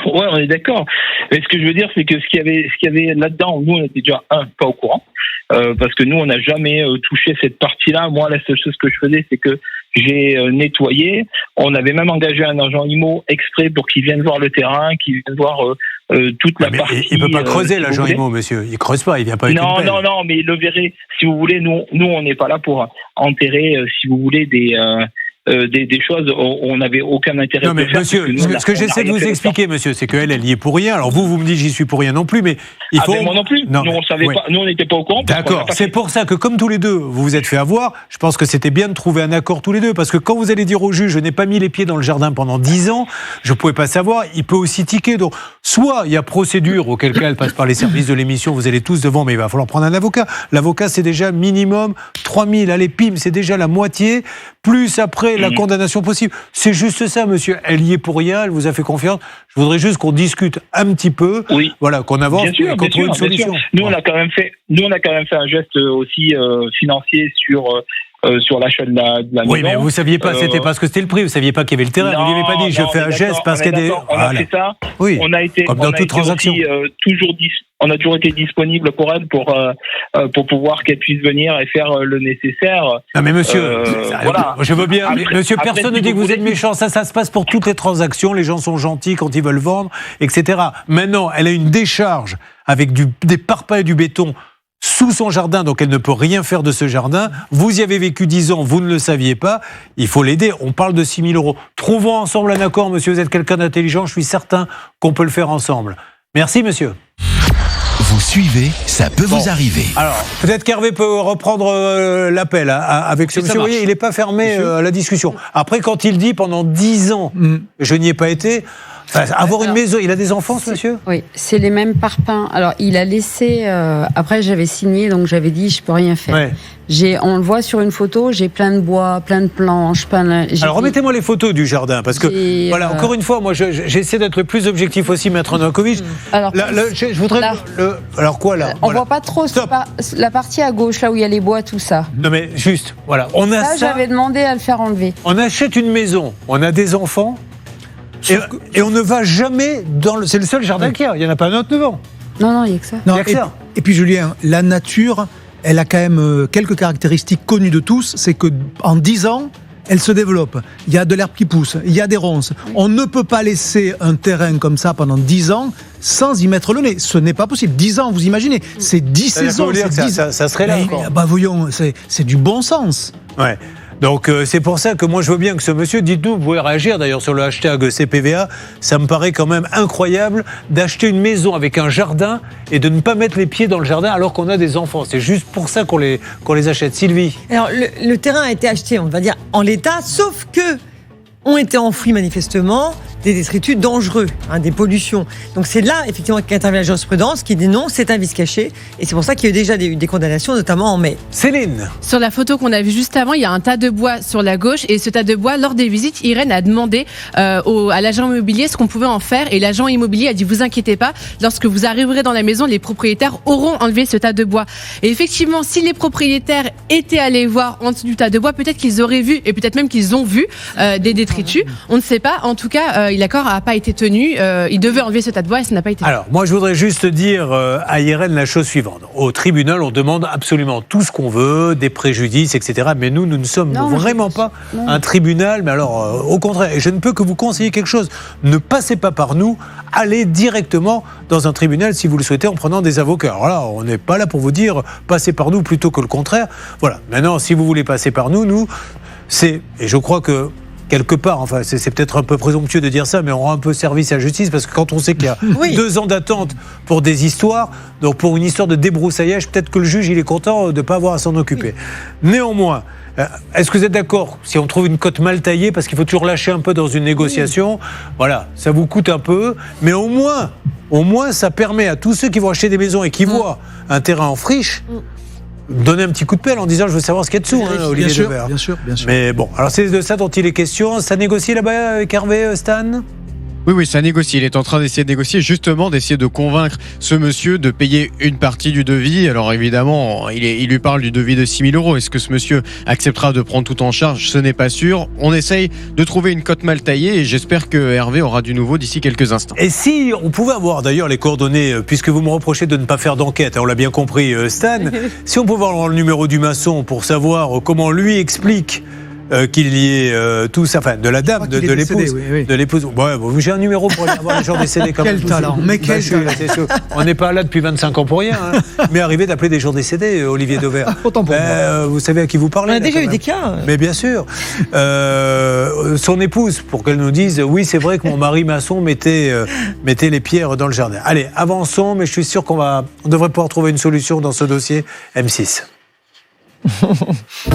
Ouais, on est d'accord. Mais ce que je veux dire, c'est que ce qu'il y avait là-dedans, nous, on était déjà pas au courant, parce que nous, on n'a jamais touché cette partie-là. Moi, la seule chose que je faisais, c'est que j'ai nettoyé. On avait même engagé un agent IMO exprès pour qu'il vienne voir le terrain, qu'il vienne voir toute la partie. Il ne peut pas creuser l'agent IMO, monsieur. Il ne creuse pas, il ne vient pas avec une pelle. Non, mais il le verrait. Si vous voulez, nous, on n'est pas là pour enterrer, si vous voulez, des choses, on n'avait aucun intérêt. Non mais monsieur, ce que j'essaie de vous expliquer, monsieur, c'est qu'elle y est pour rien. Alors vous me dites j'y suis pour rien non plus, mais il faut. Mais moi non plus. Non, nous on savait pas, nous on n'était pas au courant. D'accord. C'est pour ça que comme tous les deux, vous vous êtes fait avoir. Je pense que c'était bien de trouver un accord tous les deux, parce que quand vous allez dire au juge, je n'ai pas mis les pieds dans le jardin pendant 10 ans, je pouvais pas savoir. Il peut aussi tiquer. Donc soit il y a procédure, auquel cas elle passe par les services de l'émission, vous allez tous devant, mais il va falloir prendre un avocat. L'avocat c'est déjà minimum 3000. Allez pim, c'est déjà la moitié. Plus après la condamnation possible. C'est juste ça, monsieur. Elle y est pour rien, elle vous a fait confiance. Je voudrais juste qu'on discute un petit peu. Oui. Voilà, qu'on avance et qu'on trouve une solution. Nous, on a quand même fait un geste aussi financier sur l'achat de la maison. Oui, mais vous saviez pas, c'était parce que c'était le prix, vous saviez pas qu'il y avait le terrain. Vous lui avez pas dit, je fais un geste parce qu'il y a des. On a fait ça. Oui. On a été, comme dans toute transaction. On a toujours été disponible pour elle pour pouvoir qu'elle puisse venir et faire le nécessaire. Non mais monsieur, voilà. Je veux bien. Monsieur, personne ne dit que vous êtes méchant. Ça se passe pour toutes les transactions. Les gens sont gentils quand ils veulent vendre, etc. Maintenant, elle a une décharge avec des parpaings et du béton sous son jardin, donc elle ne peut rien faire de ce jardin. Vous y avez vécu 10 ans, vous ne le saviez pas. Il faut l'aider. On parle de 6 000 €. Trouvons ensemble un accord, monsieur. Vous êtes quelqu'un d'intelligent. Je suis certain qu'on peut le faire ensemble. Merci, monsieur. Vous suivez, ça peut vous arriver. Alors, peut-être qu'Hervé peut reprendre l'appel avec ce monsieur. Vous voyez, il n'est pas fermé à la discussion. Après, quand il dit pendant 10 ans, je n'y ai pas été... avoir une maison, il a des enfants, ce monsieur ? Oui, c'est les mêmes parpaings. Alors, il a laissé... après, j'avais signé, donc j'avais dit, je peux rien faire. Ouais. On le voit sur une photo, j'ai plein de bois, plein de planches, Alors, remettez-moi les photos du jardin, parce que, voilà, encore une fois, moi, j'essaie d'être le plus objectif aussi, Maître Novakovic. Alors, je voudrais... Alors quoi, là ? On voit pas trop la partie à gauche, là où il y a les bois, tout ça. Non, mais juste, voilà. On a ça, j'avais demandé à le faire enlever. On achète une maison, on a des enfants... Et on ne va jamais dans c'est le seul jardin qu'il y a. Il n'y en a pas un autre devant. Non, il n'y a que ça. Non, et puis Julien, la nature, elle a quand même quelques caractéristiques connues de tous. C'est qu'en 10 ans, elle se développe. Il y a de l'herbe qui pousse, il y a des ronces. On ne peut pas laisser un terrain comme ça pendant 10 ans sans y mettre le nez. Ce n'est pas possible. 10 ans, vous imaginez, c'est 10 saisons. Ça serait là encore. Bah voyons, c'est du bon sens. Ouais. Donc c'est pour ça que moi je veux bien que ce monsieur, dites-nous, vous pouvez réagir d'ailleurs sur le hashtag CPVA, ça me paraît quand même incroyable d'acheter une maison avec un jardin et de ne pas mettre les pieds dans le jardin alors qu'on a des enfants. C'est juste pour ça qu'on les achète. Sylvie ? Alors le terrain a été acheté, on va dire, en l'état, sauf que ont été enfouis manifestement des détritus dangereux, des pollutions. Donc c'est là, effectivement, qu'intervient la jurisprudence qui dit non, c'est un vice caché. Et c'est pour ça qu'il y a eu déjà des condamnations, notamment en mai. Céline. Sur la photo qu'on a vue juste avant, il y a un tas de bois sur la gauche. Et ce tas de bois, lors des visites, Irène a demandé à l'agent immobilier ce qu'on pouvait en faire. Et l'agent immobilier a dit, vous inquiétez pas, lorsque vous arriverez dans la maison, les propriétaires auront enlevé ce tas de bois. Et effectivement, si les propriétaires étaient allés voir en dessous du tas de bois, peut-être qu'ils auraient vu, et peut-être même qu'ils ont vu des détritus. On ne sait pas. En tout cas, l'accord n'a pas été tenu. Il devait enlever ce tas de bois et ça n'a pas été fait. Alors, moi, je voudrais juste dire à Irène la chose suivante. Au tribunal, on demande absolument tout ce qu'on veut, des préjudices, etc. Mais nous ne sommes vraiment pas un tribunal. Mais alors, au contraire, et je ne peux que vous conseiller quelque chose. Ne passez pas par nous. Allez directement dans un tribunal si vous le souhaitez en prenant des avocats. Alors là, on n'est pas là pour vous dire passez par nous plutôt que le contraire. Voilà. Maintenant, si vous voulez passer par nous, et je crois que quelque part, enfin c'est peut-être un peu présomptueux de dire ça, mais on rend un peu service à la justice parce que quand on sait qu'il y a 2 ans d'attente pour des histoires, donc pour une histoire de débroussaillage, peut-être que le juge il est content de ne pas avoir à s'en occuper. Néanmoins, est-ce que vous êtes d'accord si on trouve une cote mal taillée, parce qu'il faut toujours lâcher un peu dans une négociation, voilà, ça vous coûte un peu, mais au moins ça permet à tous ceux qui vont acheter des maisons et qui voient un terrain en friche, donner un petit coup de pelle en disant je veux savoir ce qu'il y a dessous, Olivier Devers. Bien sûr. Mais bon, alors c'est de ça dont il est question. Ça négocie là-bas avec Hervé, Stan ? Oui, ça négocie. Il est en train d'essayer de négocier, justement, d'essayer de convaincre ce monsieur de payer une partie du devis. Alors évidemment, il lui parle du devis de 6 000 euros. Est-ce que ce monsieur acceptera de prendre tout en charge? Ce n'est pas sûr. On essaye de trouver une cote mal taillée et j'espère que Hervé aura du nouveau d'ici quelques instants. Et si on pouvait avoir d'ailleurs les coordonnées, puisque vous me reprochez de ne pas faire d'enquête, on l'a bien compris Stan, si on pouvait avoir le numéro du maçon pour savoir comment lui explique qu'il y ait tout ça, enfin de la dame, de l'épouse. Oui. De l'épouse. Ouais, j'ai un numéro pour aller avoir les gens décédés comme Quel talent, mais quel talent. On n'est pas là depuis 25 ans pour rien. Mais arrivé d'appeler des gens décédés, Olivier Dauvert. Autant pour moi. Vous savez à qui vous parlez. On a déjà eu des cas. Mais bien sûr. Son épouse, pour qu'elle nous dise, oui, c'est vrai que mon mari maçon mettait les pierres dans le jardin. Allez, avançons, mais je suis sûr on devrait pouvoir trouver une solution dans ce dossier M6.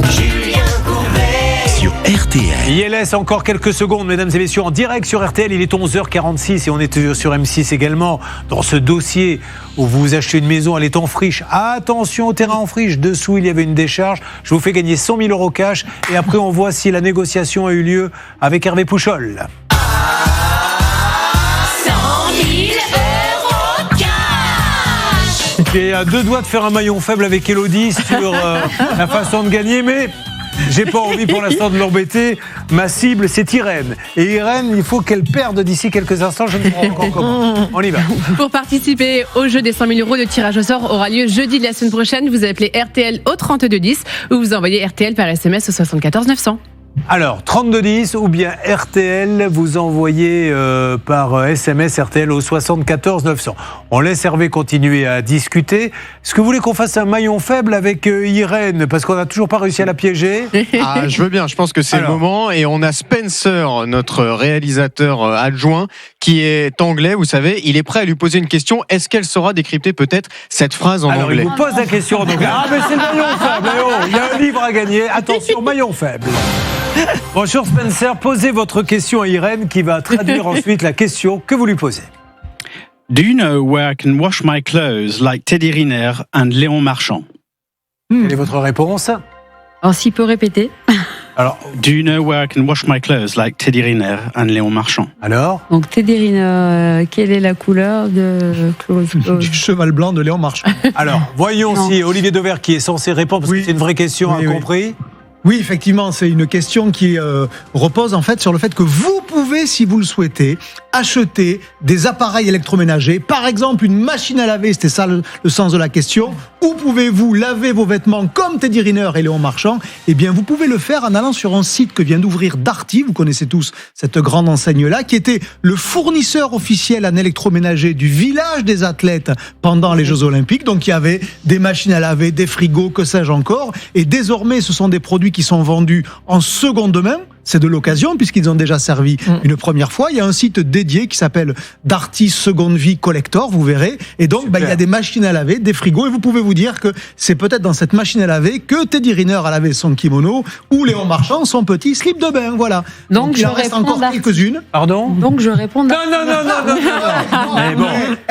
Julien Courbet. Sur RTL. Il laisse encore quelques secondes, mesdames et messieurs, en direct sur RTL. Il est 11h46 et on est sur M6 également. Dans ce dossier où vous achetez une maison, elle est en friche. Attention au terrain en friche. Dessous, il y avait une décharge. Je vous fais gagner 100 000 euros cash. Et après, on voit si la négociation a eu lieu avec Hervé Pouchol. 100 000 euros cash. Qui est à deux doigts de faire un maillon faible avec Élodie sur la façon de gagner, mais j'ai pas envie pour l'instant de l'embêter. Ma cible, c'est Irène. Et Irène, il faut qu'elle perde d'ici quelques instants. Je ne sais pas encore comment. On y va. Pour participer au jeu des 100 000 euros, le tirage au sort aura lieu jeudi de la semaine prochaine. Vous appelez RTL au 3210 ou vous envoyez RTL par SMS au 74 900. Alors, 3210 ou bien RTL, vous envoyez par SMS RTL au 74 900. On laisse Hervé continuer à discuter. Est-ce que vous voulez qu'on fasse un maillon faible avec Irène? Parce qu'on n'a toujours pas réussi à la piéger. Je veux bien, je pense que c'est le moment. Et on a Spencer, notre réalisateur adjoint, qui est anglais, vous savez. Il est prêt à lui poser une question. Est-ce qu'elle saura décrypter peut-être cette phrase en anglais? Il vous pose la question. Donc, mais c'est le maillon faible. Il y a un livre à gagner. Attention, maillon faible. Bonjour Spencer, posez votre question à Irène qui va traduire ensuite la question que vous lui posez. Do you know where I can wash my clothes like Teddy Riner and Léon Marchand? Quelle est votre réponse? Alors s'il peut répéter. Alors, do you know where I can wash my clothes like Teddy Riner and Léon Marchand? Alors? Donc Teddy Riner, quelle est la couleur de clothes? Du cheval blanc de Léon Marchand. Alors, voyons si Olivier Dauvert, qui est censé répondre, parce que c'est une vraie question, a compris. Oui, effectivement, c'est une question qui repose en fait sur le fait que vous pouvez, si vous le souhaitez, acheter des appareils électroménagers, par exemple une machine à laver, c'était ça le sens de la question. Où pouvez-vous laver vos vêtements comme Teddy Riner et Léon Marchand? Eh bien, vous pouvez le faire en allant sur un site que vient d'ouvrir Darty, vous connaissez tous cette grande enseigne-là, qui était le fournisseur officiel en électroménager du village des athlètes pendant les Jeux Olympiques. Donc, il y avait des machines à laver, des frigos, que sais-je encore. Et désormais, ce sont des produits qui sont vendus en seconde main. C'est de l'occasion puisqu'ils ont déjà servi une première fois. Il y a un site dédié qui s'appelle Darty Seconde Vie Collector, vous verrez. Et donc, il y a des machines à laver, des frigos. Et vous pouvez vous dire que c'est peut-être dans cette machine à laver que Teddy Riner a lavé son kimono ou Léon Marchand son petit slip de bain. Voilà. Donc il en reste encore quelques-unes. Pardon? Donc je réponds. Non. Mais bon,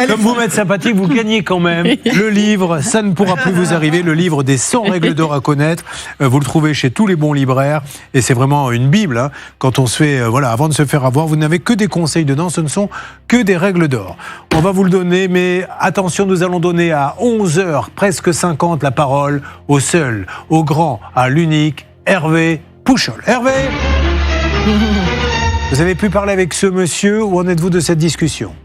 comme vous m'êtes sympathique, vous gagnez quand même le livre. Ça ne pourra plus vous arriver. Le livre des 100 règles d'or à connaître. Vous le trouvez chez tous les bons libraires. Et c'est vraiment une bible. Quand on se fait, avant de se faire avoir, vous n'avez que des conseils dedans, ce ne sont que des règles d'or. On va vous le donner, mais attention, nous allons donner à 11h, presque 50, la parole au seul, au grand, à l'unique, Hervé Pouchol. Hervé, vous avez pu parler avec ce monsieur, où en êtes-vous de cette discussion?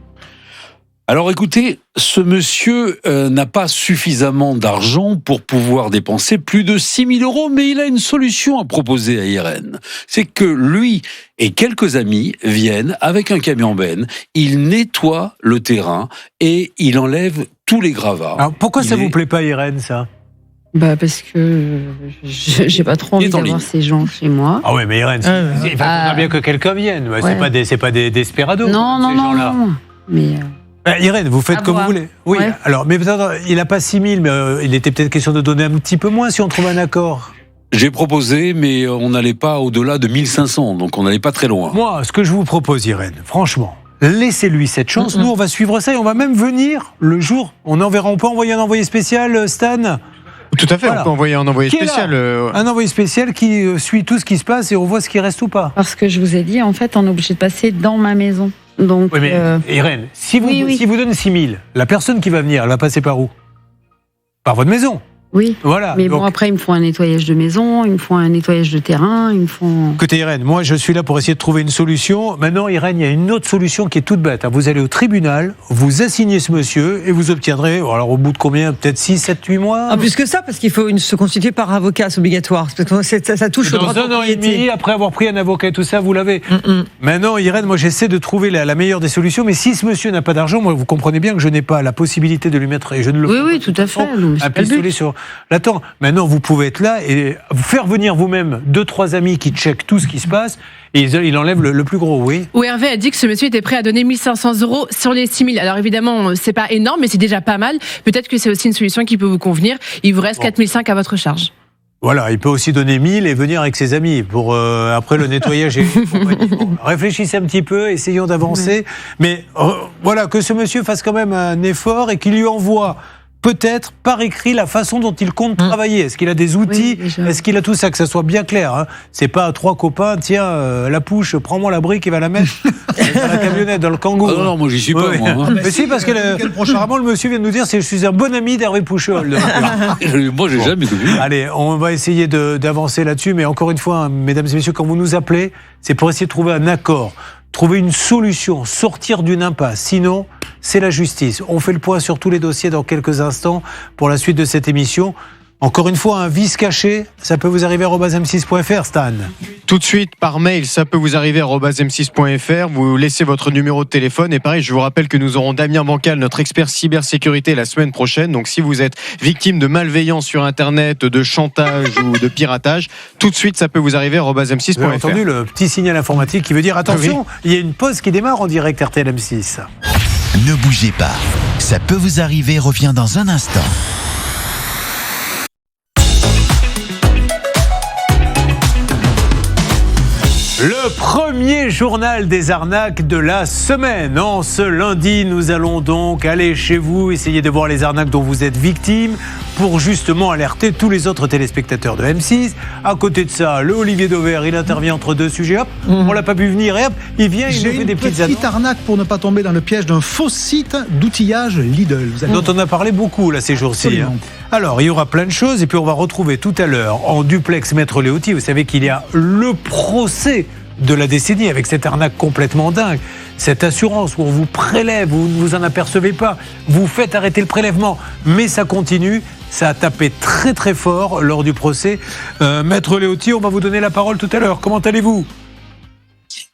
Alors écoutez, ce monsieur n'a pas suffisamment d'argent pour pouvoir dépenser plus de 6 000 euros, mais il a une solution à proposer à Irène. C'est que lui et quelques amis viennent avec un camion-benne, il nettoie le terrain et il enlève tous les gravats. Alors pourquoi ça vous plaît pas, Irène, ça? Parce que j'ai pas trop envie d'avoir ces gens chez moi. Ah ouais, mais Irène, il faudra bien que quelqu'un vienne. C'est pas des desperados, ces gens-là. Mais Irène, vous faites comme vous voulez. Oui. Ouais. Alors, mais peut-être, il n'a pas 6 000, mais il était peut-être question de donner un petit peu moins si on trouve un accord. J'ai proposé, mais on n'allait pas au-delà de 1500, donc on n'allait pas très loin. Moi, ce que je vous propose, Irène, franchement, laissez-lui cette chance. Nous, on va suivre ça et on va même venir le jour. On peut envoyer un envoyé spécial, Stan? Tout à fait, on peut envoyer un envoyé spécial. Un envoyé spécial qui suit tout ce qui se passe et on voit ce qui reste ou pas. Parce que je vous ai dit, en fait, on est obligé de passer dans ma maison. Donc, Oui, mais Irène, si vous donnez 6 000, la personne qui va venir, elle va passer par où? Par votre maison. Oui, voilà. Mais bon, après, ils me font un nettoyage de maison, ils me font un nettoyage de terrain, ils me font... Écoutez Irène, moi je suis là pour essayer de trouver une solution. Maintenant Irène, il y a une autre solution qui est toute bête. Vous allez au tribunal, vous assignez ce monsieur et vous obtiendrez, alors au bout de combien? Peut-être 6, 7, 8 mois? Ah, plus que ça, parce qu'il faut se constituer par avocat, c'est obligatoire. Parce que ça touche au droit de Dans un an et demi, après avoir pris un avocat et tout ça, vous l'avez. Maintenant Irène, moi j'essaie de trouver la meilleure des solutions, mais si ce monsieur n'a pas d'argent, moi vous comprenez bien que je n'ai pas la possibilité de lui mettre, et je ne le Oui, tout à fait. un pistolet sur la tempe. Maintenant, vous pouvez être là et faire venir vous-même 2-3 amis qui checkent tout ce qui se passe et il enlève le plus gros, oui. Où Hervé a dit que ce monsieur était prêt à donner 1 500 € sur les 6 000. Alors évidemment, c'est pas énorme, mais c'est déjà pas mal. Peut-être que c'est aussi une solution qui peut vous convenir. Il vous reste 4 500 à votre charge. Voilà, il peut aussi donner 1 000 et venir avec ses amis pour après le nettoyage et compagnie. Bon, réfléchissez un petit peu, essayons d'avancer. Mais voilà, que ce monsieur fasse quand même un effort et qu'il lui envoie peut-être par écrit la façon dont il compte travailler. Est-ce qu'il a des outils? Est-ce qu'il a tout ça? Que ça soit bien clair. Hein. C'est pas 3 copains, tiens, la pouche, prends-moi la brique et va la mettre dans la camionnette, dans le Kangoo. Ah non, moi j'y suis pas, moi. Hein. Mais si, parce que apparemment le monsieur vient de nous dire que je suis un bon ami d'Hervé Pouchol. Moi j'ai jamais vu. Allez, on va essayer d'avancer là-dessus, mais encore une fois, hein, mesdames et messieurs, quand vous nous appelez, c'est pour essayer de trouver un accord, trouver une solution, sortir d'une impasse. Sinon, c'est la justice. On fait le point sur tous les dossiers dans quelques instants pour la suite de cette émission. Encore une fois, un vice caché, ça peut vous arriver à @m6.fr, Stan. Tout de suite, par mail, ça peut vous arriver à @m6.fr. Vous laissez votre numéro de téléphone. Et pareil, je vous rappelle que nous aurons Damien Bancal, notre expert cybersécurité, la semaine prochaine. Donc, si vous êtes victime de malveillance sur Internet, de chantage ou de piratage, tout de suite, ça peut vous arriver à @m6.fr. Vous avez entendu le petit signal informatique qui veut dire attention, il y a une pause qui démarre en direct RTL M6. Ne bougez pas. Ça peut vous arriver revient dans un instant. Le premier journal des arnaques de la semaine. En ce lundi, nous allons donc aller chez vous, essayer de voir les arnaques dont vous êtes victime pour justement alerter tous les autres téléspectateurs de M6. À côté de ça, le Olivier Dauvert, il intervient entre deux sujets. Hop, on l'a pas vu venir et hop, il vient, il nous fait des petites annonces. Arnaque pour ne pas tomber dans le piège d'un faux site d'outillage Lidl. Dont on a parlé beaucoup là ces jours-ci. Hein. Alors, il y aura plein de choses et puis on va retrouver tout à l'heure en duplex Maître Léoty. Vous savez qu'il y a le procès de la décennie avec cette arnaque complètement dingue. Cette assurance où on vous prélève, vous ne vous en apercevez pas, vous faites arrêter le prélèvement, mais ça continue. Ça a tapé très très fort lors du procès. Maître Léoty, on va vous donner la parole tout à l'heure. Comment allez-vous ?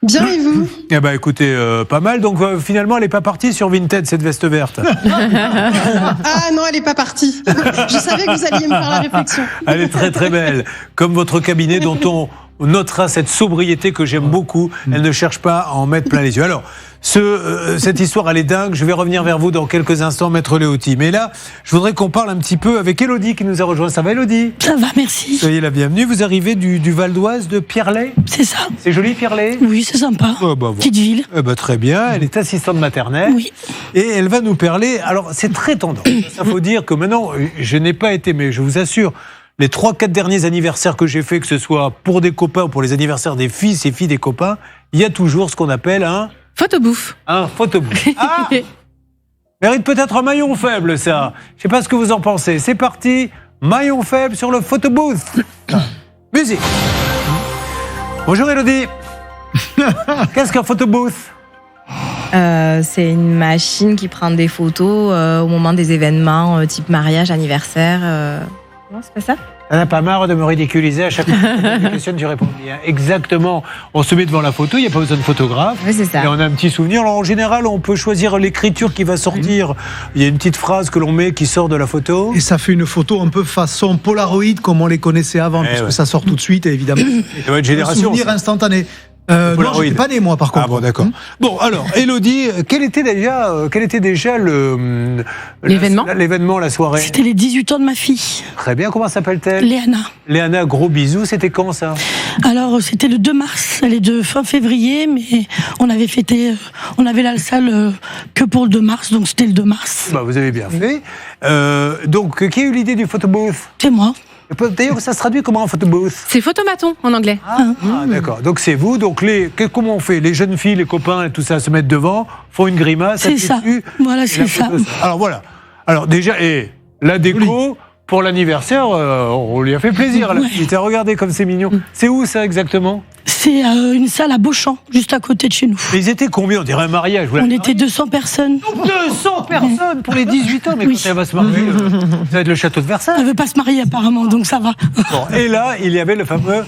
Bien, et vous ? Eh ben, écoutez, pas mal. Donc finalement, elle n'est pas partie sur Vinted, cette veste verte. Ah non, elle n'est pas partie. Je savais que vous alliez me faire la réflexion. Elle est très très belle, comme votre cabinet dont on notera cette sobriété que j'aime beaucoup. Elle ne cherche pas à en mettre plein les yeux. Alors, cette histoire, elle est dingue. Je vais revenir vers vous dans quelques instants, Maître Léoty. Mais là, je voudrais qu'on parle un petit peu avec Élodie qui nous a rejoint. Ça va, Élodie ? Ça va, merci. Soyez la bienvenue. Vous arrivez du Val d'Oise, de Pierrelet ? C'est ça. C'est joli, Pierrelet ? Oui, c'est sympa. Petite ville. Très bien. Elle est assistante maternelle. Oui. Et elle va nous parler. Alors, c'est très tendance. Il faut dire que maintenant, je n'ai pas été, mais je vous assure, les 3-4 derniers anniversaires que j'ai fait, que ce soit pour des copains ou pour les anniversaires des fils et filles des copains, il y a toujours ce qu'on appelle un... Photobouffe. Un photobouffe. Ah, mérite peut-être un maillon faible, ça. Je ne sais pas ce que vous en pensez. C'est parti. Maillon faible sur le photobooth. Musique. Bonjour Élodie. Qu'est-ce qu'un photobooth ? C'est une machine qui prend des photos au moment des événements, type mariage, anniversaire. Non, c'est pas ça ? On n'a pas marre de me ridiculiser à chaque fois que je questionne, je réponds bien. Exactement. On se met devant la photo, il n'y a pas besoin de photographe. Oui, c'est ça. Et on a un petit souvenir. Alors, en général, on peut choisir l'écriture qui va sortir. Il y a une petite phrase que l'on met qui sort de la photo. Et ça fait une photo un peu façon Polaroid comme on les connaissait avant, puisque ça sort tout de suite, évidemment. Ça va être génération. Un souvenir instantané. Non, je n'étais pas né, moi, par contre. Ah bon, d'accord. Bon, alors, Élodie, quel était déjà l'événement, la soirée ? C'était les 18 ans de ma fille. Très bien, comment s'appelle-t-elle ? Léana. Léana, gros bisous, c'était quand ça ? Alors, c'était le 2 mars, elle est de fin février, mais on avait fêté, on avait la salle que pour le 2 mars, donc c'était le 2 mars. Bah, vous avez bien fait. Donc, qui a eu l'idée du photobooth ? C'est moi. D'ailleurs, ça se traduit comment en photobooth? C'est photomaton en anglais. D'accord. Donc c'est vous. Donc comment on fait? Les jeunes filles, les copains et tout ça se mettent devant, font une grimace. C'est ça. Voilà, c'est ça. Alors voilà. Alors déjà, la déco pour l'anniversaire, on lui a fait plaisir. Regardez comme c'est mignon. C'est où ça exactement? C'est une salle à Beauchamp, juste à côté de chez nous. Mais ils étaient combien? On dirait un mariage. On était 200 personnes. 200 personnes pour les 18 ans. Mais quand elle va se marier, ça va être le château de Versailles. Elle veut pas se marier apparemment, donc ça va. Bon, et là, il y avait le fameux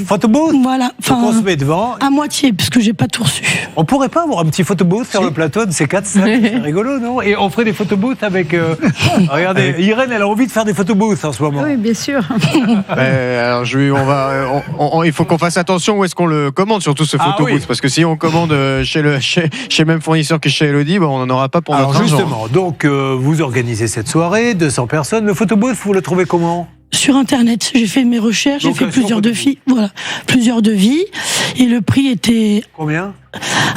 photobooth. Voilà. Donc on se met devant. À moitié, parce que j'ai pas tout reçu. On pourrait pas avoir un petit photobooth sur le plateau de ces 4 c'est rigolo, non? Et on ferait des photobooths avec... regardez, Irène, elle a envie de faire des photobooths en ce moment. Oui, bien sûr. Alors, il faut qu'on fasse attention où est-ce qu'on le commande, surtout ce photobooth, parce que si on commande chez le même fournisseur que chez Elodie, on n'en aura pas pour notre argent. Justement, donc vous organisez cette soirée, 200 personnes. Le photobooth, vous le trouvez comment? Sur Internet, j'ai fait mes recherches, j'ai fait plusieurs devis. Voilà, plusieurs devis. Et le prix était... Combien?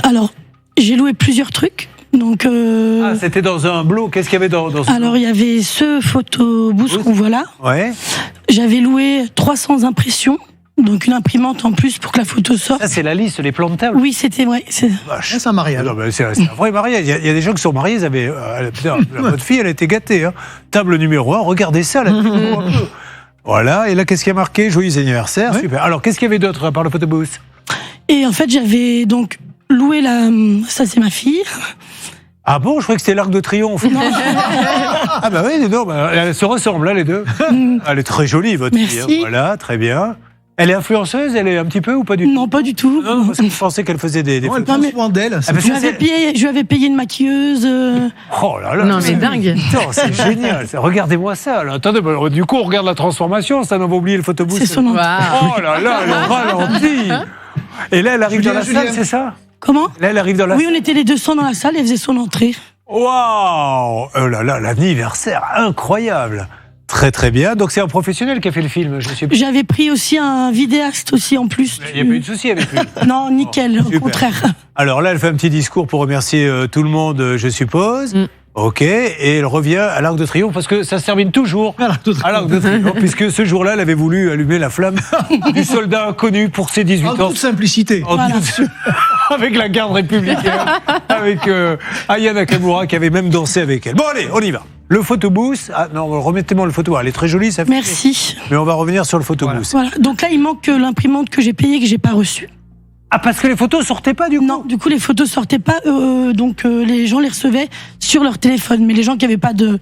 Alors, j'ai loué plusieurs trucs. Donc, c'était dans un blog. Qu'est-ce qu'il y avait dans Alors, il y avait ce photobooth qu'on voit là. Ouais. J'avais loué 300 impressions. Donc une imprimante en plus pour que la photo sorte. Ça, c'est la liste, les plans de table? Oui, c'était vrai. C'est un mariage. Non, c'est un vrai mariage. Il y a des gens qui sont mariés, ils avaient... votre fille, elle a été gâtée. Hein. Table numéro 1, regardez ça, la vidéo un peu. Voilà, et là, qu'est-ce qui a marqué? Joyeux anniversaire, super. Alors, qu'est-ce qu'il y avait d'autre à part le photobooth? Et en fait, j'avais donc loué ça c'est ma fille. Ah bon, je croyais que c'était l'Arc de Triomphe. Ah bah oui, non, elles se ressemblent, là, les deux. Elle est très jolie, votre fille. Hein. Voilà, très bien. Elle est influenceuse, elle est un petit peu ou pas du tout? Non, pas du tout. Non, parce que je pensais qu'elle faisait des elle prend soin d'elle. Je lui avais payé une maquilleuse. Oh là là. Non, mais dingue. C'est génial. Regardez-moi ça. Là. Attendez, du coup, on regarde la transformation. Ça, on va oublier le photobooth. C'est son entrée. Oh là là, elle ralentit. Et là, elle arrive dans la salle, c'est ça? Comment? Là, elle arrive dans la salle. Oui, on était les 200 dans la salle, elle faisait son entrée. Waouh! Oh là là, l'anniversaire, incroyable. Très très bien. Donc c'est un professionnel qui a fait le film, je suppose. J'avais pris aussi un vidéaste aussi en plus. Il n'y a pas eu de souci avec lui? Non, nickel, au contraire. Alors là, elle fait un petit discours pour remercier tout le monde, je suppose. Ok, et elle revient à l'Arc de Triomphe parce que ça se termine toujours à l'Arc de Triomphe, puisque ce jour-là, elle avait voulu allumer la flamme du soldat inconnu pour ses 18 ans. En toute simplicité. Avec la garde républicaine, avec Aya Nakamura qui avait même dansé avec elle. Bon allez, on y va. Le photobooth, non, remettez-moi le photo, elle est très jolie, ça fait. Merci. Mais on va revenir sur le photobooth. Voilà. Donc là, il manque l'imprimante que j'ai payée, que j'ai pas reçue. Ah, parce que les photos sortaient pas du coup? Non, du coup les photos sortaient pas, donc les gens les recevaient sur leur téléphone, mais les gens qui n'avaient pas de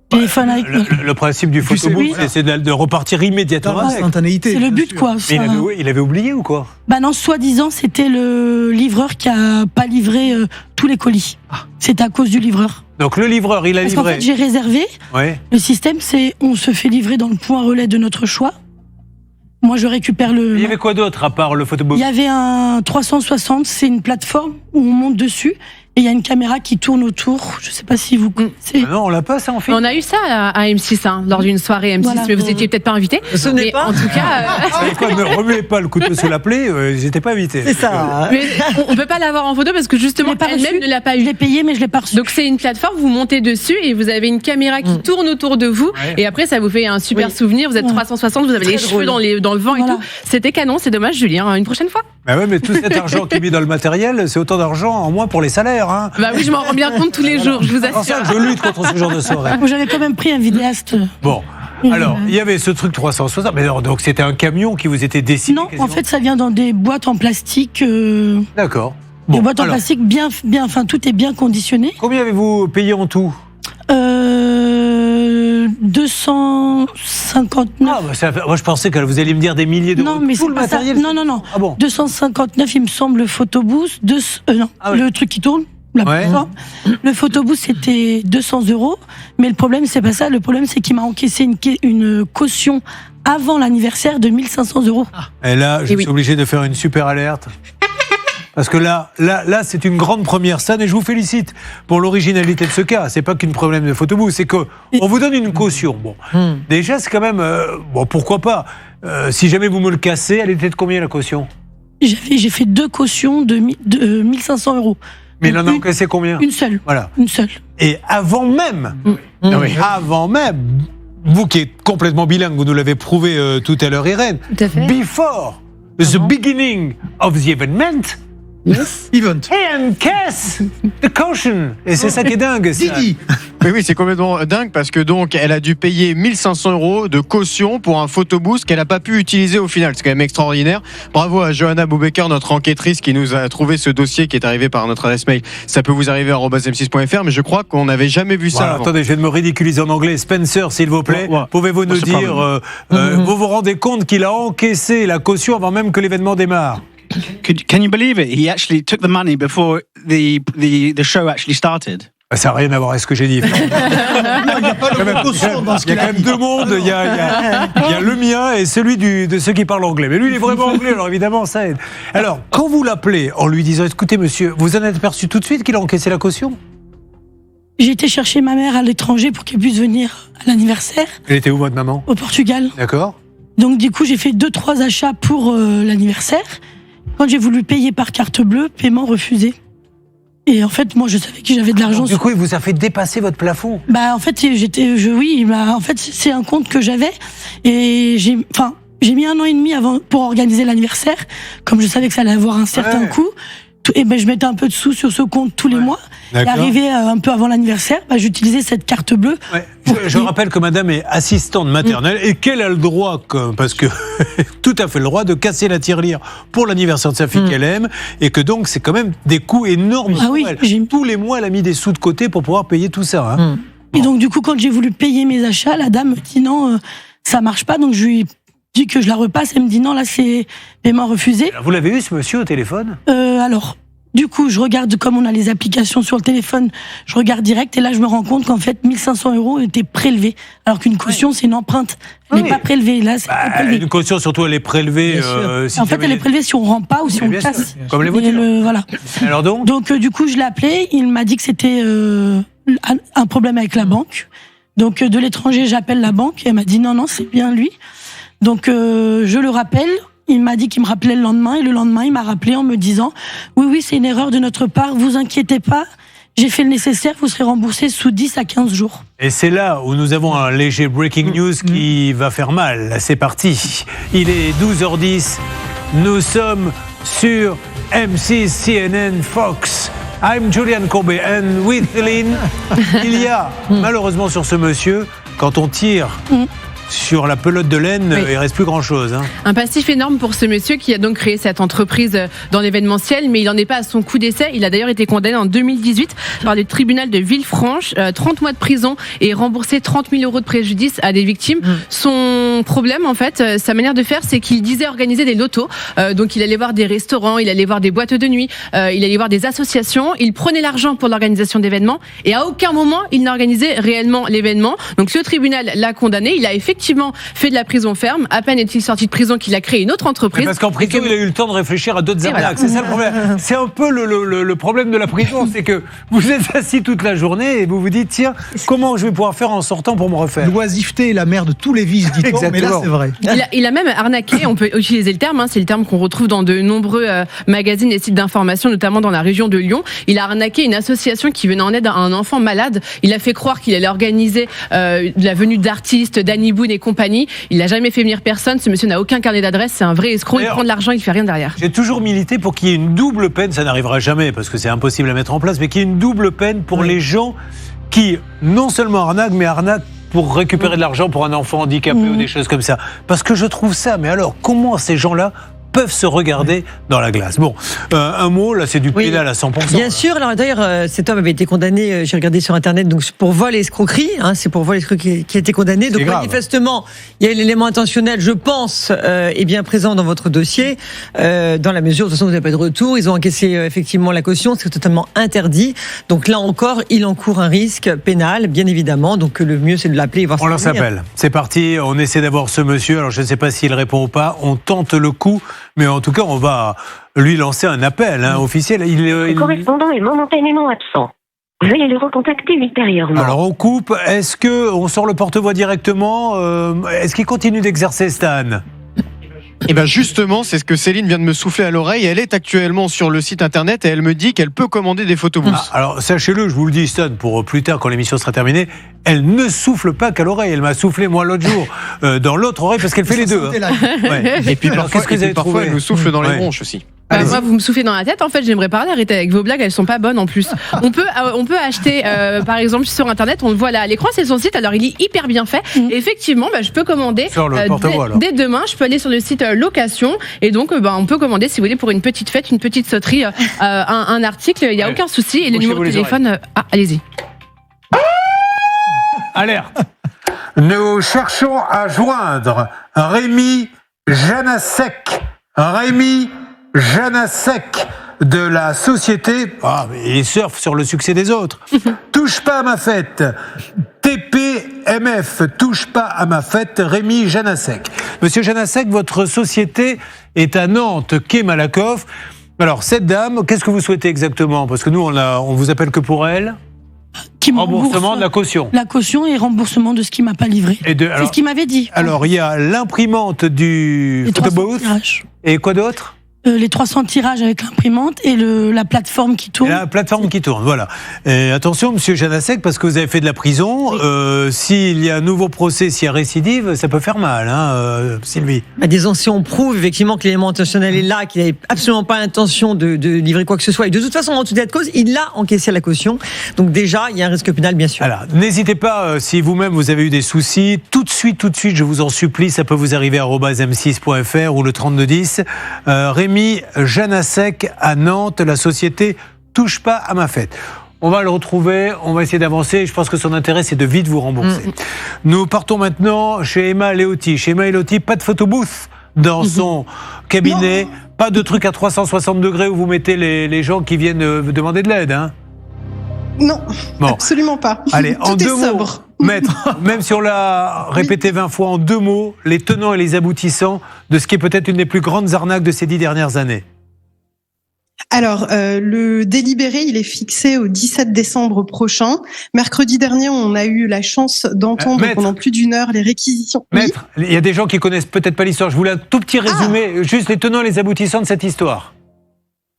téléphone avec... Le principe du photobooth, c'est de repartir immédiatement avec. Instantanéité. C'est le but, quoi. Mais il avait oublié ou quoi? Bah non, soi-disant, c'était le livreur qui a pas livré tous les colis. C'est à cause du livreur. Donc le livreur, il a livré... Parce qu'en fait, j'ai réservé. Ouais. Le système, c'est on se fait livrer dans le point relais de notre choix. Moi, je récupère le... Il y avait quoi d'autre à part le photobooth? Il y avait un 360, c'est une plateforme où on monte dessus et il y a une caméra qui tourne autour. Je ne sais pas si vous connaissez. Non, on l'a pas, ça, en fait. On a eu ça à M6, lors d'une soirée M6, mais vous étiez peut-être pas invité. Ce n'est pas. En tout cas... Ne remuez pas le couteau sous la plaie, ils n'étaient pas invités. C'est ça. Mais on peut pas l'avoir en photo parce que justement, elle-même ne l'a pas eu. Je l'ai payé, mais je l'ai pas reçu. Donc c'est une plateforme, vous montez dessus et vous avez une caméra qui tourne autour de vous. Ouais. Et après, ça vous fait un super souvenir. Vous êtes 360, vous avez les cheveux dans le vent et tout. C'était canon, c'est dommage, Julien. Une prochaine fois. Bah ouais, mais tout cet argent qui est mis dans le matériel, c'est autant d'argent en moins pour les salaires. Hein. Bah oui, je m'en rends bien compte tous les jours, je vous assure. C'est pour ça que je lutte contre ce genre de soirée. J'avais quand même pris un vidéaste. Bon. Alors, il y avait ce truc 360, mais alors, donc c'était un camion qui vous était dessiné? Non, quasiment. En fait, ça vient dans des boîtes en plastique. D'accord. Bon, des boîtes en plastique bien, enfin, tout est bien conditionné. Combien avez-vous payé en tout? 259. Ah, moi je pensais que vous alliez me dire des milliers d'euros. Non, mais tout le matériel. Non. Ah bon? 259, il me semble, le photobooth. Le truc qui tourne. Le photobooth, c'était 200 €. Mais le problème, c'est pas ça. Le problème, c'est qu'il m'a encaissé une caution avant l'anniversaire de 1 500 €. Et là, je suis obligé de faire une super alerte. Parce que là, c'est une grande première scène et je vous félicite pour l'originalité de ce cas. C'est pas qu'un problème de photobooth, c'est qu'on vous donne une caution. Bon, déjà, c'est quand même bon, pourquoi pas. Si jamais vous me le cassez, elle était de combien la caution? J'ai fait 2 cautions de 1 500 €. Mais il en a encaissé combien? Une seule. Voilà. Une seule. Et avant même, avant même vous qui êtes complètement bilingue, vous nous l'avez prouvé tout à l'heure, Irène. Tout à fait. Before the beginning of the event. Yes. Event. And case the caution. Et c'est ça qui est dingue. Didi. Oui, c'est complètement dingue parce que donc elle a dû payer 1 500 € de caution pour un photoboost qu'elle n'a pas pu utiliser au final. C'est quand même extraordinaire. Bravo à Johanna Boubaker, notre enquêtrice, qui nous a trouvé ce dossier qui est arrivé par notre adresse mail. Ça peut vous arriver à @m6.fr, mais je crois qu'on n'avait jamais vu ça. Voilà, avant. attendez, je viens de me ridiculiser en anglais. Spencer, s'il vous plaît, pouvez-vous nous dire, vous vous rendez compte qu'il a encaissé la caution avant même que l'événement démarre? Can you believe it? He actually took the money before the show actually started. Ça n'a rien à voir avec ce que j'ai dit. Non, il n'y a pas de caution dans ce Il y a quand même deux mondes. Il y a le mien et celui de ceux qui parlent anglais. Mais lui, il est vraiment anglais, alors évidemment, ça aide. Alors, quand vous l'appelez en lui disant, écoutez, monsieur, vous en êtes aperçu tout de suite qu'il a encaissé la caution? J'ai été chercher ma mère à l'étranger pour qu'elle puisse venir à l'anniversaire. Elle était où, votre maman? Au Portugal. D'accord. Donc du coup, j'ai fait 2-3 achats pour l'anniversaire. Quand j'ai voulu payer par carte bleue, paiement refusé. Et en fait, moi, je savais que j'avais de l'argent. Du coup, il vous a fait dépasser votre plafond. Bah, en fait, en fait, c'est un compte que j'avais. Et j'ai mis 1 an et demi avant pour organiser l'anniversaire. Comme je savais que ça allait avoir un certain coût. Et ben, je mettais un peu de sous sur ce compte tous les mois. Et arrivé un peu avant l'anniversaire, j'utilisais cette carte bleue. Ouais. Je rappelle que madame est assistante maternelle et qu'elle a le droit, parce que tout à fait le droit de casser la tirelire pour l'anniversaire de sa fille qu'elle aime, et que donc c'est quand même des coûts énormes pour elle. Tous les mois, elle a mis des sous de côté pour pouvoir payer tout ça. Hein. Et donc du coup, quand j'ai voulu payer mes achats, la dame me dit non, ça marche pas. Donc je lui dis que je la repasse. Elle me dit non, là c'est paiement refusé. Vous l'avez eu ce monsieur au téléphone? Alors. Du coup, je regarde, comme on a les applications sur le téléphone, je regarde direct et là, je me rends compte qu'en fait, 1 500 € étaient prélevés. Alors qu'une caution, c'est une empreinte. Elle n'est pas prélevée. Là, c'est prélevé. Une caution, surtout, elle est prélevée. En fait, elle est prélevée si on ne rend pas ou si on casse. Comme les voitures. Voilà. Alors donc du coup, je l'ai appelé. Il m'a dit que c'était un problème avec la banque. Donc, de l'étranger, j'appelle la banque. Et elle m'a dit non, c'est bien lui. Donc, je le rappelle. Il m'a dit qu'il me rappelait le lendemain et le lendemain, il m'a rappelé en me disant « Oui, c'est une erreur de notre part, vous inquiétez pas, j'ai fait le nécessaire, vous serez remboursé sous 10 à 15 jours. » Et c'est là où nous avons un léger breaking news qui va faire mal. C'est parti. Il est 12h10. Nous sommes sur M6 CNN Fox. I'm Julian Courbet and with Hélène. Il y a malheureusement sur ce monsieur, quand on tire sur la pelote de laine, il ne reste plus grand-chose. Hein. Un passif énorme pour ce monsieur qui a donc créé cette entreprise dans l'événementiel, mais il n'en est pas à son coup d'essai. Il a d'ailleurs été condamné en 2018 par le tribunal de Villefranche, 30 mois de prison et remboursé 30 000 € de préjudice à des victimes. Son problème, en fait, sa manière de faire, c'est qu'il disait organiser des lotos. Donc il allait voir des restaurants, il allait voir des boîtes de nuit, il allait voir des associations. Il prenait l'argent pour l'organisation d'événements et à aucun moment il n'a organisé réellement l'événement. Donc le tribunal l'a condamné. Il a effectivement fait de la prison ferme. À peine est-il sorti de prison qu'il a créé une autre entreprise. Mais parce qu'en prison, il a eu le temps de réfléchir à d'autres arnaques. C'est ça le problème. C'est un peu le problème de la prison, c'est que vous êtes assis toute la journée et vous vous dites tiens, comment je vais pouvoir faire en sortant pour me refaire? L'oisiveté est la mère de tous les vices, dit-on, mais là c'est vrai. Il a même arnaqué, on peut utiliser le terme, c'est le terme qu'on retrouve dans de nombreux magazines et sites d'information, notamment dans la région de Lyon. Il a arnaqué une association qui venait en aide à un enfant malade. Il a fait croire qu'il allait organiser la venue d'artistes, d'Annie Boone et compagnie. Il n'a jamais fait venir personne. Ce monsieur n'a aucun carnet d'adresse. C'est un vrai escroc. Il prend de l'argent, il fait rien derrière. J'ai toujours milité pour qu'il y ait une double peine. Ça n'arrivera jamais parce que c'est impossible à mettre en place, mais qu'il y ait une double peine pour les gens qui non seulement arnaquent, mais arnaquent pour récupérer de l'argent pour un enfant handicapé ou des choses comme ça. Parce que je trouve ça, mais alors comment ces gens-là peuvent se regarder dans la glace. Bon, un mot, là c'est du pénal à 100%. Bien sûr, alors d'ailleurs cet homme avait été condamné, j'ai regardé sur internet, donc pour vol et escroquerie, c'est pour vol et escroquerie qui a été condamné, donc manifestement il y a l'élément intentionnel, je pense, est bien présent dans votre dossier, dans la mesure, de toute façon vous n'avez pas de retour, ils ont encaissé effectivement la caution, c'est totalement interdit, donc là encore il encourt un risque pénal, bien évidemment, donc le mieux c'est de l'appeler et voir on leur s'appelle, c'est parti, on essaie d'avoir ce monsieur, alors je ne sais pas s'il répond ou pas, on tente le coup. Mais en tout cas, on va lui lancer un appel officiel. Le correspondant est momentanément absent. Veuillez le recontacter ultérieurement. Alors on coupe. Est-ce qu'on sort le porte-voix directement? Est-ce qu'il continue d'exercer, Stan? Et bien justement, c'est ce que Céline vient de me souffler à l'oreille. Elle est actuellement sur le site internet et elle me dit qu'elle peut commander des photobooths. Alors sachez-le, je vous le dis Stan, pour plus tard quand l'émission sera terminée, elle ne souffle pas qu'à l'oreille. Elle m'a soufflé moi l'autre jour dans l'autre oreille parce qu'elle fait les deux. Ouais. Et puis Alors, parfois, qu'est-ce que vous avez trouvé elle nous souffle dans les bronches aussi. Moi, vous me soufflez dans la tête. En fait, j'aimerais pas arrêter avec vos blagues. Elles sont pas bonnes en plus. On peut acheter, par exemple, sur Internet. On le voit là à l'écran. C'est son site. Alors, il est hyper bien fait. Et effectivement, je peux commander dès demain. Je peux aller sur le site location. Et donc, on peut commander, si vous voulez, pour une petite fête, une petite sauterie, un article. Il n'y a aucun souci. Et le numéro de téléphone. Allez-y. Alerte. Nous cherchons à joindre Rémi Janasek. Rémi Janasek de la société. Il surfe sur le succès des autres. Touche pas à ma fête. TPMF. Touche pas à ma fête. Rémi Janasek. Monsieur Janasek, votre société est à Nantes, quai Malakoff. Alors, cette dame, qu'est-ce que vous souhaitez exactement? Parce que nous, on vous appelle que pour elle. Remboursement de la caution. La caution et remboursement de ce qu'il m'a pas livré. C'est ce qu'il m'avait dit. Alors, il y a l'imprimante du photobooth. Et quoi d'autre? Les 300 tirages avec l'imprimante et la plateforme qui tourne. La plateforme qui tourne, voilà. Et attention, monsieur Janasek, parce que vous avez fait de la prison, s'il y a un nouveau procès, s'il y a récidive, ça peut faire mal, Sylvie. Disons, si on prouve effectivement que l'élément intentionnel est là, qu'il n'avait absolument pas l'intention de livrer quoi que ce soit, et de toute façon, en tout état de cause, il a encaissé la caution. Donc déjà, il y a un risque pénal, bien sûr. Alors, n'hésitez pas, si vous-même vous avez eu des soucis, tout de suite, je vous en supplie, ça peut vous arriver à @m6.fr ou le 3210. Rémi Janasek à Nantes, la société Touche pas à ma fête. On va le retrouver, on va essayer d'avancer. Je pense que son intérêt, c'est de vite vous rembourser. Nous partons maintenant chez Emma Leotti. Chez Emma Leotti, pas de photobooth dans son cabinet, pas de truc à 360 degrés où vous mettez les gens qui viennent demander de l'aide. Non, absolument pas. Allez, en Tout est 2 mots. sobre. Maître, même si on l'a répété 20 fois, en 2 mots, les tenants et les aboutissants de ce qui est peut-être une des plus grandes arnaques de ces 10 dernières années. Alors, le délibéré, il est fixé au 17 décembre prochain. Mercredi dernier, on a eu la chance d'entendre pendant plus d'1 heure les réquisitions. Maître, il y a des gens qui connaissent peut-être pas l'histoire. Je voulais un tout petit résumé, juste les tenants et les aboutissants de cette histoire.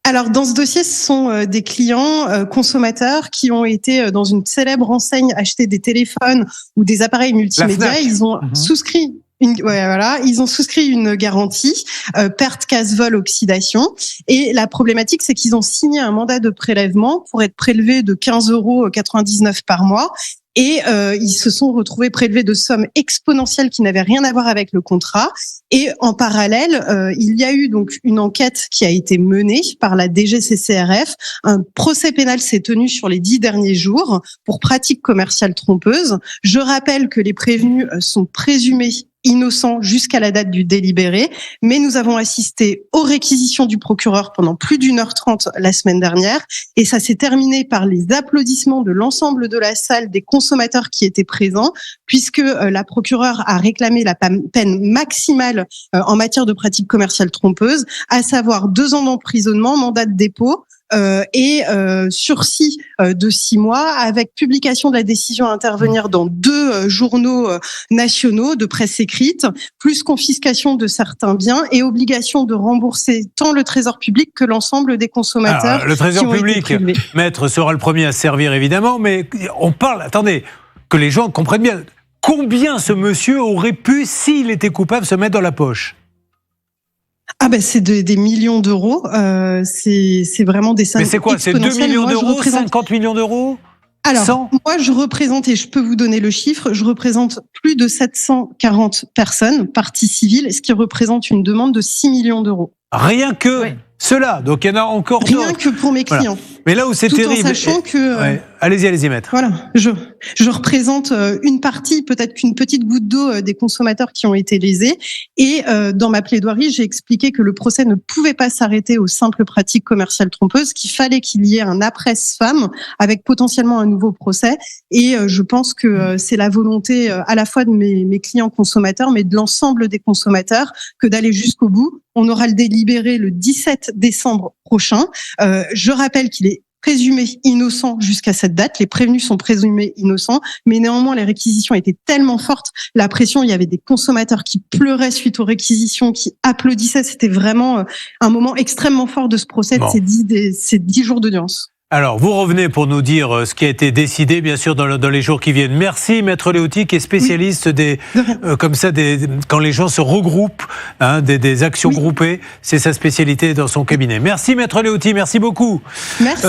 Alors, dans ce dossier, ce sont des clients consommateurs qui ont été dans une célèbre enseigne acheter des téléphones ou des appareils multimédia. Ils ont souscrit ils ont souscrit une garantie perte, casse, vol, oxydation. Et la problématique, c'est qu'ils ont signé un mandat de prélèvement pour être prélevés de 15,99 € par mois. Et ils se sont retrouvés prélevés de sommes exponentielles qui n'avaient rien à voir avec le contrat. Et en parallèle, il y a eu donc une enquête qui a été menée par la DGCCRF. Un procès pénal s'est tenu sur les 10 derniers jours pour pratiques commerciales trompeuses. Je rappelle que les prévenus sont présumés innocents jusqu'à la date du délibéré, mais nous avons assisté aux réquisitions du procureur pendant plus d'1h30 la semaine dernière, et ça s'est terminé par les applaudissements de l'ensemble de la salle des consommateurs qui étaient présents, puisque la procureure a réclamé la peine maximale en matière de pratiques commerciales trompeuses, à savoir 2 ans d'emprisonnement, mandat de dépôt, et sursis de 6 mois, avec publication de la décision à intervenir dans 2 journaux nationaux de presse écrite, plus confiscation de certains biens et obligation de rembourser tant le trésor public que l'ensemble des consommateurs. Alors, le trésor public, maître, sera le premier à se servir évidemment, mais on parle, attendez, que les gens comprennent bien, combien ce monsieur aurait pu, s'il était coupable, se mettre dans la poche? C'est des millions d'euros. C'est vraiment des sommes. Mais c'est quoi? C'est 2 millions d'euros, 50 millions d'euros? Alors, 100? moi, je représente, et je peux vous donner le chiffre, je représente plus de 740 personnes, parties civiles, ce qui représente une demande de 6 millions d'euros. Rien que cela. Donc, il y en a encore d'autres. Rien que pour mes clients. Voilà. Mais là où c'est terrible. En sachant que. Allez-y, maître. Voilà. Je représente une partie, peut-être qu'une petite goutte d'eau des consommateurs qui ont été lésés. Et dans ma plaidoirie, j'ai expliqué que le procès ne pouvait pas s'arrêter aux simples pratiques commerciales trompeuses, qu'il fallait qu'il y ait un après-SFAM avec potentiellement un nouveau procès. Et je pense que c'est la volonté à la fois de mes clients consommateurs, mais de l'ensemble des consommateurs, que d'aller jusqu'au bout. On aura le délibéré le 17 décembre prochain. Je rappelle qu'il est présumés innocents jusqu'à cette date. Les prévenus sont présumés innocents, mais néanmoins, les réquisitions étaient tellement fortes. La pression, il y avait des consommateurs qui pleuraient suite aux réquisitions, qui applaudissaient. C'était vraiment un moment extrêmement fort de ce procès, de ces 10 jours d'audience. Alors, vous revenez pour nous dire ce qui a été décidé, bien sûr, dans les jours qui viennent. Merci, Maître Léauty, qui est spécialiste quand les gens se regroupent, des actions groupées. C'est sa spécialité dans son cabinet. Merci, Maître Léauty, merci beaucoup. Merci.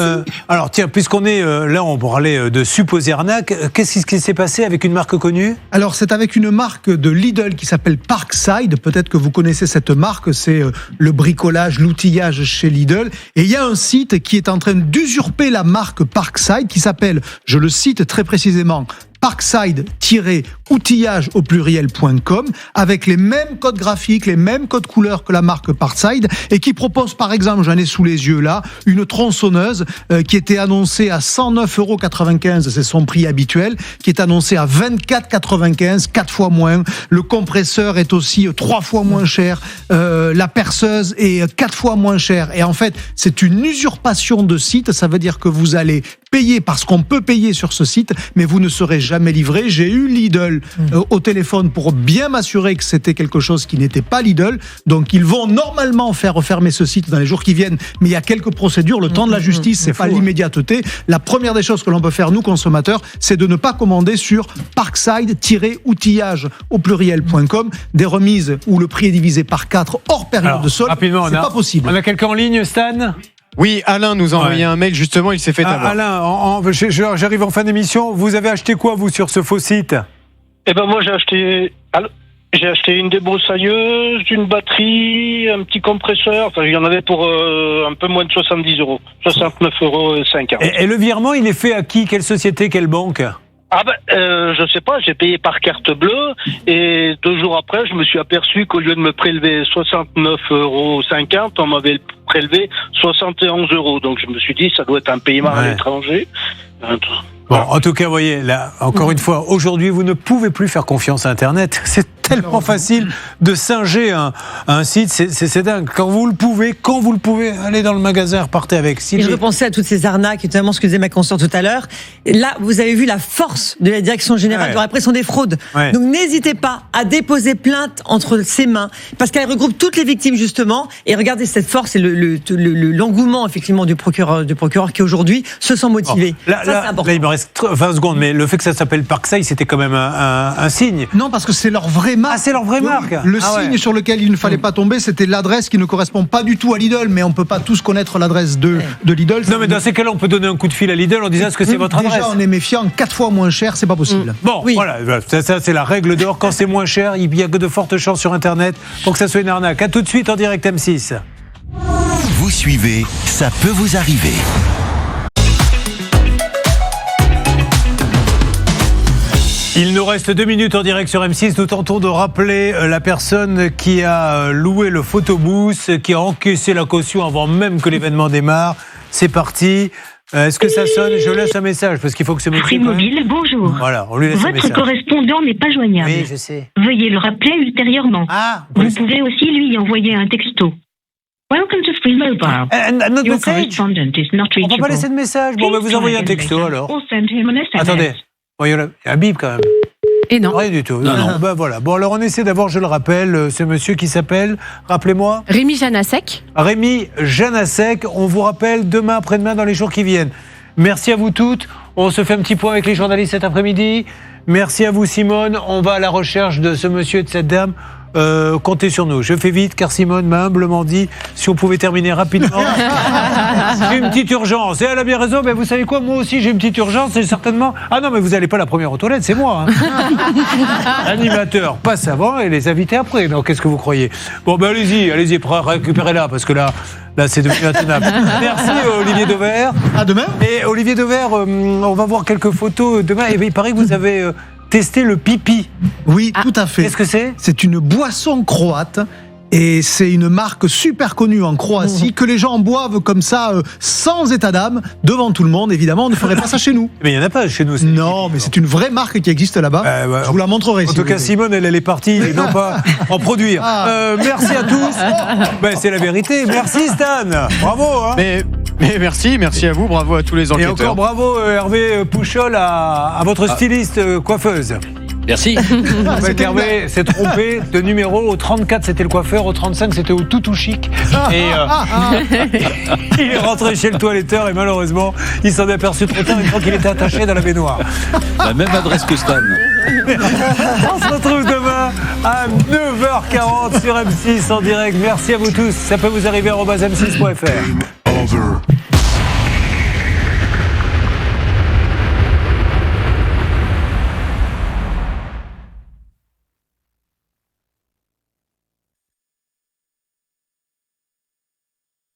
Alors, tiens, puisqu'on est là, on parlait de supposée arnaque. Qu'est-ce qui s'est passé avec une marque connue ? Alors, c'est avec une marque de Lidl qui s'appelle Parkside. Peut-être que vous connaissez cette marque. C'est le bricolage, l'outillage chez Lidl. Et il y a un site qui est en train d'usurper la marque Parkside qui s'appelle, je le cite très précisément, parkside-outillage au pluriel.com avec les mêmes codes graphiques, les mêmes codes couleurs que la marque Parkside et qui propose par exemple, j'en ai sous les yeux là, une tronçonneuse qui était annoncée à 109,95 €, c'est son prix habituel, qui est annoncée à 24,95 €, 4 fois moins. Le compresseur est aussi 3 fois moins cher. La perceuse est 4 fois moins chère. Et en fait, c'est une usurpation de site. Ça veut dire que vous allez payer parce qu'on peut payer sur ce site, mais vous ne serez jamais livré. J'ai eu Lidl au téléphone pour bien m'assurer que c'était quelque chose qui n'était pas Lidl. Donc ils vont normalement faire refermer ce site dans les jours qui viennent, mais il y a quelques procédures. Le temps de la justice, c'est pas l'immédiateté. La première des choses que l'on peut faire, nous consommateurs, c'est de ne pas commander sur parkside-outillage au pluriel.com des remises où le prix est divisé par 4 hors période de solde. Rapidement, c'est pas possible. On a quelqu'un en ligne, Stan ? Oui, Alain nous a envoyé un mail, justement, il s'est fait avoir. Alain, j'arrive en fin d'émission. Vous avez acheté quoi, vous, sur ce faux site ? Eh ben, moi, j'ai acheté une débroussailleuse, une batterie, un petit compresseur. Enfin, il y en avait pour un peu moins de 70 €. 69,50 €. Et le virement, il est fait à qui ? Quelle société ? Quelle banque ? Je sais pas, j'ai payé par carte bleue et 2 jours après, je me suis aperçu qu'au lieu de me prélever 69,50 €, on m'avait prélevé 71 €. Donc je me suis dit, ça doit être un paiement à l'étranger. Bon, en tout cas, vous voyez, là, encore une fois, aujourd'hui, vous ne pouvez plus faire confiance à Internet. C'est tellement facile de singer un site, c'est dingue. Quand vous le pouvez, allez dans le magasin, repartez avec. Et je repensais à toutes ces arnaques, notamment ce que disait ma consoeur tout à l'heure. Là, vous avez vu la force de la Direction Générale de Répression des Fraudes. Donc n'hésitez pas à déposer plainte entre ses mains, parce qu'elle regroupe toutes les victimes, justement. Et regardez cette force et l'engouement, effectivement, du procureur qui, aujourd'hui, se sent motivé. Là, il me reste 20 secondes, mais le fait que ça s'appelle Parkside, c'était quand même un signe. Non, parce que c'est leur vraie marque. Ah, c'est leur vraie marque. Le signe sur lequel il ne fallait pas tomber, c'était l'adresse qui ne correspond pas du tout à Lidl, mais on ne peut pas tous connaître l'adresse de Lidl. Non, mais dans ces cas-là, on peut donner un coup de fil à Lidl en disant est-ce que c'est votre adresse ? Déjà, on est méfiant, 4 fois moins cher, c'est pas possible. Bon, voilà, ça c'est la règle d'or. Quand c'est moins cher, il y a que de fortes chances sur Internet pour que ça soit une arnaque. À tout de suite en direct M6. Vous suivez, ça peut vous arriver. Il nous reste 2 minutes en direct sur M6. Nous tentons de rappeler la personne qui a loué le photobooth, qui a encaissé la caution avant même que l'événement démarre. C'est parti. Est-ce que ça sonne ? Je laisse un message parce qu'il faut que ce monsieur. Free Mobile, bonjour. Voilà, on lui laisse un message. Votre correspondant n'est pas joignable. Oui, je sais. Veuillez le rappeler ultérieurement. Vous pouvez aussi lui envoyer un texto. Welcome to Free Mobile. Your correspondent is not reachable. On va pas laisser de message. Bon, vous envoyez un texto alors. Attendez. Il y a un bip quand même. Et non. Rien du tout. Non. Voilà. Bon, alors on essaie d'abord, je le rappelle, ce monsieur qui s'appelle, rappelez-moi. Rémi Janasek. Rémi Janasek. On vous rappelle demain, après-demain, dans les jours qui viennent. Merci à vous toutes. On se fait un petit point avec les journalistes cet après-midi. Merci à vous, Simone. On va à la recherche de ce monsieur et de cette dame. Comptez sur nous. Je fais vite car Simone m'a humblement dit si on pouvait terminer rapidement. J'ai une petite urgence. Et elle a bien raison. Mais vous savez quoi, moi aussi j'ai une petite urgence. Et certainement. Ah non, mais vous n'allez pas la première aux toilettes, c'est moi. L'animateur passe avant et les invités après. Non, qu'est-ce que vous croyez ? Bon, ben allez-y, récupérez-la parce que là, c'est devenu intenable. Merci Olivier Dauvert. À demain. Et Olivier Dauvert, on va voir quelques photos demain. Et il paraît que vous avez tester le pipi. Oui, tout à fait. Qu'est-ce que c'est ? C'est une boisson croate. Et c'est une marque super connue en Croatie que les gens boivent comme ça, sans état d'âme, devant tout le monde. Évidemment, on ne ferait pas ça chez nous. Mais il n'y en a pas chez nous. Non, mais c'est une vraie marque qui existe là-bas. Je vous la montrerai. En tout cas, Simone, elle est partie, et non pas en produire. Merci à tous. C'est la vérité. Merci Stan. Bravo. Hein. Mais Mais merci à vous, bravo à tous les Et enquêteurs. encore bravo Hervé Pouchol à votre styliste coiffeuse. Merci. Hervé s'est trompé de numéro. Au 34, c'était le coiffeur. Au 35, c'était au Toutou Chic. Et il est rentré chez le toiletteur et malheureusement, il s'en est aperçu trop tard une fois qu'il était attaché dans la baignoire. La même adresse que Stan. On se retrouve demain à 9h40 sur M6 en direct. Merci à vous tous. Ça peut vous arriver à m6.fr.